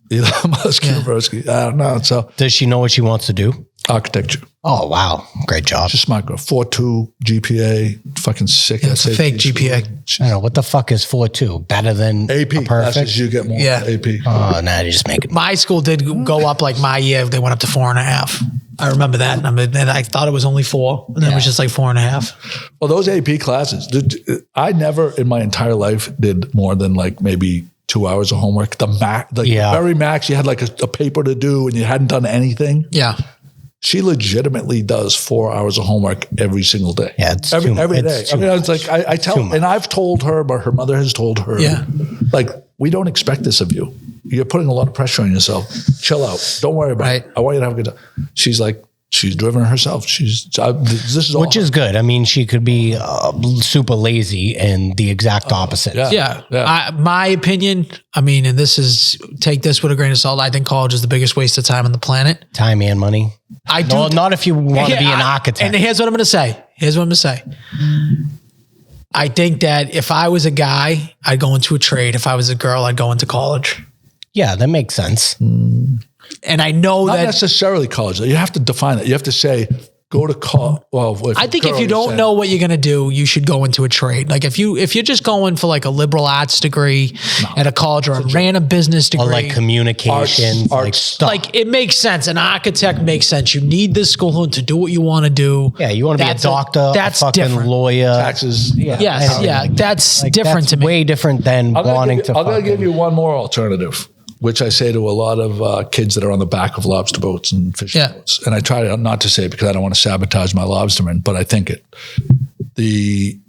Musk University. I don't know. So Does she know what she wants to do? architecture. Oh, wow. Great job. She's a smart girl. 4.2 GPA. Fucking sick. Yeah, it's a fake GPA. I don't know. What the fuck is 4.2? Better than AP. a perfect? Classes, you get more. Yeah. AP. Oh, nah, you just make it. My school did go up like my year. They went up to 4.5. I remember that. And I thought it was only 4. And then it was just like 4.5. Well, those AP classes, I never in my entire life did more than like maybe 2 hours of homework. The very max, you had like a paper to do and you hadn't done anything. Yeah. She legitimately does 4 hours of homework every single day. Yeah, it's every day. It's I mean, it's like I tell, and I've told her, but her mother has told her, like, we don't expect this of you. You're putting a lot of pressure on yourself. Chill out. Don't worry about it. I want you to have a good time. She's like, she's driven herself. This is all Which is good. I mean, she could be super lazy and the exact opposite. Yeah. My opinion, I mean, and take this with a grain of salt. I think college is the biggest waste of time on the planet. Time and money. I do. No, not if you want to be an architect. And here's what I'm going to say. I think that if I was a guy, I'd go into a trade. If I was a girl, I'd go into college. Yeah, that makes sense. And I know not that necessarily college. You have to define it. You have to say, go to college. Well, I think if you don't know what you're going to do, you should go into a trade. Like if you're just going for like a liberal arts degree at a college or a random business degree. Or like communication, like stuff. Like it makes sense. An architect makes sense. You need this school to do what you want to do. Yeah, you want to be a doctor, that's a fucking different. Lawyer. Taxes. Yeah, that's like, different to me. Way different than wanting to. I'm going to give you one more alternative, which I say to a lot of kids that are on the back of lobster boats and fishing boats. And I try not to say it because I don't want to sabotage my lobstermen, but I think it. The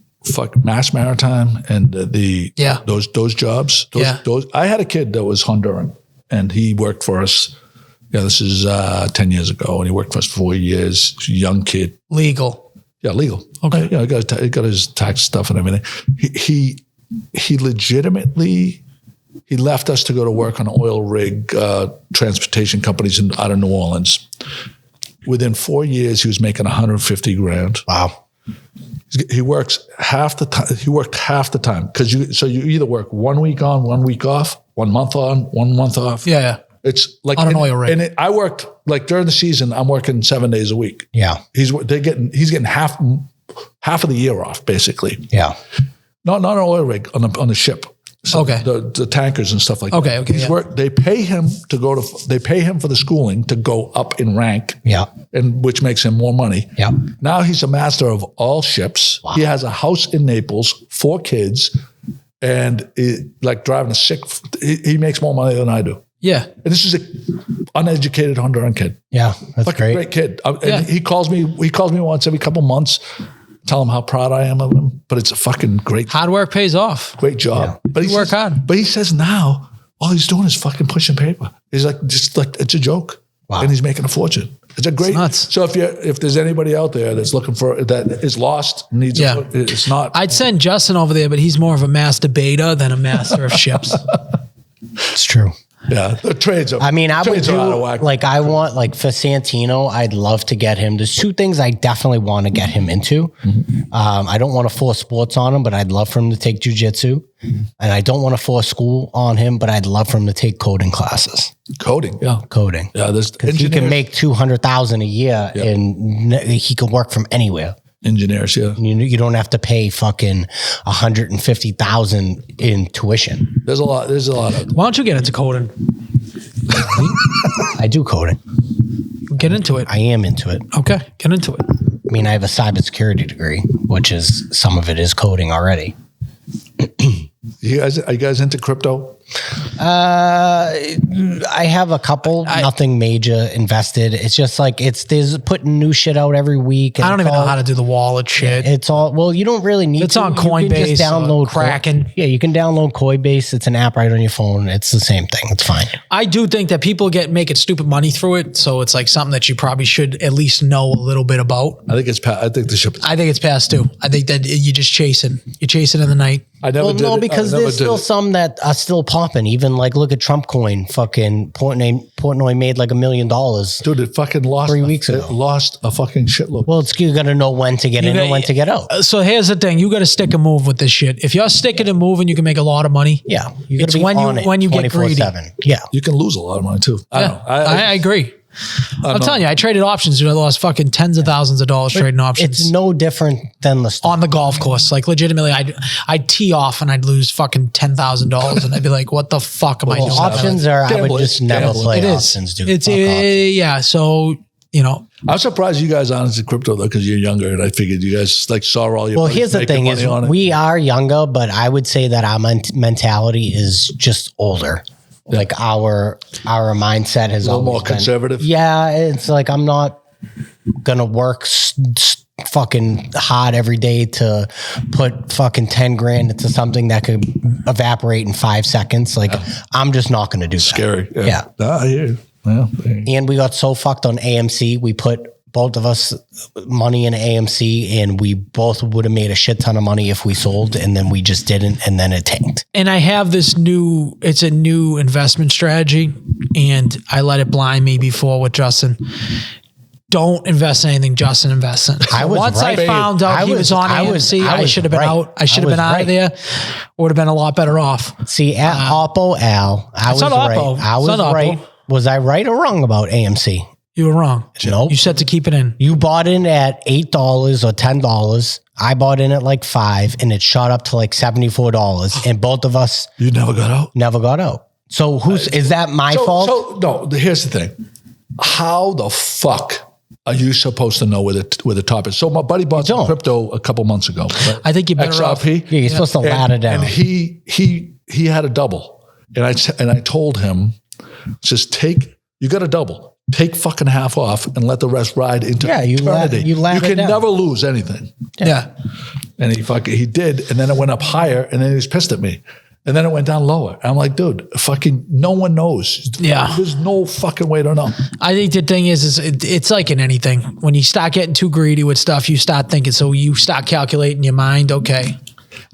Mass Maritime and those jobs. Those, I had a kid that was Honduran and he worked for us. Yeah, this is 10 years ago, and he worked for us for 4 years. Young kid. Legal. Yeah, legal. Okay. Yeah, he got his tax stuff and everything. He legitimately... He left us to go to work on oil rig transportation companies out of New Orleans. Within 4 years, he was making $150,000. Wow. He works half the time. He worked half the time because you either work 1 week on, 1 week off, 1 month on, 1 month off. Yeah. It's like on an oil rig. And I worked like during the season. I'm working 7 days a week. Yeah. He's getting half of the year off basically. Yeah. Not an oil rig on the ship. So the tankers and stuff like that. Okay. They pay him they pay him for the schooling to go up in rank. Yeah. And which makes him more money. Yeah. Now he's a master of all ships. Wow. He has a house in Naples, 4 kids, and like driving a sick. He makes more money than I do. Yeah. And this is an uneducated Honduran kid. Yeah. That's like great. A great kid. And he calls me once every couple months. Tell him how proud I am of him, but it's a fucking great. Hard work pays off. Great job. Yeah. But he work hard. But he says now all he's doing is fucking pushing paper. He's like, just like it's a joke, and he's making a fortune. It's a great. Nuts. So if there's anybody out there that's looking for that is lost, needs it's not. I'd send Justin over there, but he's more of a master debater than a master of ships. It's true. Yeah, the trades are. I mean, I would trades are out of do whack. like I want like for Santino. I'd love to get him. There's 2 things I definitely want to get him into. I don't want to force sports on him, but I'd love for him to take jujitsu. And I don't want to force school on him, but I'd love for him to take coding classes. Coding. Yeah, because he can make $200,000 a year, and he can work from anywhere. Engineers, yeah. You don't have to pay fucking $150,000 in tuition. There's a lot of. Why don't you get into coding? I do coding. Get into it. I am into it. Okay, get into it. I mean, I have a cybersecurity degree, which is some of it is coding already. Are you guys into crypto? I have a couple, nothing major invested. It's just like there's putting new shit out every week. I don't even know how to do the wallet shit. It's all, well, you don't really need It's to. on You can Coinbase, just download Kraken. Yeah, you can download Coinbase. It's an app right on your phone. It's the same thing. It's fine. I do think that people making stupid money through it, so it's like something that you probably should at least know a little bit about. I think it's. I think the ship. I think it's past due. I think that you're just chasing. You're chasing in the night. I never Well, did no, it. because I never there's did still it. some that are still popping. Even like, look at Trump coin. Fucking Portnoy made like $1 million. Dude, it fucking lost 3 weeks ago. It lost a fucking shitload. Well, you got to know when to get in and when to get out. So here's the thing: you got to stick and move with this shit. If you're sticking and moving, you can make a lot of money. Yeah, you got It's to be when on you- it when you get greedy. 24/7. Yeah, You can lose a lot of money too. I Yeah, don't know. I agree. I'm telling you, I traded options. I lost fucking tens of thousands of dollars trading options. it's no different than the stock. On the golf course, like legitimately, I'd tee off and I'd lose fucking $10,000, and I'd be like, "What the fuck am I doing?" Options are. I would Gambling. just never Gambling. play It is. options, dude. It's Fuck options. yeah. So you know, I'm surprised you guys aren't into crypto though, because you're younger, and I figured you guys like saw all your. Well, buddies here's the making thing: is money on it. we are younger, but I would say that our mentality is just older. Like our mindset has a little always more been- conservative. Yeah, it's like I'm not gonna work fucking hard every day to put fucking 10 grand into something that could evaporate in 5 seconds. Like I'm just not gonna do that. Scary. Yeah. Nah, I hear you. Well, And we got so fucked on AMC. We put both of us money in AMC, and we both would have made a shit ton of money if we sold, and then we just didn't, and then it tanked. and I have this new. It's a new investment strategy, and I let it blind me before with Justin. Don't invest in anything Justin invests in. I was Once right. I found out he was on AMC, I should have been right. out. I should have been was out right. of there. Would have been a lot better off. See, at Oppo Al, I was not right. Oppo. I It's was not right. Oppo. Was I right or wrong about AMC? You were wrong. Nope. You said to keep it in. You bought in at $8 or $10. I bought in at like $5, and it shot up to like $74. And both of us you never got out. never got out. So is that my fault? So no. Here's the thing. How the fuck are you supposed to know where the top is? So my buddy bought some don't. crypto a couple months ago. Right? I think you're better off. XRP. Yeah, you're supposed to ladder down. And he had a double, and I told him, just you got a double. Take fucking half off and let the rest ride into eternity. you ladder can down. never lose anything. Yeah. And he did, and then it went up higher, and then he was pissed at me. And then it went down lower. I'm like, dude, fucking no one knows. Yeah. There's no fucking way to know. I think the thing is it's like in anything. When you start getting too greedy with stuff, you start thinking. So you start calculating your mind. Okay,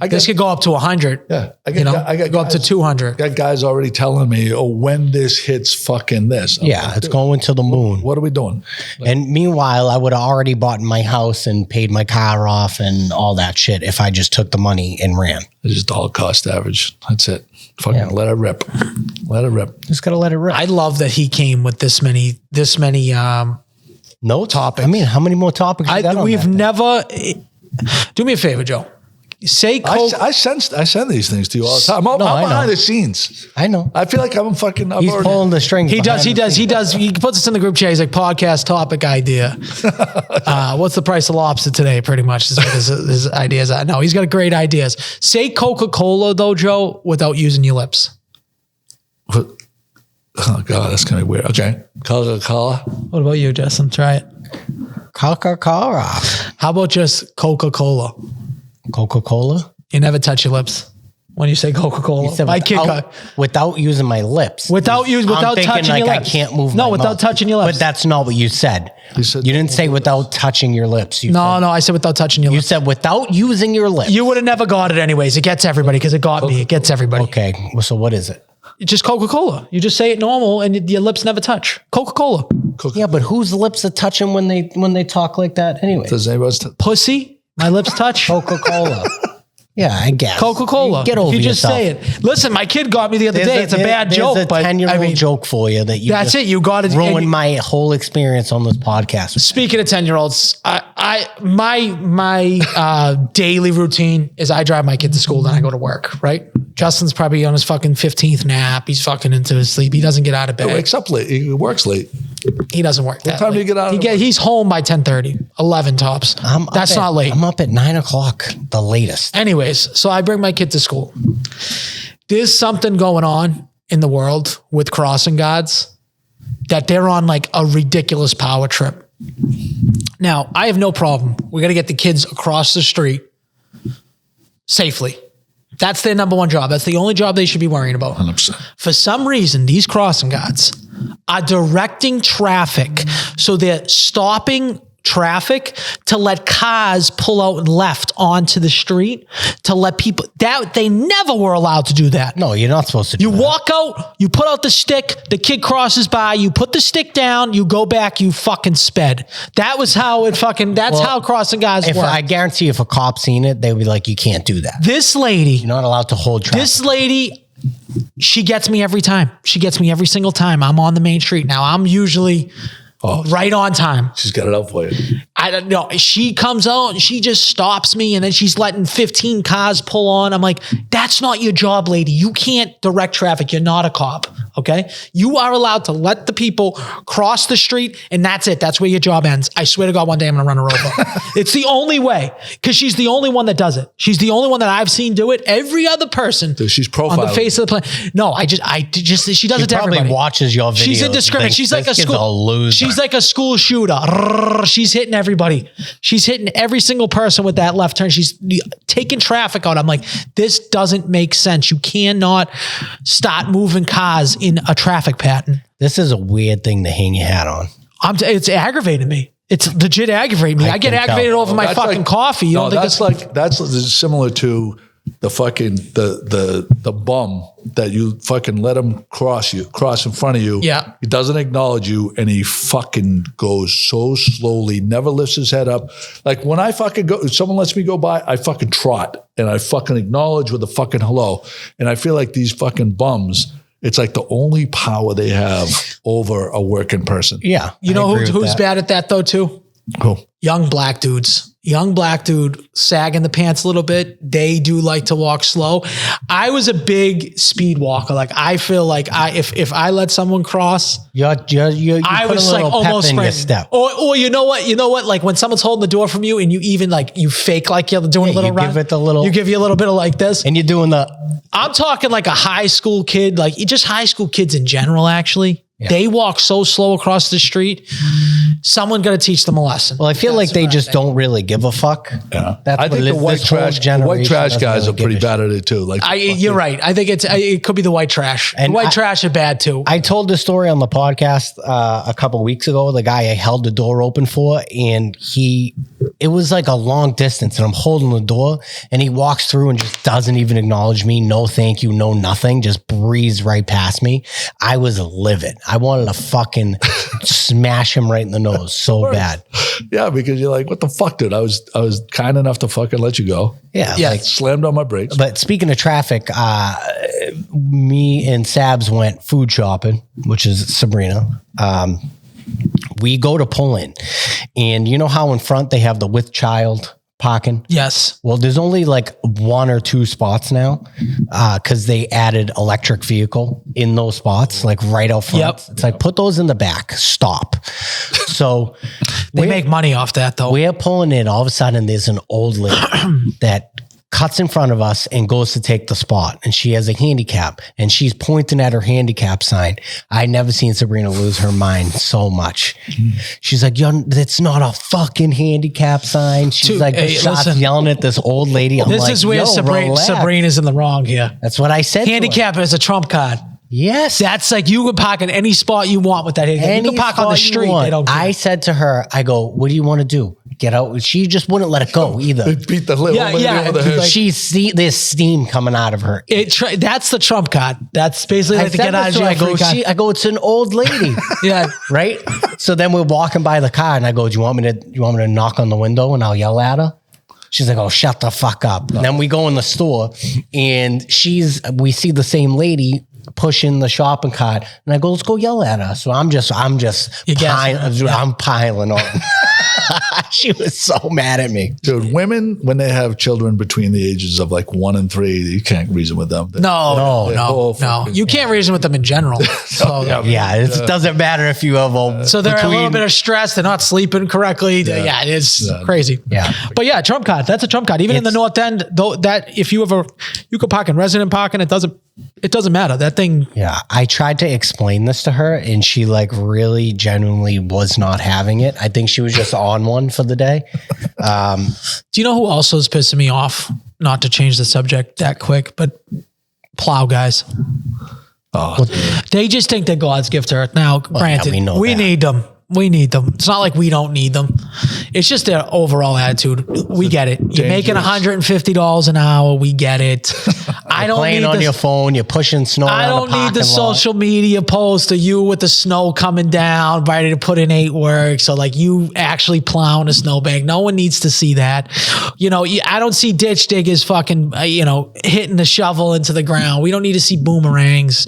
this could go up to 100. Yeah. I got go up to 200. I got guys already telling me, when this hits fucking this. I'm Yeah, like, it's dude, going to the moon. what are we doing? And meanwhile, I would have already bought my house and paid my car off and all that shit if I just took the money and ran. It's just all cost average. That's it. Fucking let it rip. Let it rip. Just gotta let it rip. I love that he came with this many. No topic. I mean, how many more topics you got on We've that thing? never. Do me a favor, Joe. Say Coke. I send these things to you all the time. I'm I know. behind the scenes. I know. I feel like I'm fucking. He's pulling the strings. He does. behind He the does. scenes. He puts us in the group chat. He's like, podcast topic idea. What's the price of lobster today? Pretty much is what his ideas are. No, he's got great ideas. Say Coca-Cola though, Joe, without using your lips. Oh God, that's gonna be weird. Okay, Coca-Cola. What about you, Justin? Try it. Coca-Cola. How about just Coca-Cola? Coca-Cola? You never touch your lips when you say Coca-Cola. You said My kid without using my lips. Without I'm thinking touching like your I lips. can't move No, my without mouth. touching your lips. But that's not what you said. You said You didn't say without touching your lips. You No, said, no, I said without touching your You lips. said without using your lips. You would have never got it anyways. It gets everybody because it got me. It gets everybody. Okay. Well, so what is it? It's just Coca-Cola. You just say it normal and your lips never touch. Coca-Cola. Yeah, but whose lips are touching when they talk like that anyway? Does anybody? Pussy. My lips touch. Coca-Cola. Yeah, I guess. Coca-Cola. Get over You just yourself. say it. Listen, my kid got me the other day. It's a bad joke, There's a but 10-year-old I mean, joke for you that you that's just it. You got it. ruined my whole experience on this podcast. Speaking of 10-year-olds, my daily routine is I drive my kid to school, then I go to work, right? Justin's probably on his fucking 15th nap. He's fucking into his sleep. He doesn't get out of He bed. wakes up late. He works late. He doesn't work that time do late. you get out of He's home by 10:30, 11 tops. That's not late. I'm up at 9:00, the latest. Anyways, so I bring my kid to school. There's something going on in the world with crossing guards that they're on like a ridiculous power trip. Now, I have no problem. We got to get the kids across the street safely. That's their number one job. That's the only job they should be worrying about. 100%. For some reason, these crossing guards are directing traffic. So they're stopping traffic to let cars pull out and left onto the street to let people that they never were allowed to do that. No, you're not supposed to do You that. walk out, you put out the stick, the kid crosses by, you put the stick down, you go back, you fucking sped. That was how it fucking, that's how crossing guys If work. I guarantee if a cop seen it, they would be like, you can't do that. This lady, You're not allowed to hold traffic. this lady, she gets me every time. She gets me every single time. I'm on the main street. Now I'm usually right on time. She's got it up for you. I don't know. She comes out and she just stops me and then she's letting 15 cars pull on. I'm like, that's not your job, lady. You can't direct traffic. You're not a cop. Okay. You are allowed to let the people cross the street and that's it. That's where your job ends. I swear to God, one day I'm going to run her over. It's the only way because she's the only one that does it. She's the only one that I've seen do it. Every other person Dude, she's profiling. on the face of the planet. No, she does She it to probably everybody. watches your videos. She's and indiscriminate. thinks, She's like a "This kid's school. loser." She's like a school shooter. She's hitting everybody. She's hitting every single person with that left turn. She's taking traffic out. I'm like, this doesn't make sense. You cannot start moving cars in a traffic pattern. This is a weird thing to hang your hat on. It's aggravating me. It's legit aggravating me. I get can aggravated tell. over my That's fucking like- coffee. You No, don't think that's similar to the fucking the bum that you fucking let him cross in front of you. Yeah. He doesn't acknowledge you and he fucking goes so slowly, never lifts his head up. Like when I fucking go, if someone lets me go by, I fucking trot and I fucking acknowledge with a fucking hello. And I feel like these fucking bums, it's like the only power they have over a working person. Yeah. You know I agree with who's that. bad at that though too? Who? Young black dudes. Young black dude sagging the pants a little bit. They do like to walk slow. I was a big speed walker. Like I feel like if I let someone cross, You I put was a like little pep almost in your sprinting. step. Or you know what? Like when someone's holding the door from you and you even like you fake like you're doing a little you run. give it the little- You give you a little bit of like this. And you're doing the I'm talking like a high school kid, like just high school kids in general. Actually, they walk so slow across the street. Someone got to teach them a lesson. well, I feel like they just don't really give a fuck. Yeah. That's I what think it the is. white This whole trash generation doesn't guys really are pretty give a bad at it too. Like You're right. I think it could be the white trash. And White trash are bad too. I told this story on the podcast a couple weeks ago. The guy I held the door open for, and it was like a long distance, and I'm holding the door, and he walks through and just doesn't even acknowledge me. No, thank you. No, nothing. Just breezed right past me. I was livid. I wanted to fucking smash him right in the nose so bad. Yeah, because you're like, what the fuck, dude? I was kind enough to fucking let you go. Yeah. Yeah. Like, Slammed on my brakes. but speaking of traffic, me and Sabs went food shopping, which is Sabrina. We go to pull in, and you know how in front they have the with child parking? Yes. Well, there's only like 1 or 2 spots now because they added electric vehicle in those spots, like right out front. Yep. It's like, put those in the back, stop. So They make money off that though. we're pulling in. All of a sudden, there's an old lady that cuts in front of us and goes to take the spot. And she has a handicap and she's pointing at her handicap sign. I never seen Sabrina lose her mind so much. She's like, that's not a fucking handicap sign. She's Dude, like, hey, shots listen. yelling at this old lady. I'm This like, is where yo, relax. Sabrina's in the wrong here. That's what I said. to her. Handicap is a trump card. Yes. That's like you can park in any spot you want with that handicap. You can park on the spot you street. want. They don't care. I said to her, I go, what do you want to do? Get out. She just wouldn't let it go either. They beat the little lady over the head. There's steam coming out of her. That's the trump card. That's basically like to said get out of this to her, jail free card. I go, it's an old lady. Yeah. Right. So then we're walking by the car and I go, do you want me to knock on the window and I'll yell at her? She's like, oh, shut the fuck up. And then we go in the store and we see the same lady pushing the shopping cart and I go, let's go yell at her. So I'm piling on. She was so mad at me. Dude, women, when they have children between the ages of like 1 and 3, you can't reason with them. No. You can't reason with them in general. So, Yeah, it doesn't matter if you have so they're a little bit of stress. They're not sleeping correctly. Yeah, it's crazy. Yeah. But yeah, trump card. That's a trump card. Even in the North End, though, that if you could park in resident parking, it doesn't matter. That thing. Yeah, I tried to explain this to her and she like really genuinely was not having it. I think she was just on one for the day. Do you know who also is pissing me off? Not to change the subject that quick, but plow guys. Oh, They just think they're God's gift to earth. Now, granted, yeah, we know we that. need them. We need them. It's not like we don't need them. It's just their overall attitude. We get it. You're making $150 an hour. We get it. I don't playing need on your phone. You're pushing snow. I don't need the social media post of you with the snow coming down, ready to put in 8 work. So like you actually plowing a snowbank. No one needs to see that. You know, I don't see ditch diggers fucking, hitting the shovel into the ground. We don't need to see boomerangs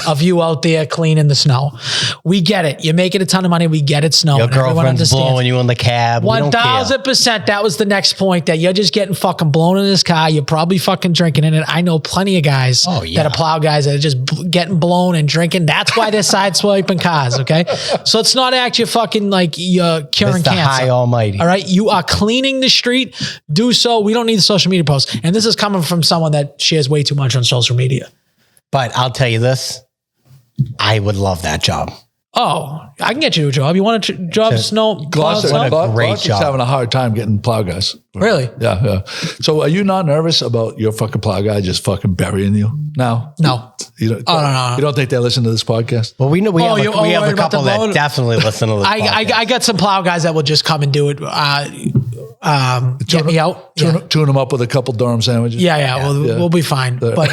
of you out there cleaning the snow. We get it. You're making a ton of money. We get it snowing. Your girlfriend's blowing you in the cab. 1,000%. That was the next point, that you're just getting fucking blown in this car. You're probably fucking drinking in it. I know plenty of guys that are plow guys that are just getting blown and drinking. That's why they're side swiping cars. Okay. So it's not actually fucking like you're curing Mr. cancer. High Almighty. All right. You are cleaning the street. Do so. We don't need the social media posts. And this is coming from someone that shares way too much on social media. But I'll tell you this. I would love that job. Oh, I can get you a job. You want a job? Gloucester's having a hard time getting plow guys. Really? Yeah. So are you not nervous about your fucking plow guy just fucking burying you now? No. You don't, no. You don't think they listen to this podcast? Well, we know we have a couple that blown? definitely listen to this podcast. I got some plow guys that will just come and do it. Get me out. Tune them up with a couple Durham sandwiches. Yeah. We'll be fine. But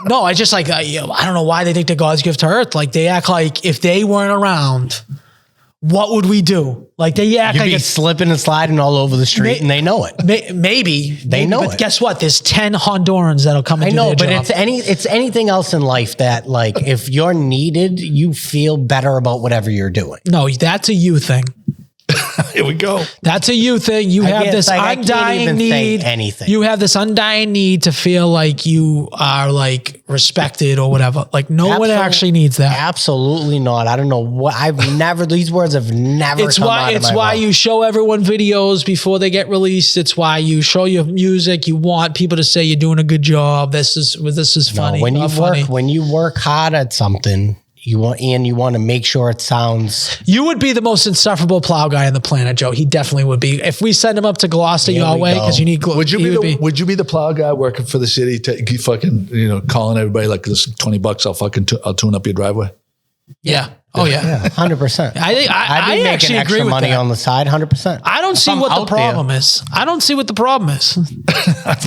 no. I just like, I don't know why they think they're God's gift to earth. Like they act like if they weren't around, what would we do? Like they act You'd like be slipping and sliding all over the street, and they know it. Maybe they know but it. Guess what? There's 10 Hondurans that'll come and I do know, their but job. it's anything else in life that like if you're needed, you feel better about whatever you're doing. No, that's a you thing. Here we go. That's a you thing. You have this undying need. Anything. You have this undying need to feel like you are like respected or whatever. Like no one actually needs that. Absolutely not. I don't know what these words have never come out of my why mouth. you show everyone videos before they get released. It's why you show your music. You want people to say you're doing a good job. This is funny. When you work hard at something, you want to make sure it sounds. You would be the most insufferable plow guy on the planet, Joe. He definitely would be. If we send him up to Gloucester your way, because you need. Would you be the plow guy working for the city? Fucking calling everybody like this $20. I'll tune up your driveway. Yeah. Oh yeah. 100%. I making actually extra agree with money that. on the side. 100%. I don't see what the problem is. I don't see what the problem is.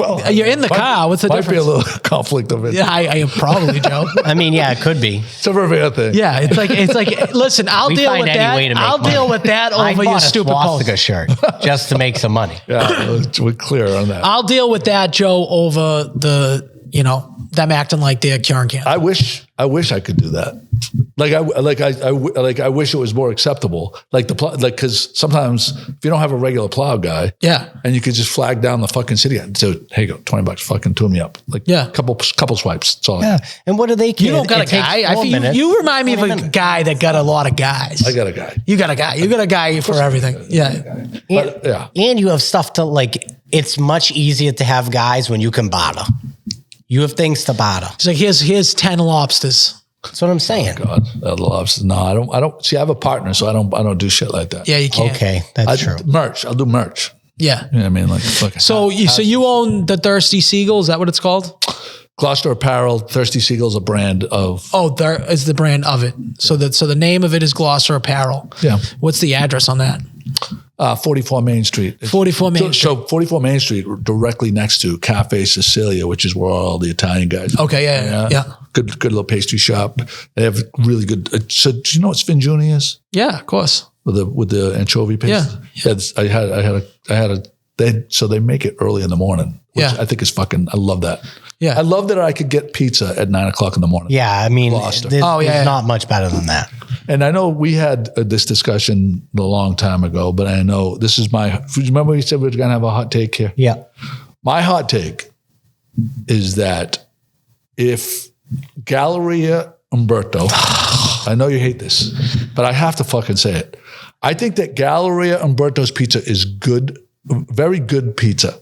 Well, you're in the car. What's the difference? Might be a little conflict of it. Yeah, I probably, Joe. I mean, yeah, it could be. It's a real thing. Yeah, it's like. Listen, I'll deal with that. I'll deal with that over your stupid post. I shirt just to make some money. Yeah, we're clear on that. I'll deal with that, Joe, over them acting like they're curing cancer. I wish I could do that. I wish it was more acceptable. Because sometimes if you don't have a regular plow guy, and you could just flag down the fucking city, so hey, go $20, fucking tune me up. Couple swipes. That's all. Yeah, and what do they care? You don't got a guy. I think you remind me of a guy that got a lot of guys. I got a guy. You got a guy. You got a guy for everything. Yeah. And you have stuff to like. It's much easier to have guys when you can barter. You have things to barter. It's like here's 10 lobsters. That's what I'm saying. Oh God, the lobsters. No, I don't. See, I have a partner, so I don't do shit like that. Yeah, you can't. Okay, that's true. Merch. I'll do merch. Yeah. You know what I mean? Like fucking. So you own the Thirsty Seagull? Is that what it's called? Gloucester Apparel. Thirsty Seagull's a brand of. Oh, there is the brand of it. So the name of it is Gloucester Apparel. Yeah. What's the address on that? 44 Main Street. 44 Main Street. So 44 Main Street, directly next to Cafe Sicilia, which is where all the Italian guys. Okay, yeah. Good little pastry shop. They have really good. So do you know what Sfingioni is? Yeah, of course. With the anchovy paste. Yeah. So they make it early in the morning, which I think is fucking. I love that. Yeah, I love that I could get pizza at 9:00 in the morning. Yeah, I mean, Lobster. there's not much better than that. And I know we had this discussion a long time ago, but I know this is remember we said we were going to have a hot take here? Yeah. My hot take is that if Galleria Umberto, I know you hate this, but I have to fucking say it. I think that Galleria Umberto's pizza is good, very good pizza.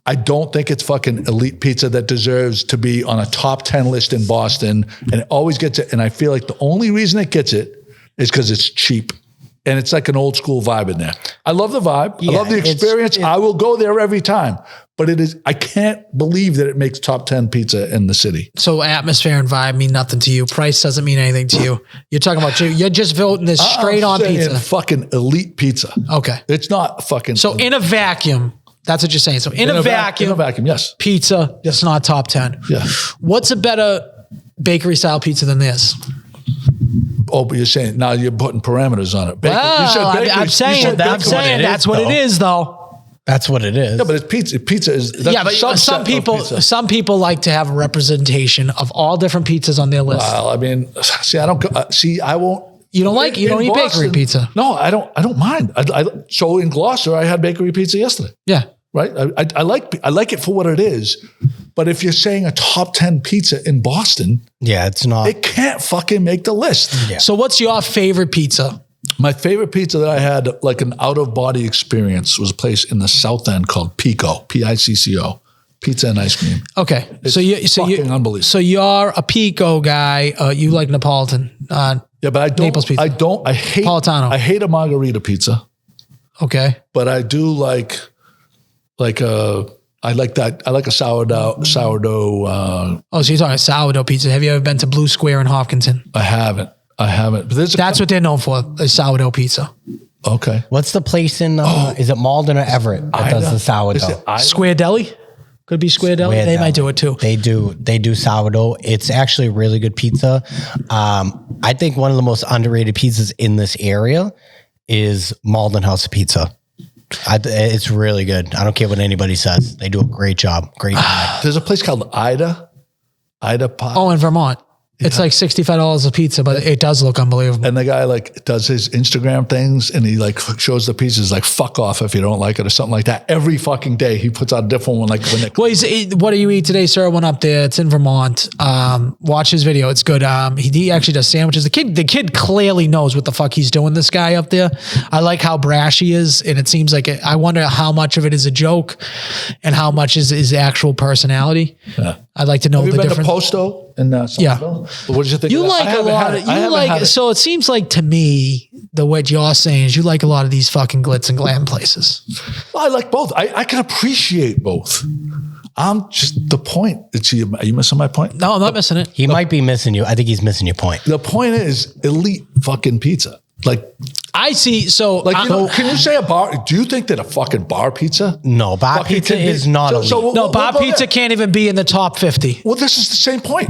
I don't think it's fucking elite pizza that deserves to be on a top 10 list in Boston, and it always gets it. And I feel like the only reason it gets it is because it's cheap. and it's like an old school vibe in there. I love the vibe. I Yeah, love the experience. I will go there every time. But I can't believe that it makes top 10 pizza in the city. So atmosphere and vibe mean nothing to you. Price doesn't mean anything to you. You're talking about you're just voting this straight on pizza. Fucking elite pizza. Okay. It's not fucking. So in a vacuum, that's what you're saying. So in a vacuum, yes. Pizza, it's not top 10. Yeah. What's a better bakery style pizza than this? Oh, but you're saying now you're putting parameters on it. Well, I'm saying that's what it is, though. That's what it is. Yeah, but it's pizza. Pizza is but some people like to have a representation of all different pizzas on their list. Well, I mean, I won't. You don't eat bakery pizza. No, I don't mind. So in Gloucester, I had bakery pizza yesterday. Yeah. Right. I like it for what it is. But if you're saying a top 10 pizza in Boston, yeah, it's not. It can't fucking make the list. Yeah. So what's your favorite pizza? My favorite pizza that I had, like an out-of-body experience, was a place in the South End called Pico, Picco, pizza and ice cream. Okay, It's fucking unbelievable. So you're a Pico guy. You like Neapolitan? Yeah, but I don't. Naples pizza. I hate Napolitano. I hate a margarita pizza. Okay, but I do like I like that. I like a sourdough. So you're talking sourdough pizza? Have you ever been to Blue Square in Hopkinton? I haven't. But that's what they're known for, is sourdough pizza. Okay. What's the place in, is it Malden or Everett that does the sourdough? Square Deli? Could be Square Deli. They might do it too. They do sourdough. It's actually really good pizza. I think one of the most underrated pizzas in this area is Malden House of Pizza. It's really good. I don't care what anybody says. They do a great job. Great. There's a place called Ida Pie. Oh, in Vermont. It's like $65 a pizza, but it does look unbelievable. And the guy does his Instagram things and he shows the pieces fuck off if you don't like it or something like that. Every fucking day he puts out a different one. What do you eat today, sir? Went up there. It's in Vermont. Watch his video. It's good. He actually does sandwiches. The kid clearly knows what the fuck he's doing. This guy up there. I like how brash he is, and it seems like I wonder how much of it is a joke, and how much is his actual personality. Yeah. I'd like to know the difference. Have you been to Posto? Yeah. What did you think? You like a lot of, so it seems like to me, what you're saying is you like a lot of these fucking glitz and glam places. Well, I like both. I can appreciate both. I'm just the point. Are you missing my point? No, I'm not missing it. He might be missing you. I think he's missing your point. The point is elite fucking pizza. I see. So, can you say a bar? Do you think that a fucking bar pizza? No, bar pizza is not elite. Bar pizza can't even be in the top 50. Well, this is the same point.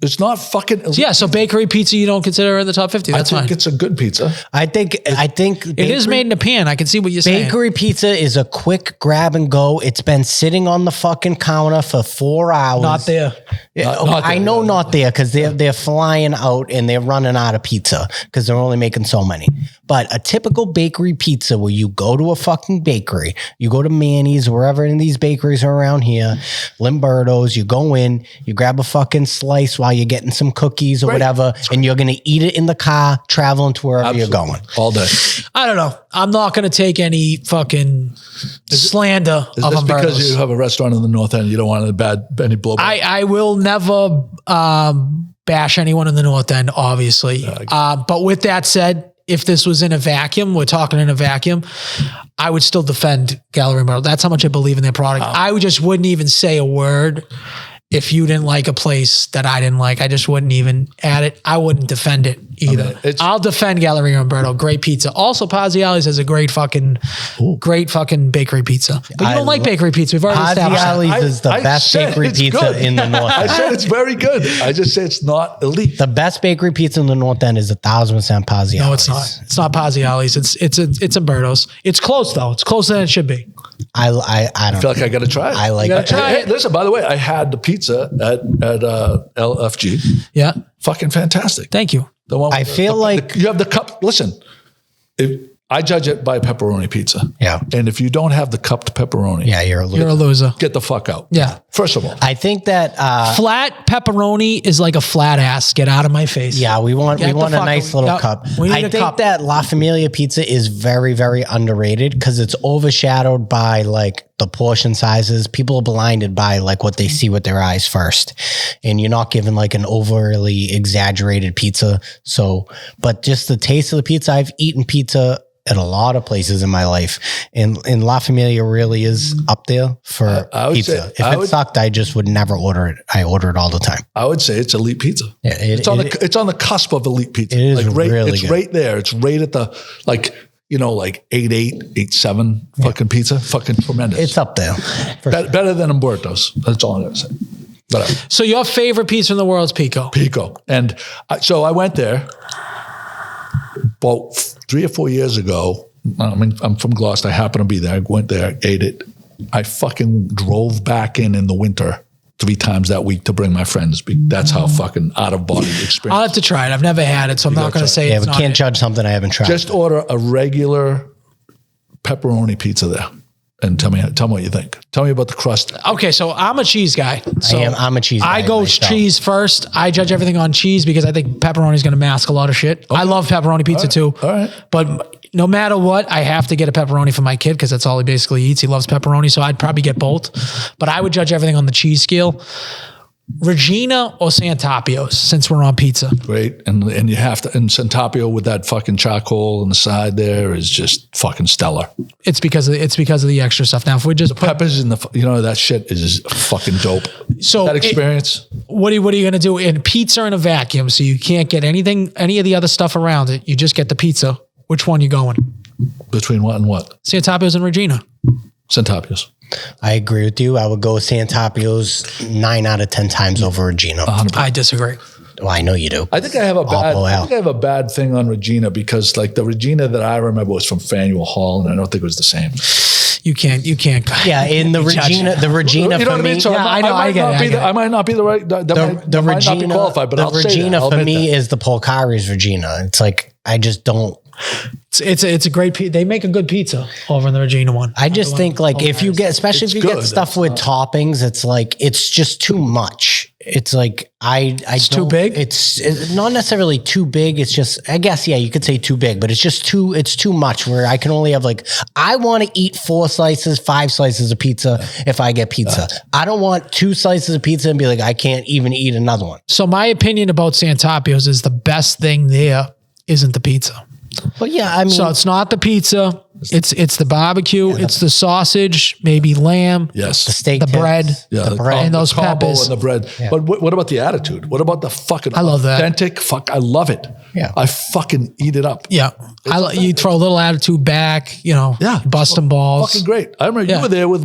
It's not fucking elite. Yeah, so bakery pizza you don't consider in the top 50. That's I think fine. it's a good pizza. I think it is made in a pan. I can see what you're saying. Bakery pizza is a quick grab and go. It's been sitting on the fucking counter for 4 hours. Not there. I know not there because they're flying out and they're running out of pizza because they're only making so many. But a typical bakery pizza where you go to a fucking bakery, you go to Manny's, wherever in these bakeries are around here, Limberto's, you go in, you grab a fucking slice while you're getting some cookies or whatever, and you're going to eat it in the car traveling to wherever you're going. All day. I don't know. I'm not going to take any fucking slander of Is this Umberto's. because you have a restaurant in the North End? You don't want any blowback? I will never bash anyone in the North End, obviously. But with that said, if this was in a vacuum, we're talking in a vacuum, I would still defend Gallery Umberto. That's how much I believe in their product. I just wouldn't even say a word if you didn't like a place that I didn't like. I just wouldn't even add it. I wouldn't defend it either. I'll defend Galleria Umberto. Great pizza. Also, Pazziali's has a great fucking bakery pizza. But you don't like bakery pizza. We've already established that. Pazziali's is the best bakery pizza in the North End. I said it's very good. I just say it's not elite. The best bakery pizza in the North End is 1,000% Pazziali's. No, it's not. It's not Pazziali's. It's Umberto's. It's close though. It's closer than it should be. I don't feel like I got to try it. I like it. Hey, listen, by the way, I had the pizza at LFG. Yeah. Fucking fantastic. Thank you. The one I feel like you have the cup. Listen, I judge it by pepperoni pizza. Yeah. And if you don't have the cupped pepperoni, you're a loser. You're a loser. Get the fuck out. Yeah. First of all, I think that flat pepperoni is like a flat ass. Get out of my face. Yeah, we want a nice little cup. I think that La Familia pizza is very, very underrated because it's overshadowed by like the portion sizes. People are blinded by like what they see with their eyes first, and you're not given like an overly exaggerated pizza. So, but just the taste of the pizza, I've eaten pizza at a lot of places in my life, and La Familia really is up there for I would pizza. say- If I it would- sucked, I just would never order it. I order it all the time. I would say it's elite pizza. Yeah, it's on the cusp of elite pizza. It is like really it's good. right there. It's right at the like 8.8, 8.7 fucking pizza. Fucking tremendous. It's up there. Better than Umberto's. That's all I'm gonna say. Whatever. So your favorite pizza in the world is Pico. Pico. And so I went there about 3 or 4 years ago. I mean, I'm from Gloucester. I happened to be there. I went there, ate it. I fucking drove back in the winter 3 times that week to bring my friends. That's how fucking out of body experience. I'll have to try it. I've never had it, so I'm not going to say Yeah, it's we not can't it. judge something I haven't tried. Just order a regular pepperoni pizza there, and tell me what you think. Tell me about the crust. Okay, so I'm a cheese guy. So I'm a cheese guy I go myself. cheese first. I judge everything on cheese because I think pepperoni is going to mask a lot of shit. I love pepperoni pizza too. All right. But no matter what, I have to get a pepperoni for my kid because that's all he basically eats. He loves pepperoni, so I'd probably get both. But I would judge everything on the cheese scale. Regina or Santapios, since we're on pizza. Great. And you have to, and Centapio with that fucking charcoal on the side there is just fucking stellar. It's because of the extra stuff. Now, if we just put, Peppers in that shit is fucking dope. So that experience. what are you going to do? In pizza in a vacuum, so you can't get any of the other stuff around it. You just get the pizza. Which one you going? Between what and what? Santapios and Regina. Centapios. I agree with you. I would go Santapios 9 out of 10 times over Regina. I disagree. Well, I know you do. I think I have a bad thing on Regina because like the Regina that I remember was from Faneuil Hall, and I don't think it was the same. You can't. Yeah, in the Regina, You know for what I mean? me, So Yeah, I know, I get it. I might not be the right. That the might not be Regina, qualified, but the I'll say that. Regina I'll for admit me that. is the Polcari's Regina. It's like I just don't. It's a great pizza. They make a good pizza over in the Regina one. I just think like if you get, especially It's if you get good. stuff It's with not- toppings, it's like it's just too much. It's like it's too big? It's not necessarily too big. It's just I guess you could say too big, but it's just too much. Where I can only have like I want to eat 4 slices, 5 slices of pizza if I get pizza. I don't want 2 slices of pizza and be like I can't even eat another one. So my opinion about Santapios is the best thing there isn't the pizza. But yeah, I mean, So it's not the pizza. It's the barbecue. It's the sausage, maybe lamb. Yes. the steak, the tips, bread. Yeah, the bread. and those the combo peppers. and the bread. But what about the attitude? What about the fucking I love that. authentic? Fuck, I love it. Yeah. I fucking eat it up. Yeah. You throw a little attitude back, Yeah, busting balls. Fucking great. I remember Yeah. you were there with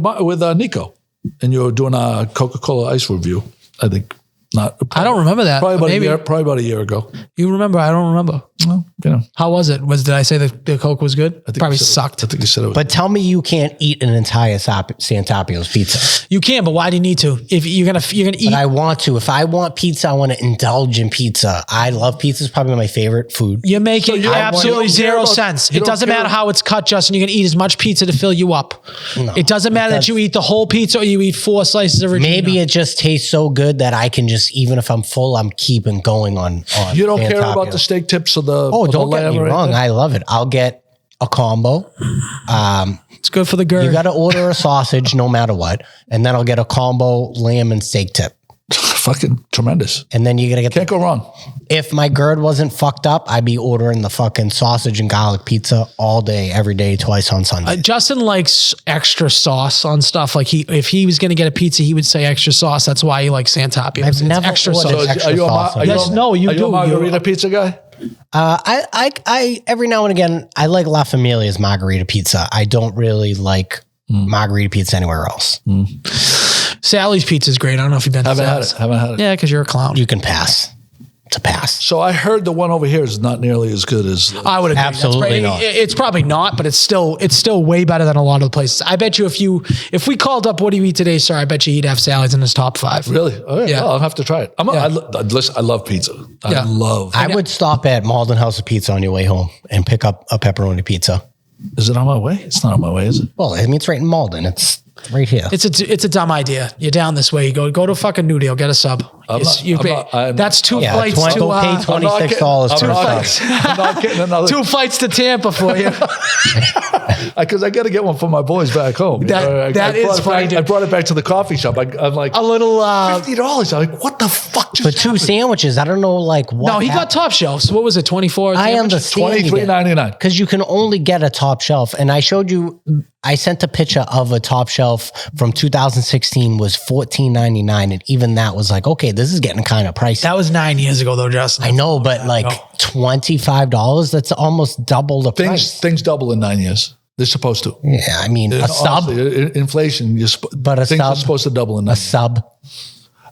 Nico, and you were doing a Coca-Cola ice review. I think I don't remember that. Probably but about maybe. probably about a year ago. You remember? I don't remember. Well, How was it? Did I say the Coke was good? I think Probably you said it- sucked. I think you said it was. But tell me you can't eat an entire Santapios pizza. You can, but why do you need to? If you're gonna eat, But I want to. If I want pizza, I want to indulge in pizza. I love pizza. It's probably my favorite food. you're making you don't absolutely care zero about- sense. you It don't doesn't care- matter how it's cut, Justin. You're gonna eat as much pizza to fill you up. No, It doesn't matter that you eat the whole pizza or you eat 4 slices of Regina. Maybe it just tastes so good that I can just, even if I'm full, I'm keeping going on you don't care about Santapios. the steak tips or the Oh, or the don't get lamb me or wrong. anything? I love it. I'll get a combo. It's good for the girl. You got to order a sausage no matter what. And then I'll get a combo lamb and steak tip. Fucking tremendous. And then you got to get Can't go wrong. if my gird wasn't fucked up, I'd be ordering the fucking sausage and garlic pizza all day, every day, twice on Sunday. Justin likes extra sauce on stuff. Like if he was going to get a pizza, he would say extra sauce. That's why he likes Santapios. I've It's never extra ordered sauce. extra sauce on Yes, no, you are do. a margarita pizza guy? I every now and again, I like La Familia's margarita pizza. I don't really like margarita pizza anywhere else. Sally's pizza is great. I don't know if you've been to Haven't had Sally's. it. Haven't had it. Yeah, because you're a clown. You can pass. It's a pass. So I heard the one over here is not nearly as good as. I would agree. Absolutely That's not. It's probably not, but it's still way better than a lot of the places. I bet you if we called up what do you eat today, sir, I bet you he'd have Sally's in his top 5. Really? Oh, yeah. Yeah. Well, I'll have to try it. Listen, I love pizza. Yeah. I would stop at Malden House of Pizza on your way home and pick up a pepperoni pizza. Is it on my way? It's not on my way, is it? Well, I mean, it's right in Malden. It's Right here. It's a dumb idea. You're down this way. You go to fucking New Deal. Get a sub. That's two flights to go pay $26 I'm for not, a sub. I'm not getting another 2 flights to Tampa for you. because I got to get one for my boys back home. That is funny. I brought it back to the coffee shop. I'm like A little $50. I'm like, what the fuck? For 2 sandwiches, I don't know like what. No, he got top shelf. So what was it? 24. I understand. $23.99. Because you can only get a top shelf. And I showed you, I sent a picture of a top shelf from 2016 was $14.99. And even that was like, okay, this is getting kind of pricey. That was 9 years ago though, Justin. I know, but like $25, that's almost double the price. Things double in 9 years. They're supposed to. Yeah, I mean, a sub. Honestly, inflation, But a things sub, are supposed to double in 9 a years. sub.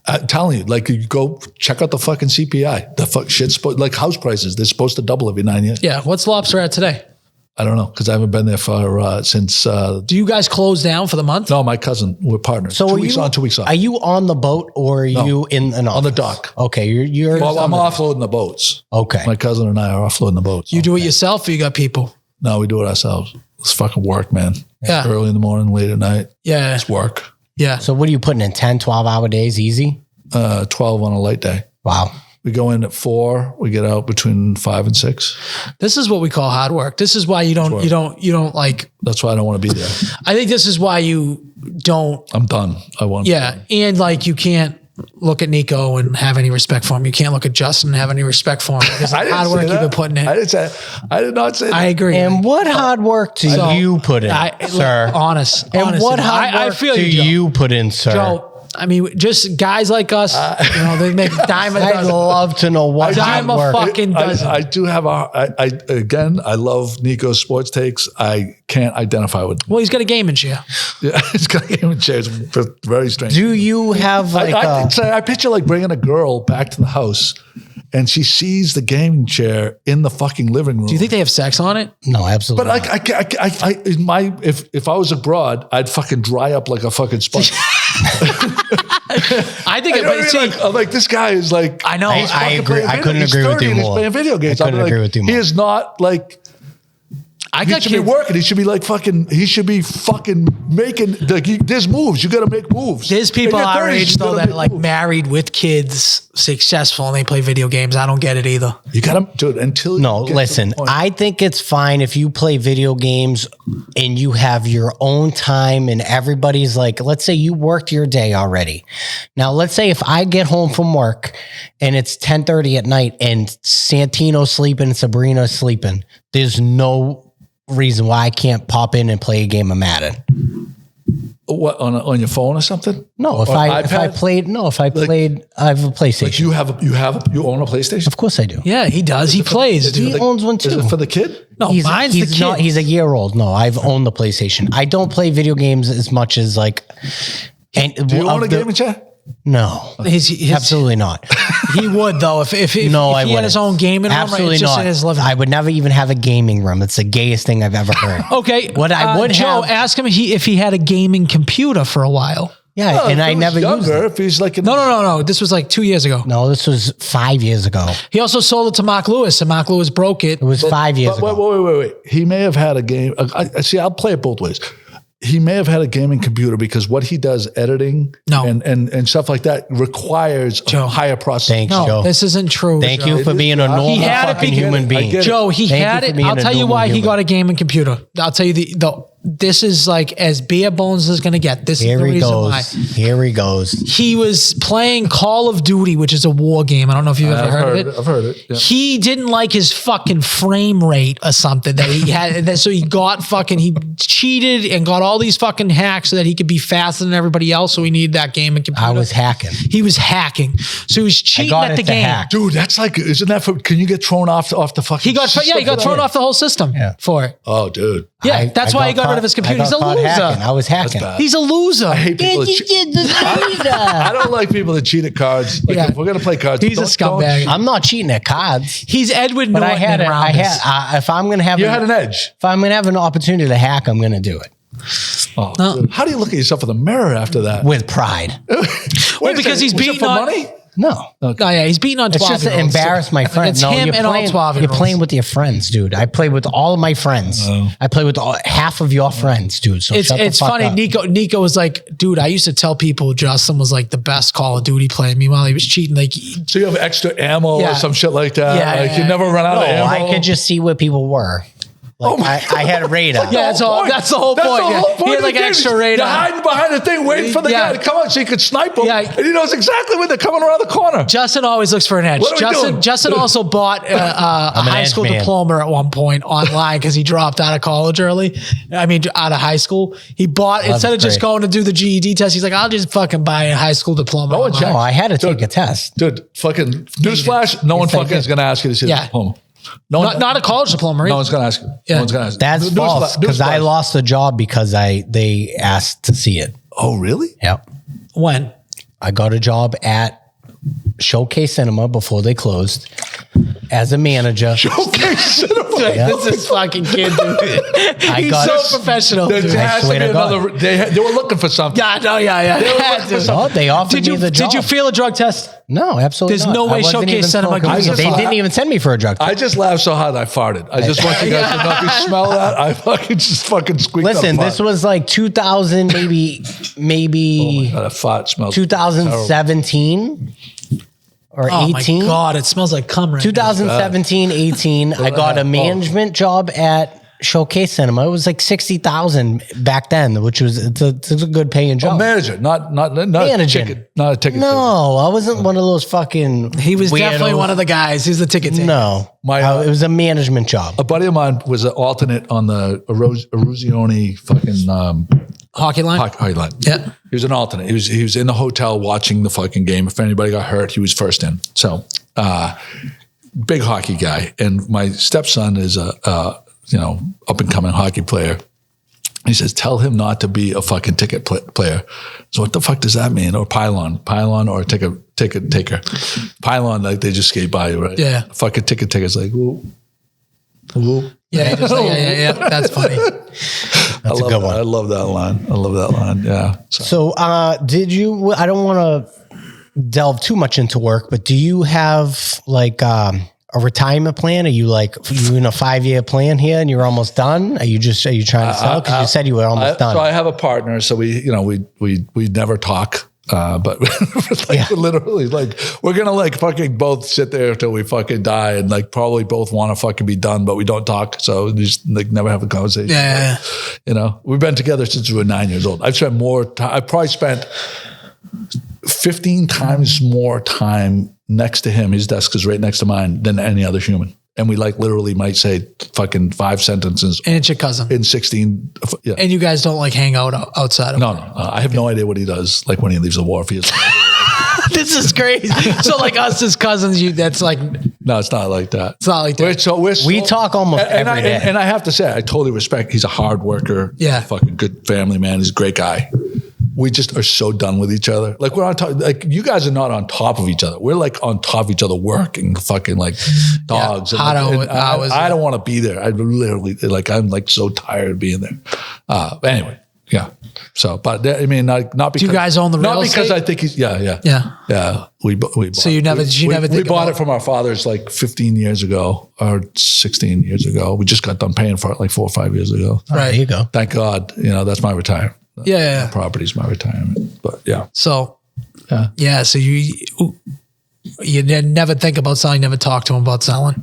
I'm telling you, like you go check out the fucking CPI. The fuck shit's like house prices. They're supposed to double every 9 years. Yeah. What's Lobster at today? I don't know because I haven't been there for since. Do you guys close down for the month? No, my cousin. We're partners. So 2 are weeks you, on, 2 weeks off. Are you on the boat or are you in an office? On the dock. Okay, you're. Well, I'm offloading the boats. Okay. My cousin and I are offloading the boats. You do it yourself or you got people? No, we do it ourselves. It's fucking work, man. Yeah. Early in the morning, late at night. Yeah. It's work. Yeah. So what are you putting in 10, 12-hour days easy? 12 on a light day. Wow. We go in at 4. We get out between 5 and 6. This is what we call hard work. This is why you don't like. That's why I don't want to be there. I think this is why you don't. I'm done. I want. Yeah. And like you can't look at Nico and have any respect for him. You can't look at Justin and have any respect for him because of the hard work you've been putting in. I did not say that. I agree. And what hard work do you put in, sir? Honest. And what hard work I feel do Joe. you put in, sir? Joe, I mean, just guys like us, they make dime a I'd dozen. love to know what Dime hard a work. fucking dozen. I do have I love Nico's sports takes. I can't identify with them. Well, he's got a gaming chair. Yeah, it's got a game of chairs. Very strange. Do you have like I picture like bringing a girl back to the house and she sees the gaming chair in the fucking living room. Do you think they have sex on it? no, absolutely. But I in my if I was abroad, I'd fucking dry up like a fucking sponge. I think You know what I mean? see, I'm like, this guy is like, I know. he's I fucking agree. playing I couldn't he's agree with 30 you and he's more. playing video games. I couldn't I'm like, agree with you more. He is not like. I He got should be kids. working. He should be like fucking. He should be fucking making. Like, there's moves. You got to make moves. There's people In your our 30s, age you though gotta that make are like moves. married with kids, successful, and they play video games. I don't get it either. You got to do it until. No, you get to listen, the point. I think it's fine if you play video games and you have your own time and everybody's like, let's say you worked your day already. Now, let's say if I get home from work and it's 10:30 at night and Santino's sleeping, Sabrina's sleeping, there's no reason why I can't pop in and play a game of Madden. What on your phone or something? No, if Or I iPad? played, I have a PlayStation. Like you own a PlayStation? Of course I do. Yeah, he does. He plays, He dude. owns one Is too. it for the kid? No, mine's the kid. He's a year old. No, I've owned the PlayStation. I don't play video games as much as like. And Do you own a gaming chair? No, His- absolutely not. He would though if No, if I he had his wouldn't. own gaming room. Absolutely Right? It's just not. in his living room. I would never even have a gaming room. It's the gayest thing I've ever heard. Okay. What I would Joe, have- ask him if he had a gaming computer for a while. Yeah, No, and if I he was never used younger, it. if he's like No. This was like 2 years ago. No, this was 5 years ago. He also sold it to Mark Lewis, and Mark Lewis broke it. It was 5 years But ago. wait. He may have had a game. I see. I'll play it both ways. He may have had a gaming computer because what he does, editing No. and stuff like that, requires a higher processing. Thanks, No, Joe. this isn't true. Thank Joe. you for being a normal He had it fucking because- human I being. get it. Joe, he Thank had you for it. being I'll a tell you normal why he human. got a gaming computer. I'll tell you the this is like as bare bones as going to get. This is Here the he reason goes. why. Here he goes. He was playing Call of Duty, which is a war game. I don't know if you've ever heard of it. I've heard it. Yeah. He didn't like his fucking frame rate or something that he had. So he got he cheated and got all these fucking hacks so that he could be faster than everybody else. So he needed that gaming computer. I was hacking. He was hacking. So he was cheating got at the it to game. hack. Dude, that's like, isn't that for? Can you get thrown off the fucking? He got thrown off the whole system for it. Oh, dude. Yeah, that's why he got rid of his computer. He's a loser. I was hacking. bad. He's a loser. I hate people. I don't like people that cheat at cards. Like, Yeah. if we're gonna play cards, He's a scumbag. I'm not cheating at cards. He's Edward But Norton I had in it. Rounders. If I'm gonna have You had an edge. if I'm gonna have an opportunity to hack, I'm gonna do it Oh, No. dude. How do you look at yourself in the mirror after that? with pride. Wait a because second, he's was it beating for on- money. No. No, yeah, he's beating on 12. It's just to embarrass my friends. It's him you're and all 12 You're playing with your friends, dude. I play with all of my friends. I play with half of your friends, dude. So it's funny. Up. Nico was like, dude, I used to tell people Justin was like the best Call of Duty player. Meanwhile, he was cheating. Like, So you have extra ammo Yeah. or some shit like that? Yeah, Like yeah. you never run out of ammo? I could just see where people were. Like I had a radar. yeah, that's the whole point. That's the Yeah. whole point. He had of like the game. extra You're radar. hiding behind the thing, waiting for the Yeah. guy to come out so you could snipe him. Yeah. And he knows exactly when they're coming around the corner. Justin always looks for an edge. What are we doing? Justin also bought a high edge school man. diploma at one point online because he dropped out of college early. I mean, out of high school. He bought, instead of just great. going to do the GED test, he's like, I'll just fucking buy a high school diploma. No one online. checks. Oh, I had to take Dude. a test. Dude, fucking newsflash, no one Yes, I fucking is did. going to ask you to see the Yeah. diploma. No one, Not a college diploma, right? no one's going to ask you. Yeah. No one's going to ask you. That's false because I lost the job because they asked to see it. Oh, really? Yep. When? I got a job at Showcase Cinema before they closed as a manager. Okay, cinema. This is fucking kid, dude. I He's got so professional. There dude. has to swear be to God. another. They were looking for something. Yeah, no, yeah. Dude. No, they offered Did you me the job. did you feel a drug test? No, absolutely There's not. no I way wasn't Showcase even Cinema smoking gives a weed. They fuck. didn't even send me for a drug test. I just laughed so hard I farted. I just want you guys to know if you smell that. I fucking just fucking squeaked Listen, up. this was like 2000, maybe God, a fart smells. 2017 or Oh 18. my god, it smells like cum right now. 2017, 18. I got a management job at Showcase Cinema. It was like 60,000 back then, which was it's a good paying A job. manager, not Managing. a ticket, not a ticket. No, I wasn't one of those fucking. He was definitely weirdos. one of the guys. He's the ticket taker. No, it was a management job. A buddy of mine was an alternate on the Eruzione fucking Hockey line? hockey line. Yeah. He was an alternate. He was in the hotel watching the fucking game. If anybody got hurt, he was first in. So, big hockey guy. And my stepson is a up and coming hockey player. He says, tell him not to be a fucking ticket player. So what the fuck does that mean? Or pylon or ticket taker. Pylon, like they just skate by you, right? Yeah. Fucking ticket taker's like, whoop, whoop. Yeah, just like, yeah. That's funny. That's a good one. I love that line. Yeah. So, Did you? I don't want to delve too much into work, but do you have like a retirement plan? Are you in a 5-year plan here and you're almost done? Are you trying to sell? Because you said you were almost done. So I have a partner. So we never talk. But literally, like we're gonna like fucking both sit there till we fucking die, and like probably both want to fucking be done, but we don't talk, so we just like never have a conversation. Yeah. You know, we've been together since we were 9 years old. I've spent more time. I probably spent 15 times more time next to him. His desk is right next to mine than any other human. And we like literally might say fucking 5 sentences And it's your cousin. in 16. Yeah. And you guys don't like hang out outside of No. I have no idea what he does. Like when he leaves the wharf, he is. This is crazy. So like us as cousins, that's like, No, it's not like that. it's not like that. We talk almost every day. And I have to say, I totally respect. He's a hard worker. Yeah. Fucking good family man. He's a great guy. We just are so done with each other. Like we're on top. Like you guys are not on top of each other. We're like on top of each other, working fucking like dogs. hot hours, I don't want to be there. I literally like I'm like so tired of being there. Anyway, yeah. So, but I mean, not because you guys own the real not because estate? I think he's yeah. We bought. So you never we bought it from our fathers like 15 years ago or 16 years ago. We just got done paying for it like 4 or 5 years ago. There you go. Thank God, that's my retirement. Yeah. My property's my retirement. But yeah. So, yeah. So you never think about selling, never talk to him about selling.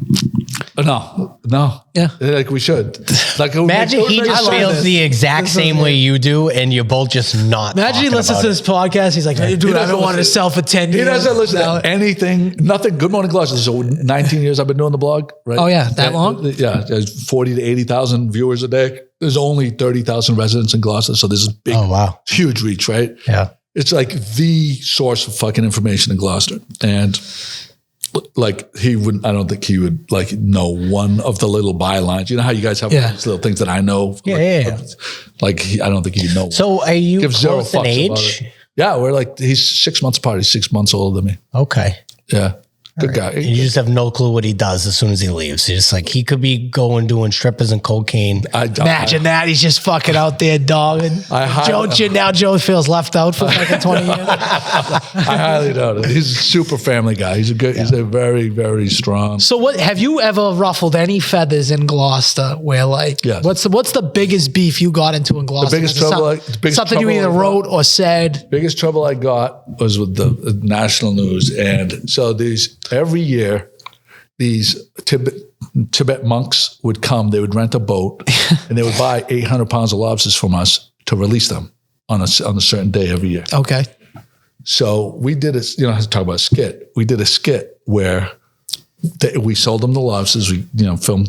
No. Yeah. Like we should. Like Imagine he just love feels this. the exact same way you do, and you're both just not. Imagine he talking listens about to it. this podcast. He's like, hey, dude, I've been wanting to sell for 10 years. He doesn't listen Now- to anything, nothing. Good Morning Gloucester. So 19 years I've been doing the blog, right? Oh, yeah, that long? Yeah, there's 40 to 80,000 viewers a day. There's only 30,000 residents in Gloucester, so there's a big, Oh, wow. huge reach, right? Yeah. It's like the source of fucking information in Gloucester. And like I don't think he would like know one of the little bylines. You know how you guys have these little things that I know? Yeah. I don't think he would know. So are you Give zero close in fucks about age? it. Yeah, we're like, he's 6 months apart. He's 6 months older than me. Okay. Yeah. Good guy. You just have no clue what he does as soon as he leaves. He's just like, he could be going doing strippers and cocaine. Imagine that. He's just fucking out there dogging. Joe feels left out for fucking 20 years. I highly doubt it. He's a super family guy. He's he's a very, very strong. So what have you ever ruffled any feathers in Gloucester where like, Yes. what's the biggest beef you got into in Gloucester? The biggest trouble, something you either wrote or said. Biggest trouble I got was with the national news. And so every year, these Tibet monks would come, they would rent a boat and they would buy 800 pounds of lobsters from us to release them on a certain day every year. Okay. So we did I have to talk about a skit. We did a skit where we sold them the lobsters. We,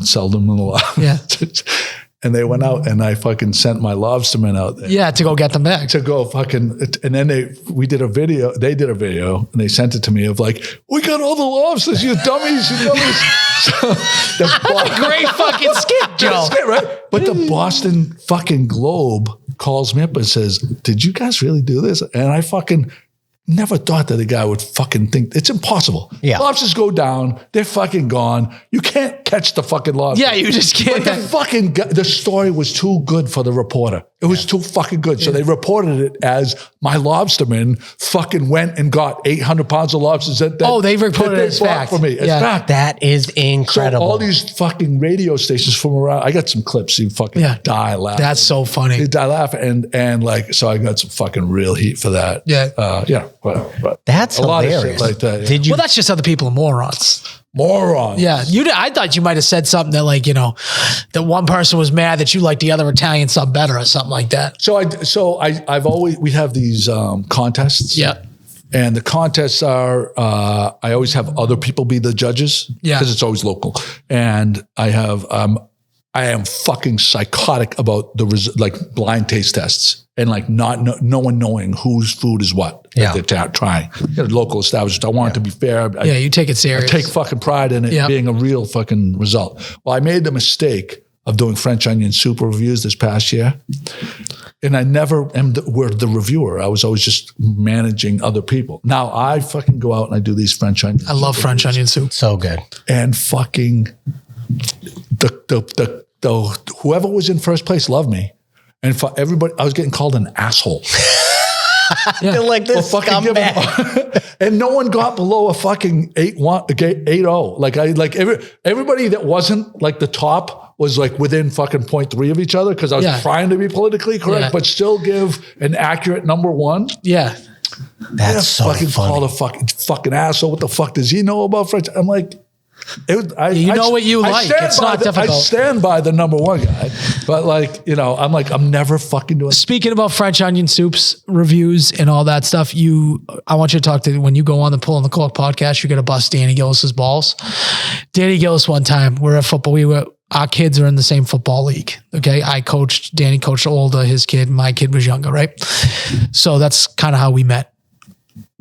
sold them the lobsters. Yeah. And they went out and I fucking sent my lobstermen out there. Yeah, to go get them back. To go fucking, and then they did a video and they sent it to me of like, we got all the lobsters, you dummies, you dummies. So That's a great fucking skit, Joe. skit, right? But the Boston fucking Globe calls me up and says, did you guys really do this? And I fucking never thought that a guy would fucking think it's impossible. Yeah. Lobsters go down, they're fucking gone. You can't catch the fucking lobster. Yeah, you just can't. But the story was too good for the reporter. It was too fucking good. So they reported it as my lobsterman fucking went and got 800 pounds of lobsters. They reported it as fact. For me. As Yeah. fact. That is incredible. So all these fucking radio stations from around, I got some clips. You fucking die laughing. That's so funny. You die laughing. And like, so I got some fucking real heat for that. Yeah. But That's a lot of hilarious. shit like that. Did you? Well, that's just other people are morons. Moron. Yeah, I thought you might have said something that like, that one person was mad that you liked the other Italian sub better or something like that. We have these contests. Yeah. And the contests are, I always have other people be the judges. Yeah. Because it's always local. And I am fucking psychotic about the blind taste tests and like no one knowing whose food is what that they're trying. Local establishments. I want it to be fair. You take it serious. I take fucking pride in it being a real fucking result. Well, I made the mistake of doing French onion soup reviews this past year. And I never were the reviewer. I was always just managing other people. Now I fucking go out and I do these French onion I love French onion soup. So good. And fucking the whoever was in first place loved me. And for everybody, I was getting called an asshole. They're like this scumbag. And no one got below a fucking 8-0. Everybody that wasn't like the top was like within fucking 0.3 of each other because I was trying to be politically correct, but still give an accurate number one. Yeah. That's so fucking funny. call a fucking asshole. What the fuck does he know about French? I'm like, what you like. It's not difficult. I stand by the number one guy, but I'm never fucking doing. Speaking about French onion soups reviews and all that stuff, I want you to talk to, when you go on the Pull on the Cork podcast, you're going to bust Danny Gillis's balls. Danny Gillis, one time, we're at football. Our kids are in the same football league. Okay. Danny coached older, his kid, my kid was younger. Right. So that's kind of how we met.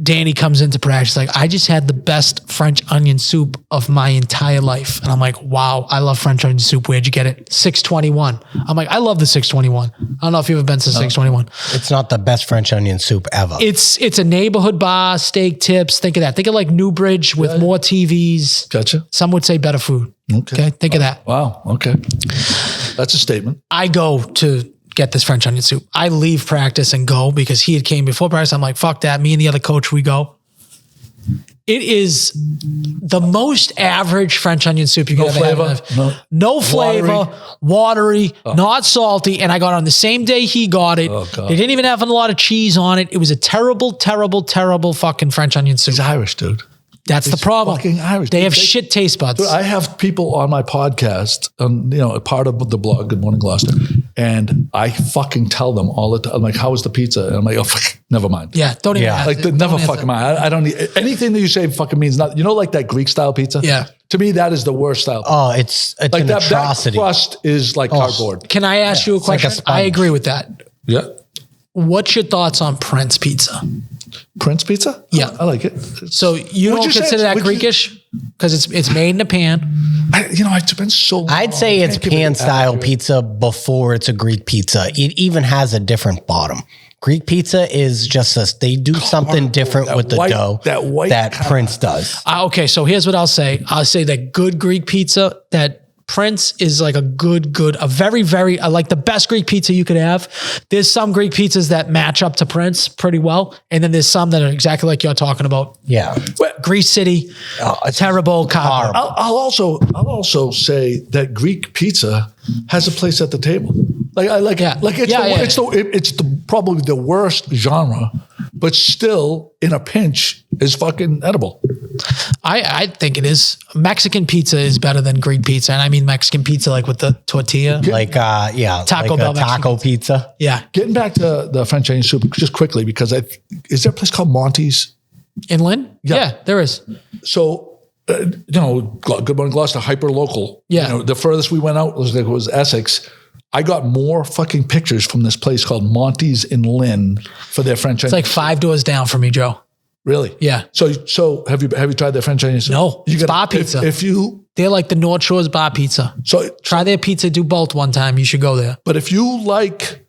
Danny comes into practice like, I just had the best French onion soup of my entire life. And I'm like, wow, I love French onion soup. Where'd you get it? 621. I'm like, I love the 621. I don't know if you've ever been to 621. It's not the best French onion soup ever. It's a neighborhood bar, steak tips. Think of that. Think of like Newbridge with more TVs. Gotcha. Some would say better food. Okay. Think of that. Wow. Okay. That's a statement. I go to get this French onion soup. I leave practice and go because he had came before practice. I'm like, fuck that. Me and the other coach, we go. It is the most average French onion soup you can ever have. No flavor, watery, not salty. And I got it on the same day he got it. Oh, God. They didn't even have a lot of cheese on it. It was a terrible, terrible, terrible fucking French onion soup. He's Irish, dude. That's the problem. Fucking Irish. They have shit taste buds. Dude, I have people on my podcast, a part of the blog, Good Morning Gloucester, and I fucking tell them all the time, I'm like, how was the pizza? And I'm like, oh, fuck, never mind. Yeah, don't even ask. Never fucking mind. I don't need, anything that you say fucking means nothing. Like that Greek style pizza? Yeah. To me, that is the worst style pizza. Oh, it's like an atrocity. That crust is like cardboard. Can I ask you a question? like a I agree with that. Yeah. What's your thoughts on Prince pizza? Prince pizza? Yeah. I like it. So you don't consider that Greekish? Because it's made in a pan. It's been so long. I'd say it's pan style pizza before it's a Greek pizza. It even has a different bottom. Greek pizza is just they do something different with the dough that Prince does. Okay, so here's what I'll say. I'll say that good Greek pizza, that Prince is like a very, very, like the best Greek pizza you could have. There's some Greek pizzas that match up to Prince pretty well. And then there's some that are exactly like you're talking about. Yeah. Grease City, terrible. I'll also say that Greek pizza has a place at the table. It's probably the worst genre, but still in a pinch is fucking edible. I think it is. Mexican pizza is better than Greek pizza. And I mean Mexican pizza like with the tortilla. Taco Bell taco pizza. Yeah. Getting back to the French onion soup just quickly, because is there a place called Monty's? In Lynn? Yeah, there is. So, Good Morning Gloucester, hyper local. Yeah. The furthest we went out was Essex. I got more fucking pictures from this place called Monty's in Lynn for their French onion. It's like 5 doors down from me, Joe. Really? Yeah. So have you tried their French onion soup? No, it's bar pizza. They're like the North Shore's bar pizza. So try their pizza, do both one time. You should go there. But if you like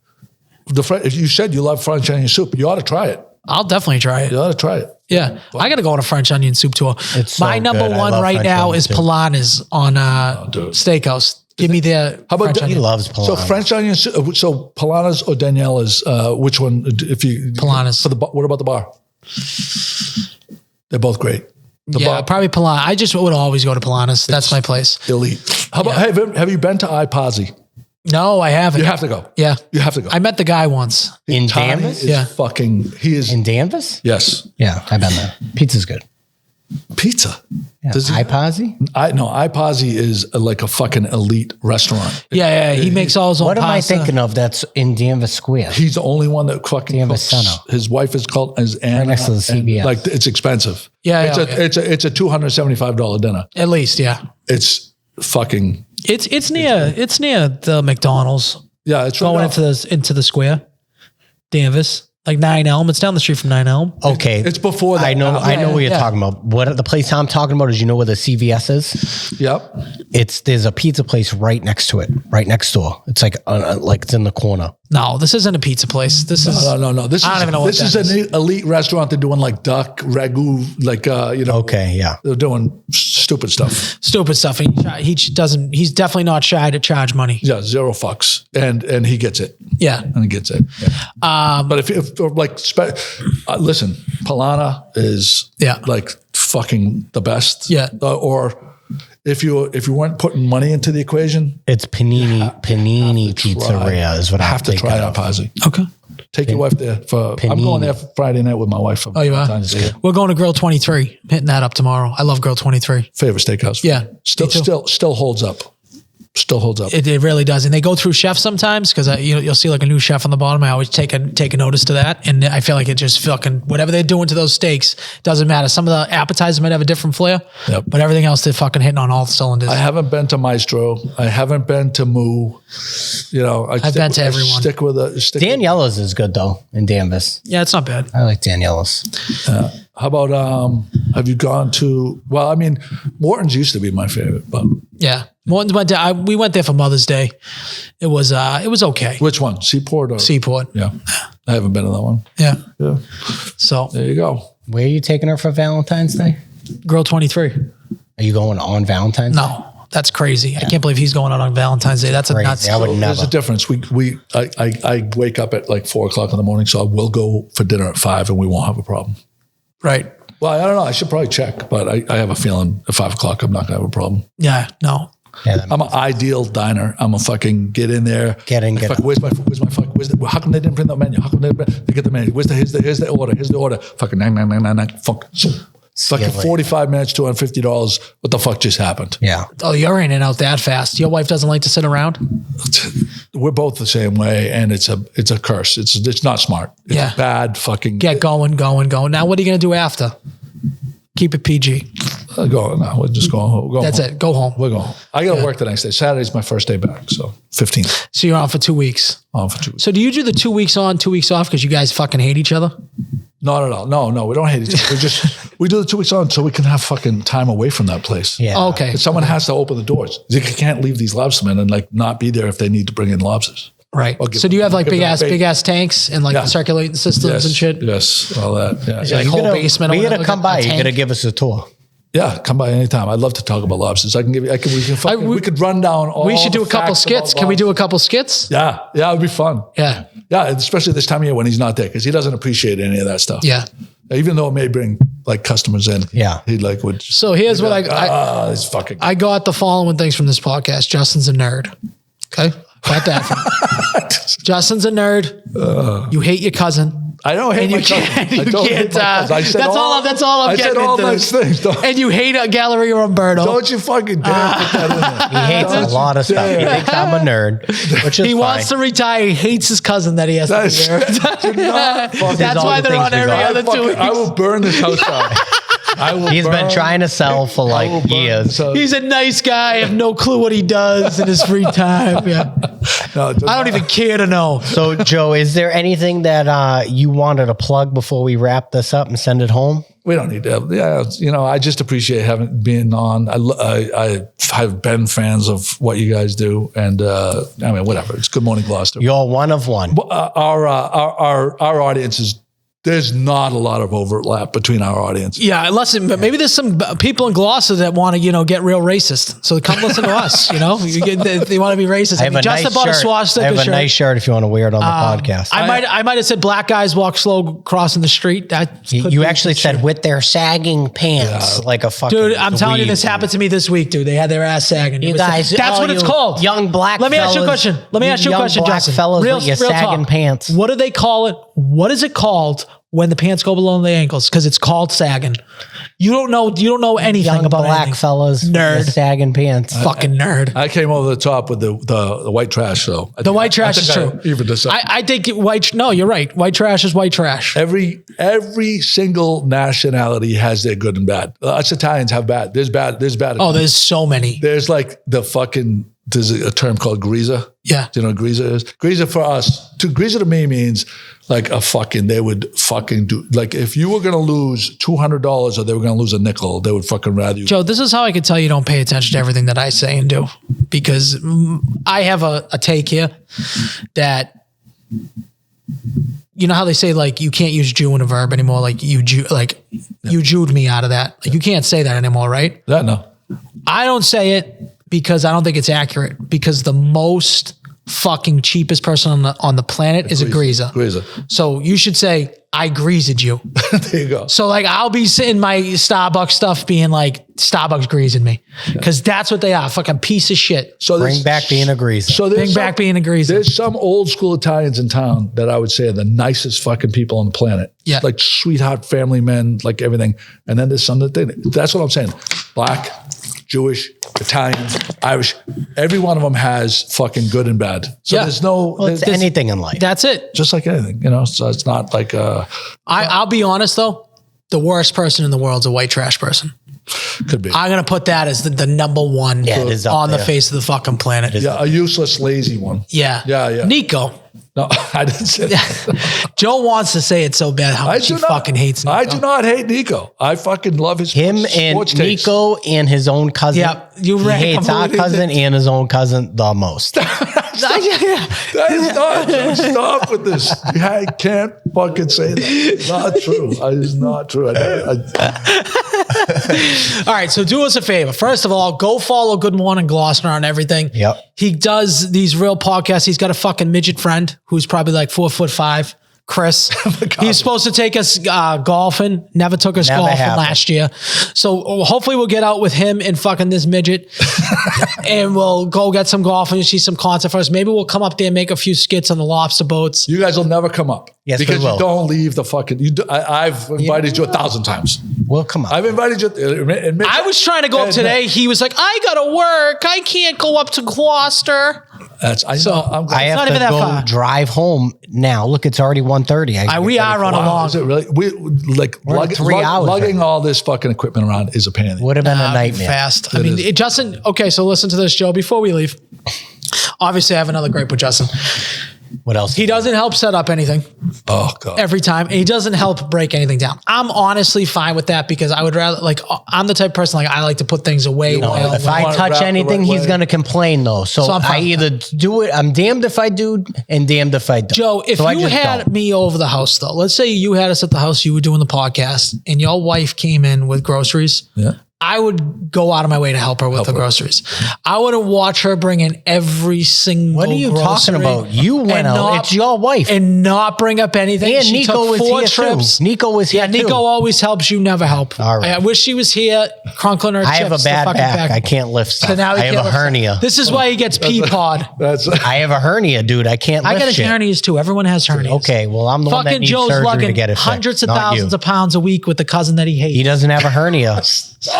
if you said you love French onion soup, you ought to try it. I'll definitely try it. You ought to try it. Yeah. I got to go on a French onion soup tour. My number one right now is Polana's on Steakhouse. Give me their. How about he loves Polana's. So French onion soup. So Polana's or Daniela's. Which one? Polana's. What about the bar? They're both great. Probably Polana. I just would always go to Polana's. That's my place. Elite. How about have you been to iPozzi? No, I haven't. You have to go. Yeah. You have to go. I met the guy once. In Danvers? Yeah. He is. In Danvers? Yes. Yeah, I've been there. Pizza's good. Pizza? Yeah. iPozzi? iPozzi is like a fucking elite restaurant. Yeah. He makes all his own pasta. What am I thinking of that's in Danvers Square? He's the only one that fucking Danvers cooks. Center. His wife is called Anna. Right next to the CBS. Like, it's expensive. Yeah. It's a $275 dinner. At least, yeah. It's fucking. It's near the McDonald's. Yeah, it's going into the square. Danvers. Like 9 Elm. It's down the street from 9 Elm. Okay. It's before that. I know what you're talking about. What the place I'm talking about is, you know where the CVS is? Yep. There's a pizza place right next to it, right next door. It's like it's in the corner. No, this isn't a pizza place. This is no. I don't even know what this is an elite restaurant. They're doing like duck ragu, like Okay, yeah. They're doing stupid stuff. And he's definitely not shy to charge money. Yeah, zero fucks, and he gets it. Yeah, and he gets it. Yeah. But if listen, Polana is like fucking the best. Yeah. Or if you weren't putting money into the equation, it's Panini Pizzeria is what I have to try iPozzi. Okay. Take your wife there I'm going there for Friday night with my wife. Oh, you are? We're going to Grill 23. I'm hitting that up tomorrow. I love Grill 23. Favorite steakhouse. Yeah. Still holds up. Still holds up. It really does. And they go through chefs sometimes because you'll see like a new chef on the bottom. I always take a notice to that. And I feel like it just fucking, whatever they're doing to those steaks, doesn't matter. Some of the appetizers might have a different flair, but everything else they're fucking hitting on all the cylinders. I haven't been to Maestro. I haven't been to Moo. I've been to everyone. Daniela's is good though in Danvers. Yeah, it's not bad. I like Daniela's. How about, have you gone to, well, I mean, Morton's used to be my favorite, but. Yeah. Morton's we went there for Mother's Day. It was okay. Which one? Seaport or? Seaport. Yeah. I haven't been to that one. Yeah. Yeah. So. There you go. Where are you taking her for Valentine's Day? Grill 23. Are you going on Valentine's Day? No. That's crazy. Yeah. I can't believe he's going out on Valentine's Day. That's a nuts. I would never. There's a difference. I wake up at like 4:00 in the morning, so I will go for dinner at 5 and we won't have a problem. Right. Well, I don't know. I should probably check, but I have a feling at 5:00 I'm not going to have a problem. Yeah. No. Yeah, I'm an ideal diner. I'm a fucking get in there. Get in. Where's my fuck? How come they didn't print the menu? How come they get the menu? Here's the order. Here's the order. Fucking 9. Fuck. Fucking 45 minutes, $250. What the fuck just happened? Yeah. Oh, you're in and out that fast. Your wife doesn't like to sit around? We're both the same way, and it's a curse. It's not smart. It's bad fucking. Get going. Now, what are you going to do after? Keep it PG. We're just going home. That's it. Go home. We're going home. I got to work the next day. Saturday's my first day back, so 15th. So you're on for 2 weeks? On for 2 weeks. So do you do the 2 weeks on, 2 weeks off because you guys fucking hate each other? Not at all. No, we don't hate each other. We do the 2 weeks on so we can have fucking time away from that place. Yeah. Oh, okay. Someone has to open the doors. You can't leave these lobstermen and like not be there if they need to bring in lobsters. Right. I'll give So do you have like give big them ass, bait. big ass tanks and like Yeah. circulating systems Yes, and shit? Yes, all that. Yeah, Like whole basement. or We gotta whatever, come a by. You tank? gotta give us a tour. yeah. Come by anytime. I'd love to talk about lobsters. I can give you. We could run down all. We should do a the couple facts about skits. Can we do a lobsters. couple skits? Yeah, yeah, it'd be fun. Yeah. Yeah, especially this time of year when he's not there because he doesn't appreciate any of that stuff. Yeah. Even though it may bring like customers in. Yeah. he like would. So here's what This fucking. I got the following things from this podcast. Justin's a nerd. Okay. Got that. Justin's a nerd. You hate your cousin. I don't hate And my you cousin. can't. I You don't hate can't. my cousin. I said That's all I'm I getting said all into. nice things. And you hate Galleria Umberto. Don't you fucking dare put that in there. He hates a lot of stuff. He thinks I'm a nerd, which is He fine. wants to retire. He hates his cousin that he has to be there. That's all why the they're things on we every got. other 2 weeks. I will burn this house down. I will. He's been burn- trying to sell for I will like burn years. this house. He's a nice guy. I have no clue what he does in his free time. Yeah. No, I don't even care to know. So, Joe, is there anything that you wanted to plug before we wrap this up and send it home? We don't need to. Yeah, I just appreciate having been on. I have been fans of what you guys do, and I mean, whatever. It's Good Morning Gloucester. You're one of one. Our audience is. There's not a lot of overlap between our audience. Yeah, listen, but maybe there's some people in Gloucester that want to, get real racist. So come listen to us, They want to be racist. I have a Justin nice bought shirt. a swastika I have a shirt. nice shirt if you want to wear it on the podcast. I might have said black guys walk slow crossing the street. That could You be actually true. said with their sagging pants, like a fucking Dude, I'm telling you, dweeb. this happened to me this week, dude. They had their ass sagging. You It was- guys, that's all what it's you called. young black Let me ask you a fellas, question. Let me you ask you a young question, black Justin. fellas with your sagging talk. pants. What do they call it? What is it called when the pants go below the ankles? Because it's called sagging. You don't know anything Young about black anything. fellas with Nerd. your sagging pants. Fucking nerd. I came over the top with the white trash, though. The white trash is true. Even this up. I think white. No, you're right. White trash is white trash. Every single nationality has their good and bad. Us Italians have bad. There's bad. Oh, there's so many. There's like the fucking. There's a term called greaser. Yeah. Do you know what greaser is? Greaser for us. Greaser to me means like a fucking. They would fucking do like if you were gonna lose $200 or they were gonna lose a nickel, they would fucking rather you. Joe, this is how I can tell you don't pay attention to everything that I say and do, because I have a take here that, you know how they say like you can't use Jew in a verb anymore, like you Jewed me out of that. Like you can't say that anymore, right? That no. I don't say it because I don't think it's accurate, because the most fucking cheapest person on the planet is a greaser. Greaser. So you should say, I greased you. There you go. So like I'll be sitting my Starbucks stuff being like Starbucks greasing me, because that's what they are, fucking piece of shit. So Bring back being a greaser. So Bring back being a greaser. There's some old school Italians in town that I would say are the nicest fucking people on the planet. Yeah. Like sweetheart family men, like everything. And then there's some that's what I'm saying. Black, Jewish, Italian, Irish. Every one of them has fucking good and bad. So Yeah. there's no, Well, it's there's- anything in life. That's it. just like anything, So it's not like, I'll be honest though, the worst person in the world's a white trash person. could be. I'm gonna put that as the number one Yeah, it is up on the there. face of the fucking planet. Yeah, a useless, lazy one. Yeah. Yeah. Nico. No, I didn't say that. Joe wants to say it so bad how much he fucking hates Nico. I do not hate Nico. I fucking love his Him and sports takes. Nico and his own cousin. Yeah, you he ran hates our completely- cousin and his own cousin the most. That is not true. Stop with this. I can't fucking say that. It's not true. It is not true. All right, so do us a favor. First of all, go follow Good Morning Gloucester on everything. Yep. He does these real podcasts. He's got a fucking midget friend who's probably like 4'5", Chris. He's supposed to take us golfing. Never took us Never golfing happened. last year. So hopefully we'll get out with him and fucking this midget, and we'll go get some golfing and see some content for us. Maybe we'll come up there and make a few skits on the lobster boats. You guys will never come up. Yes, we because will. you don't leave the fucking. I've invited you 1,000 times. We'll come up. I've invited you. I was trying to go up today. He was like, I gotta work. I can't go up to Gloucester. I'm I not have even to that go far. drive home now. Look, it's already 1:30. We are running Wow, along. is it really? We're in 3 hours lugging right all this fucking equipment around is a pain. in the- Would have been a That'd be nightmare. fast. I mean, Justin, okay, so listen to this, Joe, before we leave. Obviously, I have another gripe with Justin. What else? He doesn't help set up anything Oh God. every time. And he doesn't help break anything down. I'm honestly fine with that because I would rather, like, I'm the type of person, like, I like to put things away. No, well. if I wanna touch wrap the anything, right he's way. going to complain though. So I'm fine I with either do it. I'm damned if I do and damned if I don't. Joe, if So I you just had don't. me over the house, though, let's say you had us at the house, you were doing the podcast, and your wife came in with groceries. Yeah. I would go out of my way to help her with the groceries. I wouldn't watch her bring in every single What are you talking grocery about? You went and out. not- It's your wife. and not bring up anything. And She Nico took was 4 here trips. too. Nico was here Yeah, Nico too. always helps. You never help. All right. I wish she was here, crunkling her I chips. have a the bad fucking back. I can't lift stuff. So now he I have can't a lift stuff. hernia. This is why he gets pee-pod. That's I have a hernia, dude. I can't lift I got shit. hernias too. Everyone has hernias. Okay, well, I'm the one that Fucking needs Joe's surgery to lugging get it fixed, hundreds of not thousands you. of pounds a week with the cousin that he hates. He doesn't have a hernia.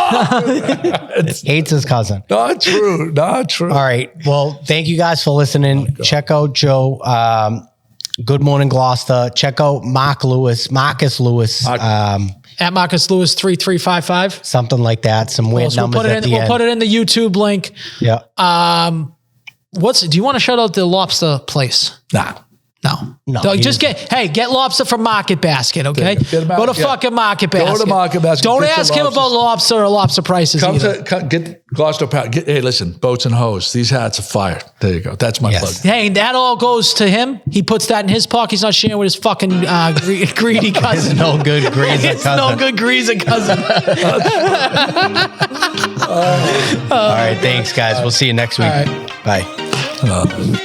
Hates his cousin. not true. Not true. All right. Well, thank you guys for listening. Check out Joe. Good Morning Gloucester. Check out Marcus Lewis. At Marcus Lewis 3355. Something like that. Some weird We'll numbers put it at in. the We'll end. put it in the YouTube link. Yeah. Do you want to shout out the lobster place? Nah. No. he Just get lobster from Market Basket, okay? Get 'em out, Go to yeah. fucking Market Go to Basket. Market Basket, Don't get the ask him lobsters. about lobster or lobster prices either. Get Gloucester Pound. Hey, listen, boats and hose. These hats are fire. There you go. That's my Yes. plug. Hey, that all goes to him. He puts that in his pocket. He's not sharing with his fucking greedy cousin. No good greaser It's cousin. no good greaser cousin. All right. Thanks, guys. We'll see you next week. All right. Bye.